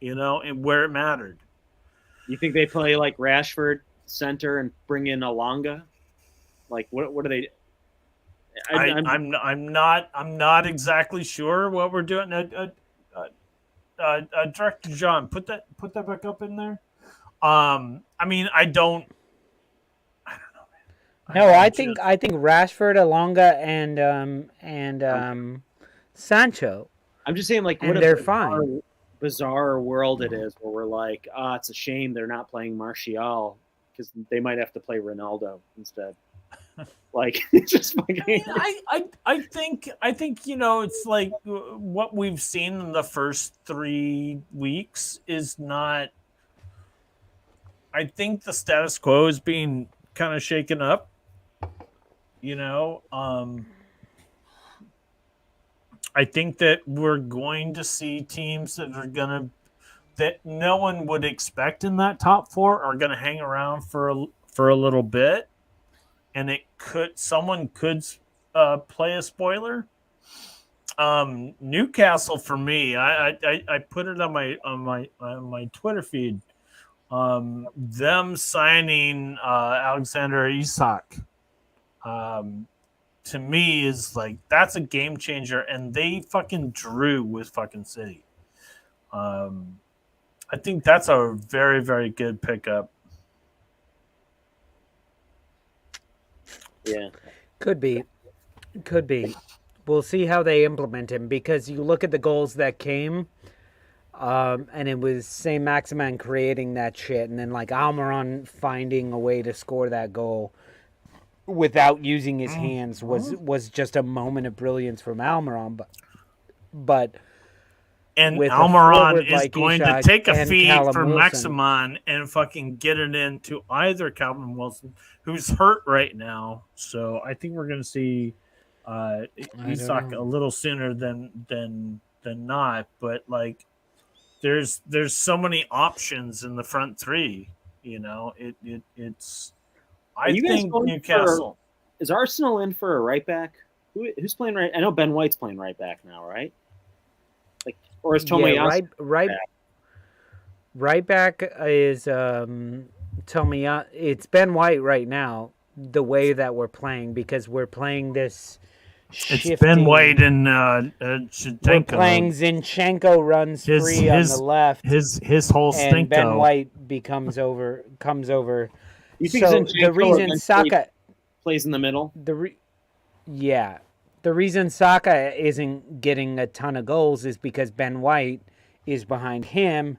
and where it mattered. You think they play like Rashford center and bring in Alonga? Like what are they? I'm not exactly sure what we're doing. Director John, put that back up in there. I don't know, man. No, I think Rashford, Alonga, and Sancho. I'm just saying, like, what they're fine. Bizarre world it is where we're like, it's a shame they're not playing Martial because they might have to play Ronaldo instead. Like, it's just fucking. I think it's like what we've seen in the first 3 weeks is not. I think the status quo is being kind of shaken up. I think that we're going to see teams that are going to that no one would expect in that top four are going to hang around for a little bit, and someone could play a spoiler. Newcastle for me, I put it on my Twitter feed. Them signing Alexander Isak, to me is like that's a game changer, and they fucking drew with fucking City. I think that's a very, very good pickup. Yeah. Could be. We'll see how they implement him, because you look at the goals that came, and it was Saint Maximin creating that shit, and then like Almiron finding a way to score that goal without using his hands was just a moment of brilliance from Almiron. But and Almiron is like going Ishak to take a feed Callum from Wilson. Maximin and fucking get it into either Calvin Wilson, who's hurt right now. So I think we're going to see Isak a little sooner than not. But like, there's so many options in the front three. You know, it's. I think Newcastle. Is Arsenal in for a right back? Who's playing right? I know Ben White's playing right back now, right? Like, or is Tomiyasu? Right back is Tomiyasu. It's Ben White right now. The way that we're playing, because we're playing this. It's Ben White and Zinchenko. We're playing Zinchenko runs free on the left. His whole stinko. And Ben White comes over. You think the reason Saka plays in the middle? The reason Saka isn't getting a ton of goals is because Ben White is behind him.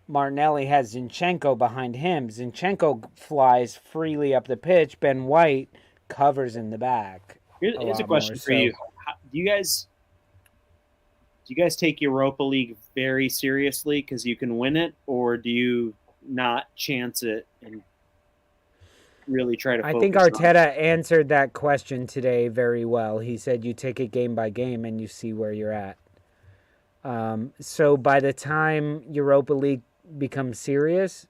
Martinelli has Zinchenko behind him. Zinchenko flies freely up the pitch. Ben White covers in the back. Here's a question for you. Do you guys take Europa League very seriously because you can win it, or do you not chance it and really try to focus? I think Arteta answered that question today very well. He said you take it game by game and you see where you're at. So by the time Europa League becomes serious,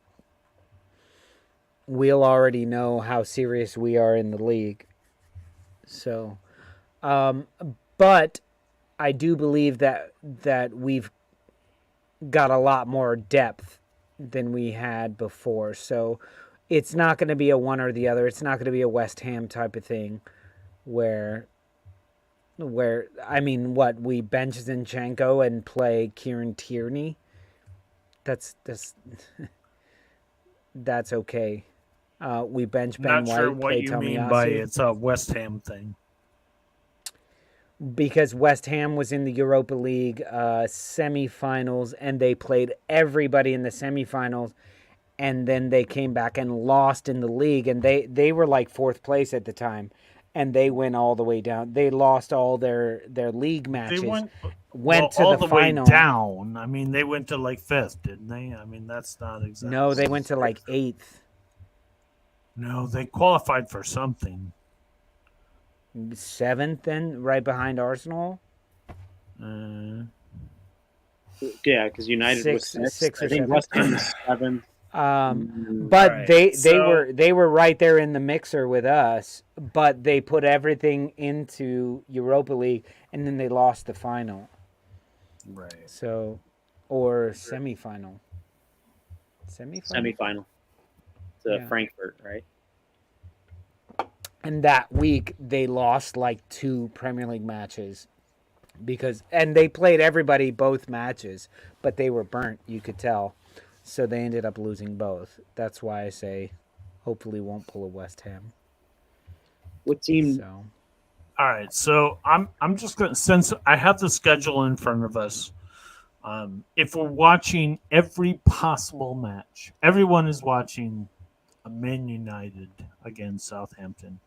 we'll already know how serious we are in the league. So, but I do believe that we've got a lot more depth than we had before. So it's not going to be a one or the other. It's not going to be a West Ham type of thing where I mean, we bench Zinchenko and play Kieran Tierney. That's okay. We bench Ben White. Not sure what you mean by it's a West Ham thing. Because West Ham was in the Europa League semifinals, and they played everybody in the semifinals, and then they came back and lost in the league, and they were like fourth place at the time, and they went all the way down. They lost all their league matches. They went to all the final. Way down. I mean, they went to like fifth, didn't they? I mean, that's not exactly. No, they went to like eighth. No, they qualified for something. Seventh, then, right behind Arsenal. Yeah, because United was sixth. I think West Ham was seventh. But right. they were right there in the mixer with us. But they put everything into Europa League, and then they lost the final. Right. So, or semifinal. Semifinal. To Frankfurt, right? And that week they lost like 2 Premier League matches and they played everybody both matches, but they were burnt, you could tell. So they ended up losing both. That's why I say hopefully won't pull a West Ham. What team? So. All right, so I'm just going to, since I have the schedule in front of us, if we're watching every possible match, everyone is watching Man United against Southampton.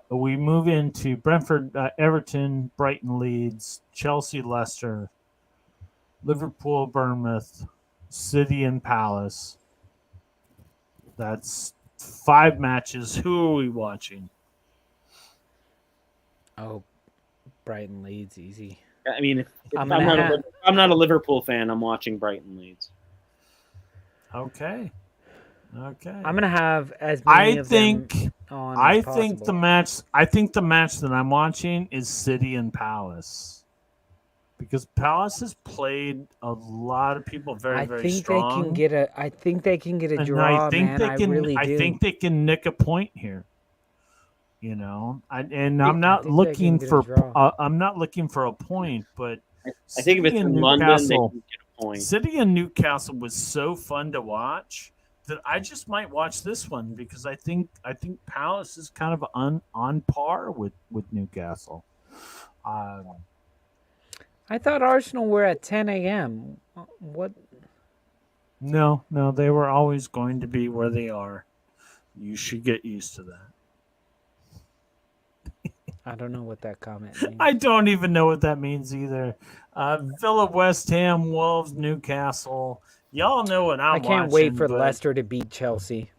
We move into Brentford, Everton, Brighton, Leeds, Chelsea, Leicester, Liverpool, Bournemouth, City, and Palace. That's 5 matches. Who are we watching? Oh, Brighton, Leeds, easy. I mean, if I'm not a Liverpool fan, I'm watching Brighton, Leeds. Okay. I'm gonna have as many of them on as possible. think the match that I'm watching is City and Palace, because Palace has played a lot of people very strong. I think they can get a draw, man. I really do. I think they can nick a point here. You know, I'm not looking for a point, but I think if it's in London, they can get a point. City and Newcastle was so fun to watch that I just might watch this one, because I think Palace is kind of on par with Newcastle. I thought Arsenal were at 10 a.m. What? No, they were always going to be where they are. You should get used to that. I don't know what that comment means. I don't even know what that means either. Villa, West Ham, Wolves, Newcastle. Y'all know what I'm watching. I can't wait for Leicester to beat Chelsea.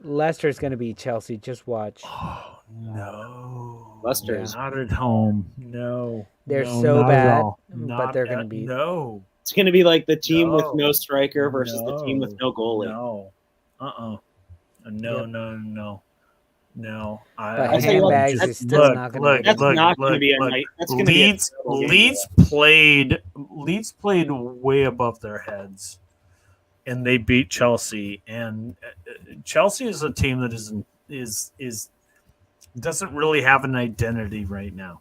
Leicester's going to beat Chelsea. Just watch. Oh, no. Leicester's not at home. No. They're so bad, but they're going to beat. No. It's going to be like the team with no striker versus the team with no goalie. No. No. No, but handbags is still not going to. That's not going to be a night. That's going to be Leeds played way above their heads, and they beat Chelsea. And Chelsea is a team that is doesn't really have an identity right now.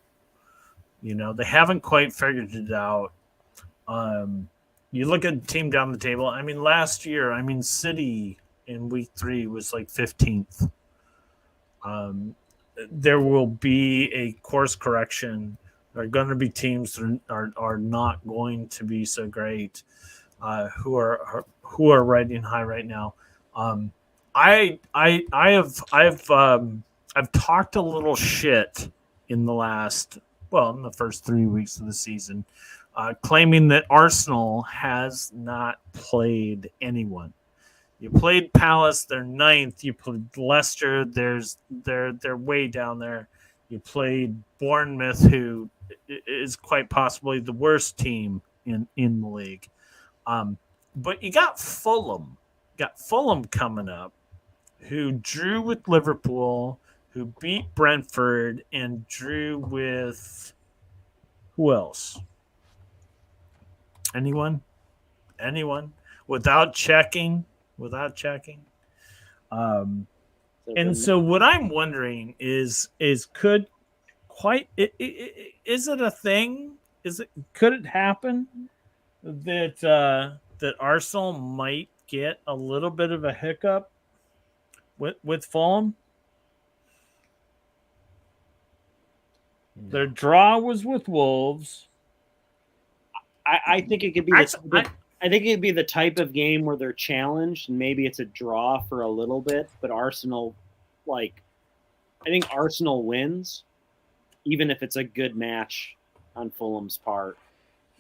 You know, they haven't quite figured it out. You look at the team down the table. I mean, last year, City in week 3 was like 15th. There will be a course correction. There are going to be teams that are not going to be so great, who are riding high right now. I've talked a little shit in the first 3 weeks of the season, claiming that Arsenal has not played anyone. You played Palace, they're 9th. You played Leicester, they're way down there. You played Bournemouth, who is quite possibly the worst team in the league. But you got Fulham. Coming up, who drew with Liverpool, who beat Brentford, and drew with who else? Anyone? Without checking. And so what I'm wondering is is it a thing? Could it happen that Arsenal might get a little bit of a hiccup with Fulham? Their draw was with Wolves. I think it could be. I think it'd be the type of game where they're challenged, and maybe it's a draw for a little bit. But Arsenal, I think Arsenal wins, even if it's a good match on Fulham's part.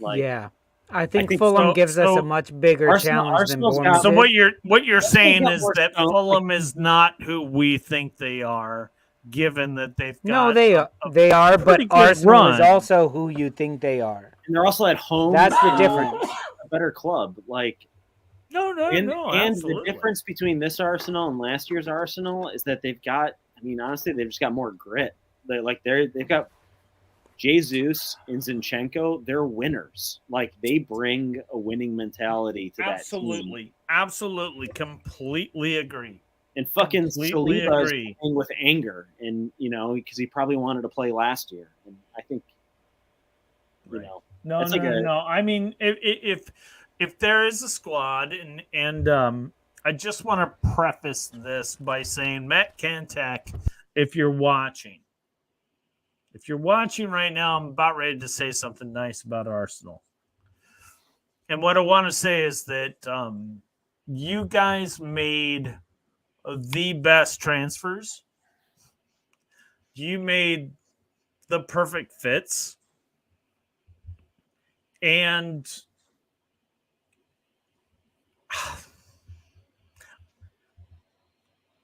I think Fulham gives us a much bigger challenge than Bournemouth. So what you're saying is that Fulham is not who we think they are, given that they've got they are, but Arsenal is also who you think they are, and they're also at home. That's the difference. A better club, no. And the difference between this Arsenal and last year's Arsenal is that they've got. Honestly, they've just got more grit. They've got Jesus and Zinchenko. They're winners. They bring a winning mentality to that team. Absolutely, completely agree. And fucking Saliba is playing with anger, and because he probably wanted to play last year, and I think No. I mean, if there is a squad, and I just want to preface this by saying, Matt Kantak, if you're watching right now, I'm about ready to say something nice about Arsenal. And what I want to say is that you guys made the best transfers. You made the perfect fits. And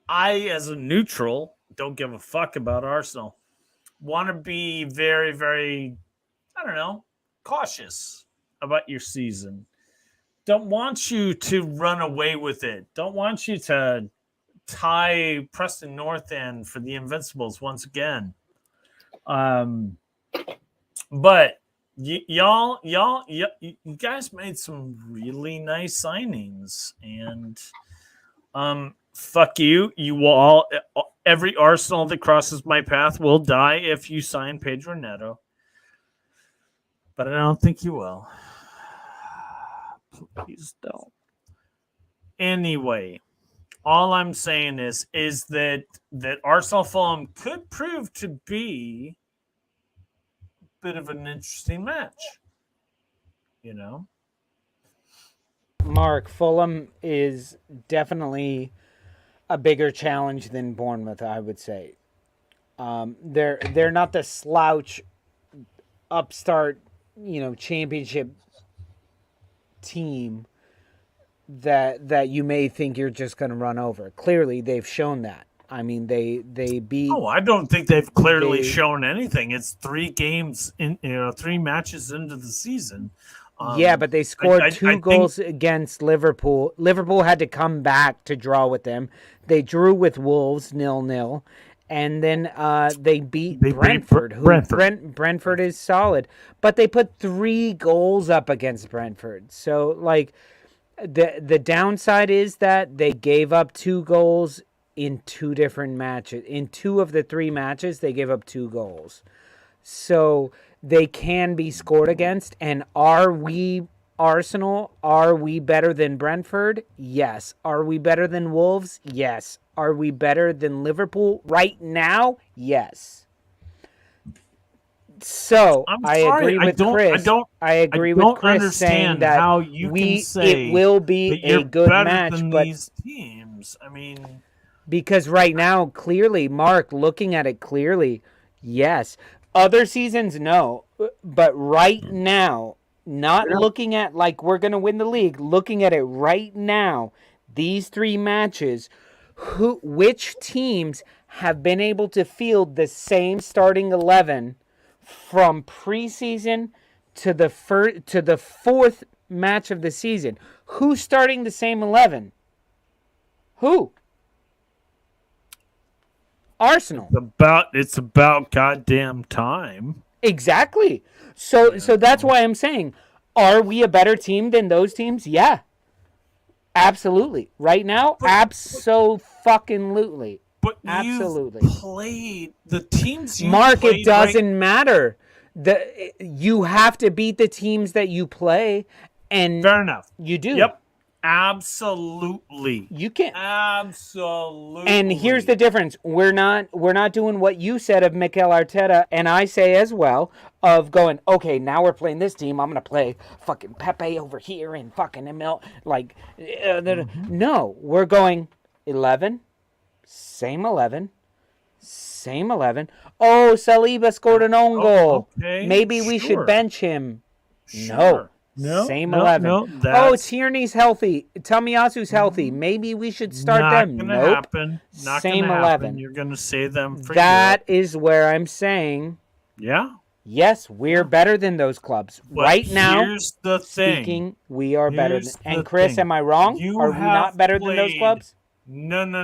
I, as a neutral, don't give a fuck about Arsenal. Want to be very, very, cautious about your season. don't want you to run away with it. Don't want you to tie Preston North End for the Invincibles once again. But y'all, you guys made some really nice signings, and fuck you. You will all, every Arsenal that crosses my path will die if you sign Pedro Neto. But I don't think you will. Please don't. Anyway, all I'm saying is that Arsenal Fulham could prove to be a bit of an interesting match. You know? Mark, Fulham is definitely a bigger challenge than Bournemouth, I would say. They're not the slouch upstart, championship team that you may think you're just going to run over. Clearly, they've shown that. I mean, they beat. Oh, I don't think they've clearly shown anything. It's 3 games in, 3 matches into the season. Yeah, but they scored 2 goals against Liverpool. Liverpool had to come back to draw with them. They drew with Wolves 0-0. And then they beat Brentford. Brentford is solid. But they put 3 goals up against Brentford. So, the downside is that they gave up 2 goals in 2 different matches. In 2 of the 3 matches, they gave up 2 goals. So they can be scored against. And are we Arsenal? Are we better than Brentford? Yes. Are we better than Wolves? Yes. Are we better than Liverpool right now? Yes. So I agree with Chris. I agree with Chris saying that how you can say it will be a good match, but these teams. I mean, because right now, clearly, Mark, looking at it clearly, yes. Other seasons, no. But right now, not looking at like we're going to win the league, looking at it right now, these 3 matches, which teams have been able to field the same starting 11 from preseason to the 4th match of the season? Who's starting the same 11? Who? Arsenal. It's about goddamn time. Exactly. So that's why I'm saying, are we a better team than those teams? Yeah. Absolutely. Right now, absolutely. But absolutely. You've played the teams you Mark, played it doesn't matter. You have to beat the teams that you play, and fair enough. You do. Yep. Absolutely. You can. Absolutely. And here's the difference. We're not doing what you said of Mikel Arteta, and I say as well, of going, okay, now we're playing this team. I'm going to play fucking Pepe over here and fucking Emil. No, we're going 11, same 11. Same 11. Oh, Saliba scored an own goal. Okay, maybe we should bench him. Sure. No, same 11. Tierney's healthy. Tomiyasu's healthy. Maybe we should start them. Not nope. Happen. Not same gonna 11. Happen. You're going to save them for That is where I'm saying. Yeah. Yes, we're better than those clubs. But right now, here's the thing. Speaking, we are better than. And Chris, am I wrong? Are we not better than those clubs? No. And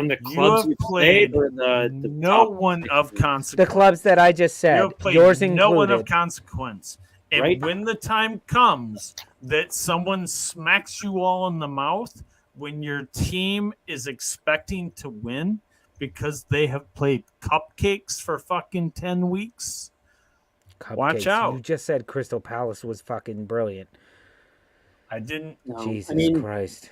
the clubs you played or the no one of consequence. The clubs that I just said, yours included. No one of consequence. And right. when the time comes that someone smacks you all in the mouth, when your team is expecting to win because they have played cupcakes for fucking 10 weeks, watch out. You just said Crystal Palace was fucking brilliant. I didn't. No. Jesus Christ.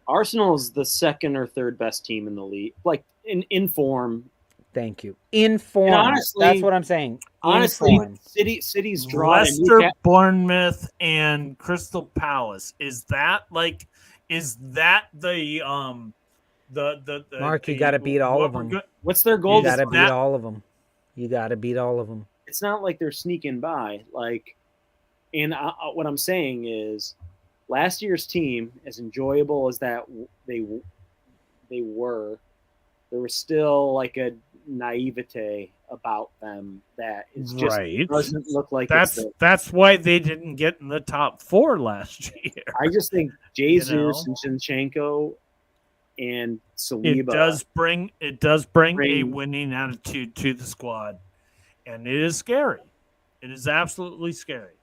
Arsenal is the second or third best team in the league, like in form. Thank you. In form. Honestly, that's what I'm saying. Honestly, City's draw. Leicester, Bournemouth, and Crystal Palace. Is that the Mark? You got to beat all of them. What's their goal? You got to beat all of them. You got to beat all of them. It's not like they're sneaking by. What I'm saying is, last year's team, as enjoyable as that they were, there was still like a naivete about them that is just Right. doesn't look like that's why they didn't get in the top 4 last year. I just think Jesus and Zinchenko and Saliba. It does bring a winning attitude to the squad, and it is scary. It is absolutely scary.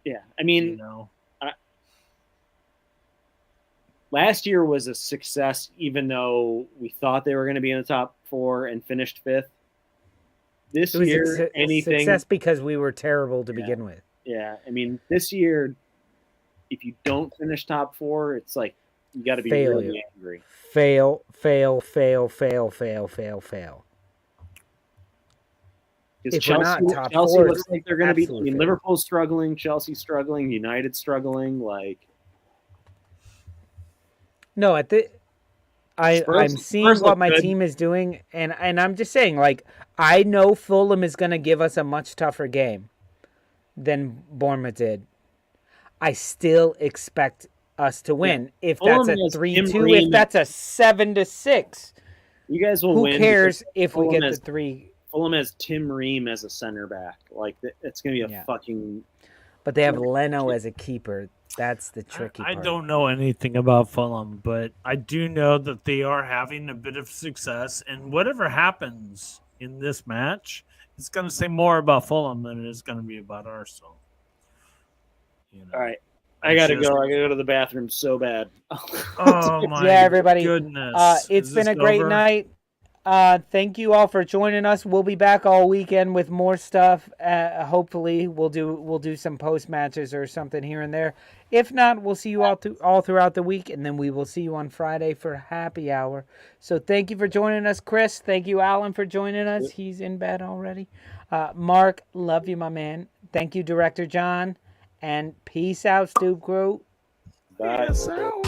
Yeah, I mean, last year was a success, even though we thought they were going to be in the top 4 and finished 5th. This year, anything success because we were terrible to begin with. Yeah, I mean, this year, if you don't finish top 4, it's like you got to be really angry. Fail. If Chelsea looks like they're going to be. I mean, Liverpool's struggling, Chelsea's struggling, United's struggling. Like, no, I'm seeing what my team is doing, and I'm just saying, like, I know Fulham is going to give us a much tougher game than Bournemouth did. I still expect us to win. If that's a 3-2, if that's a 7-6, you guys will win. Who cares if we get the 3? Fulham has Tim Ream as a center back. Like, it's going to be a fucking. But they have Leno as a keeper. That's the tricky part. I don't know anything about Fulham, but I do know that they are having a bit of success. And whatever happens in this match, it's going to say more about Fulham than it is going to be about Arsenal. All right. I got to go. I got to go to the bathroom so bad. Oh, my everybody. goodness. It's been a great night. Thank you all for joining us. We'll be back all weekend with more stuff. Hopefully, we'll do some post matches or something here and there. If not, we'll see you all throughout the week, and then we will see you on Friday for happy hour. So thank you for joining us, Chris. Thank you, Alan, for joining us. He's in bed already. Mark, love you, my man. Thank you, Director John, and peace out, Stoop Crew. Bye. Peace out.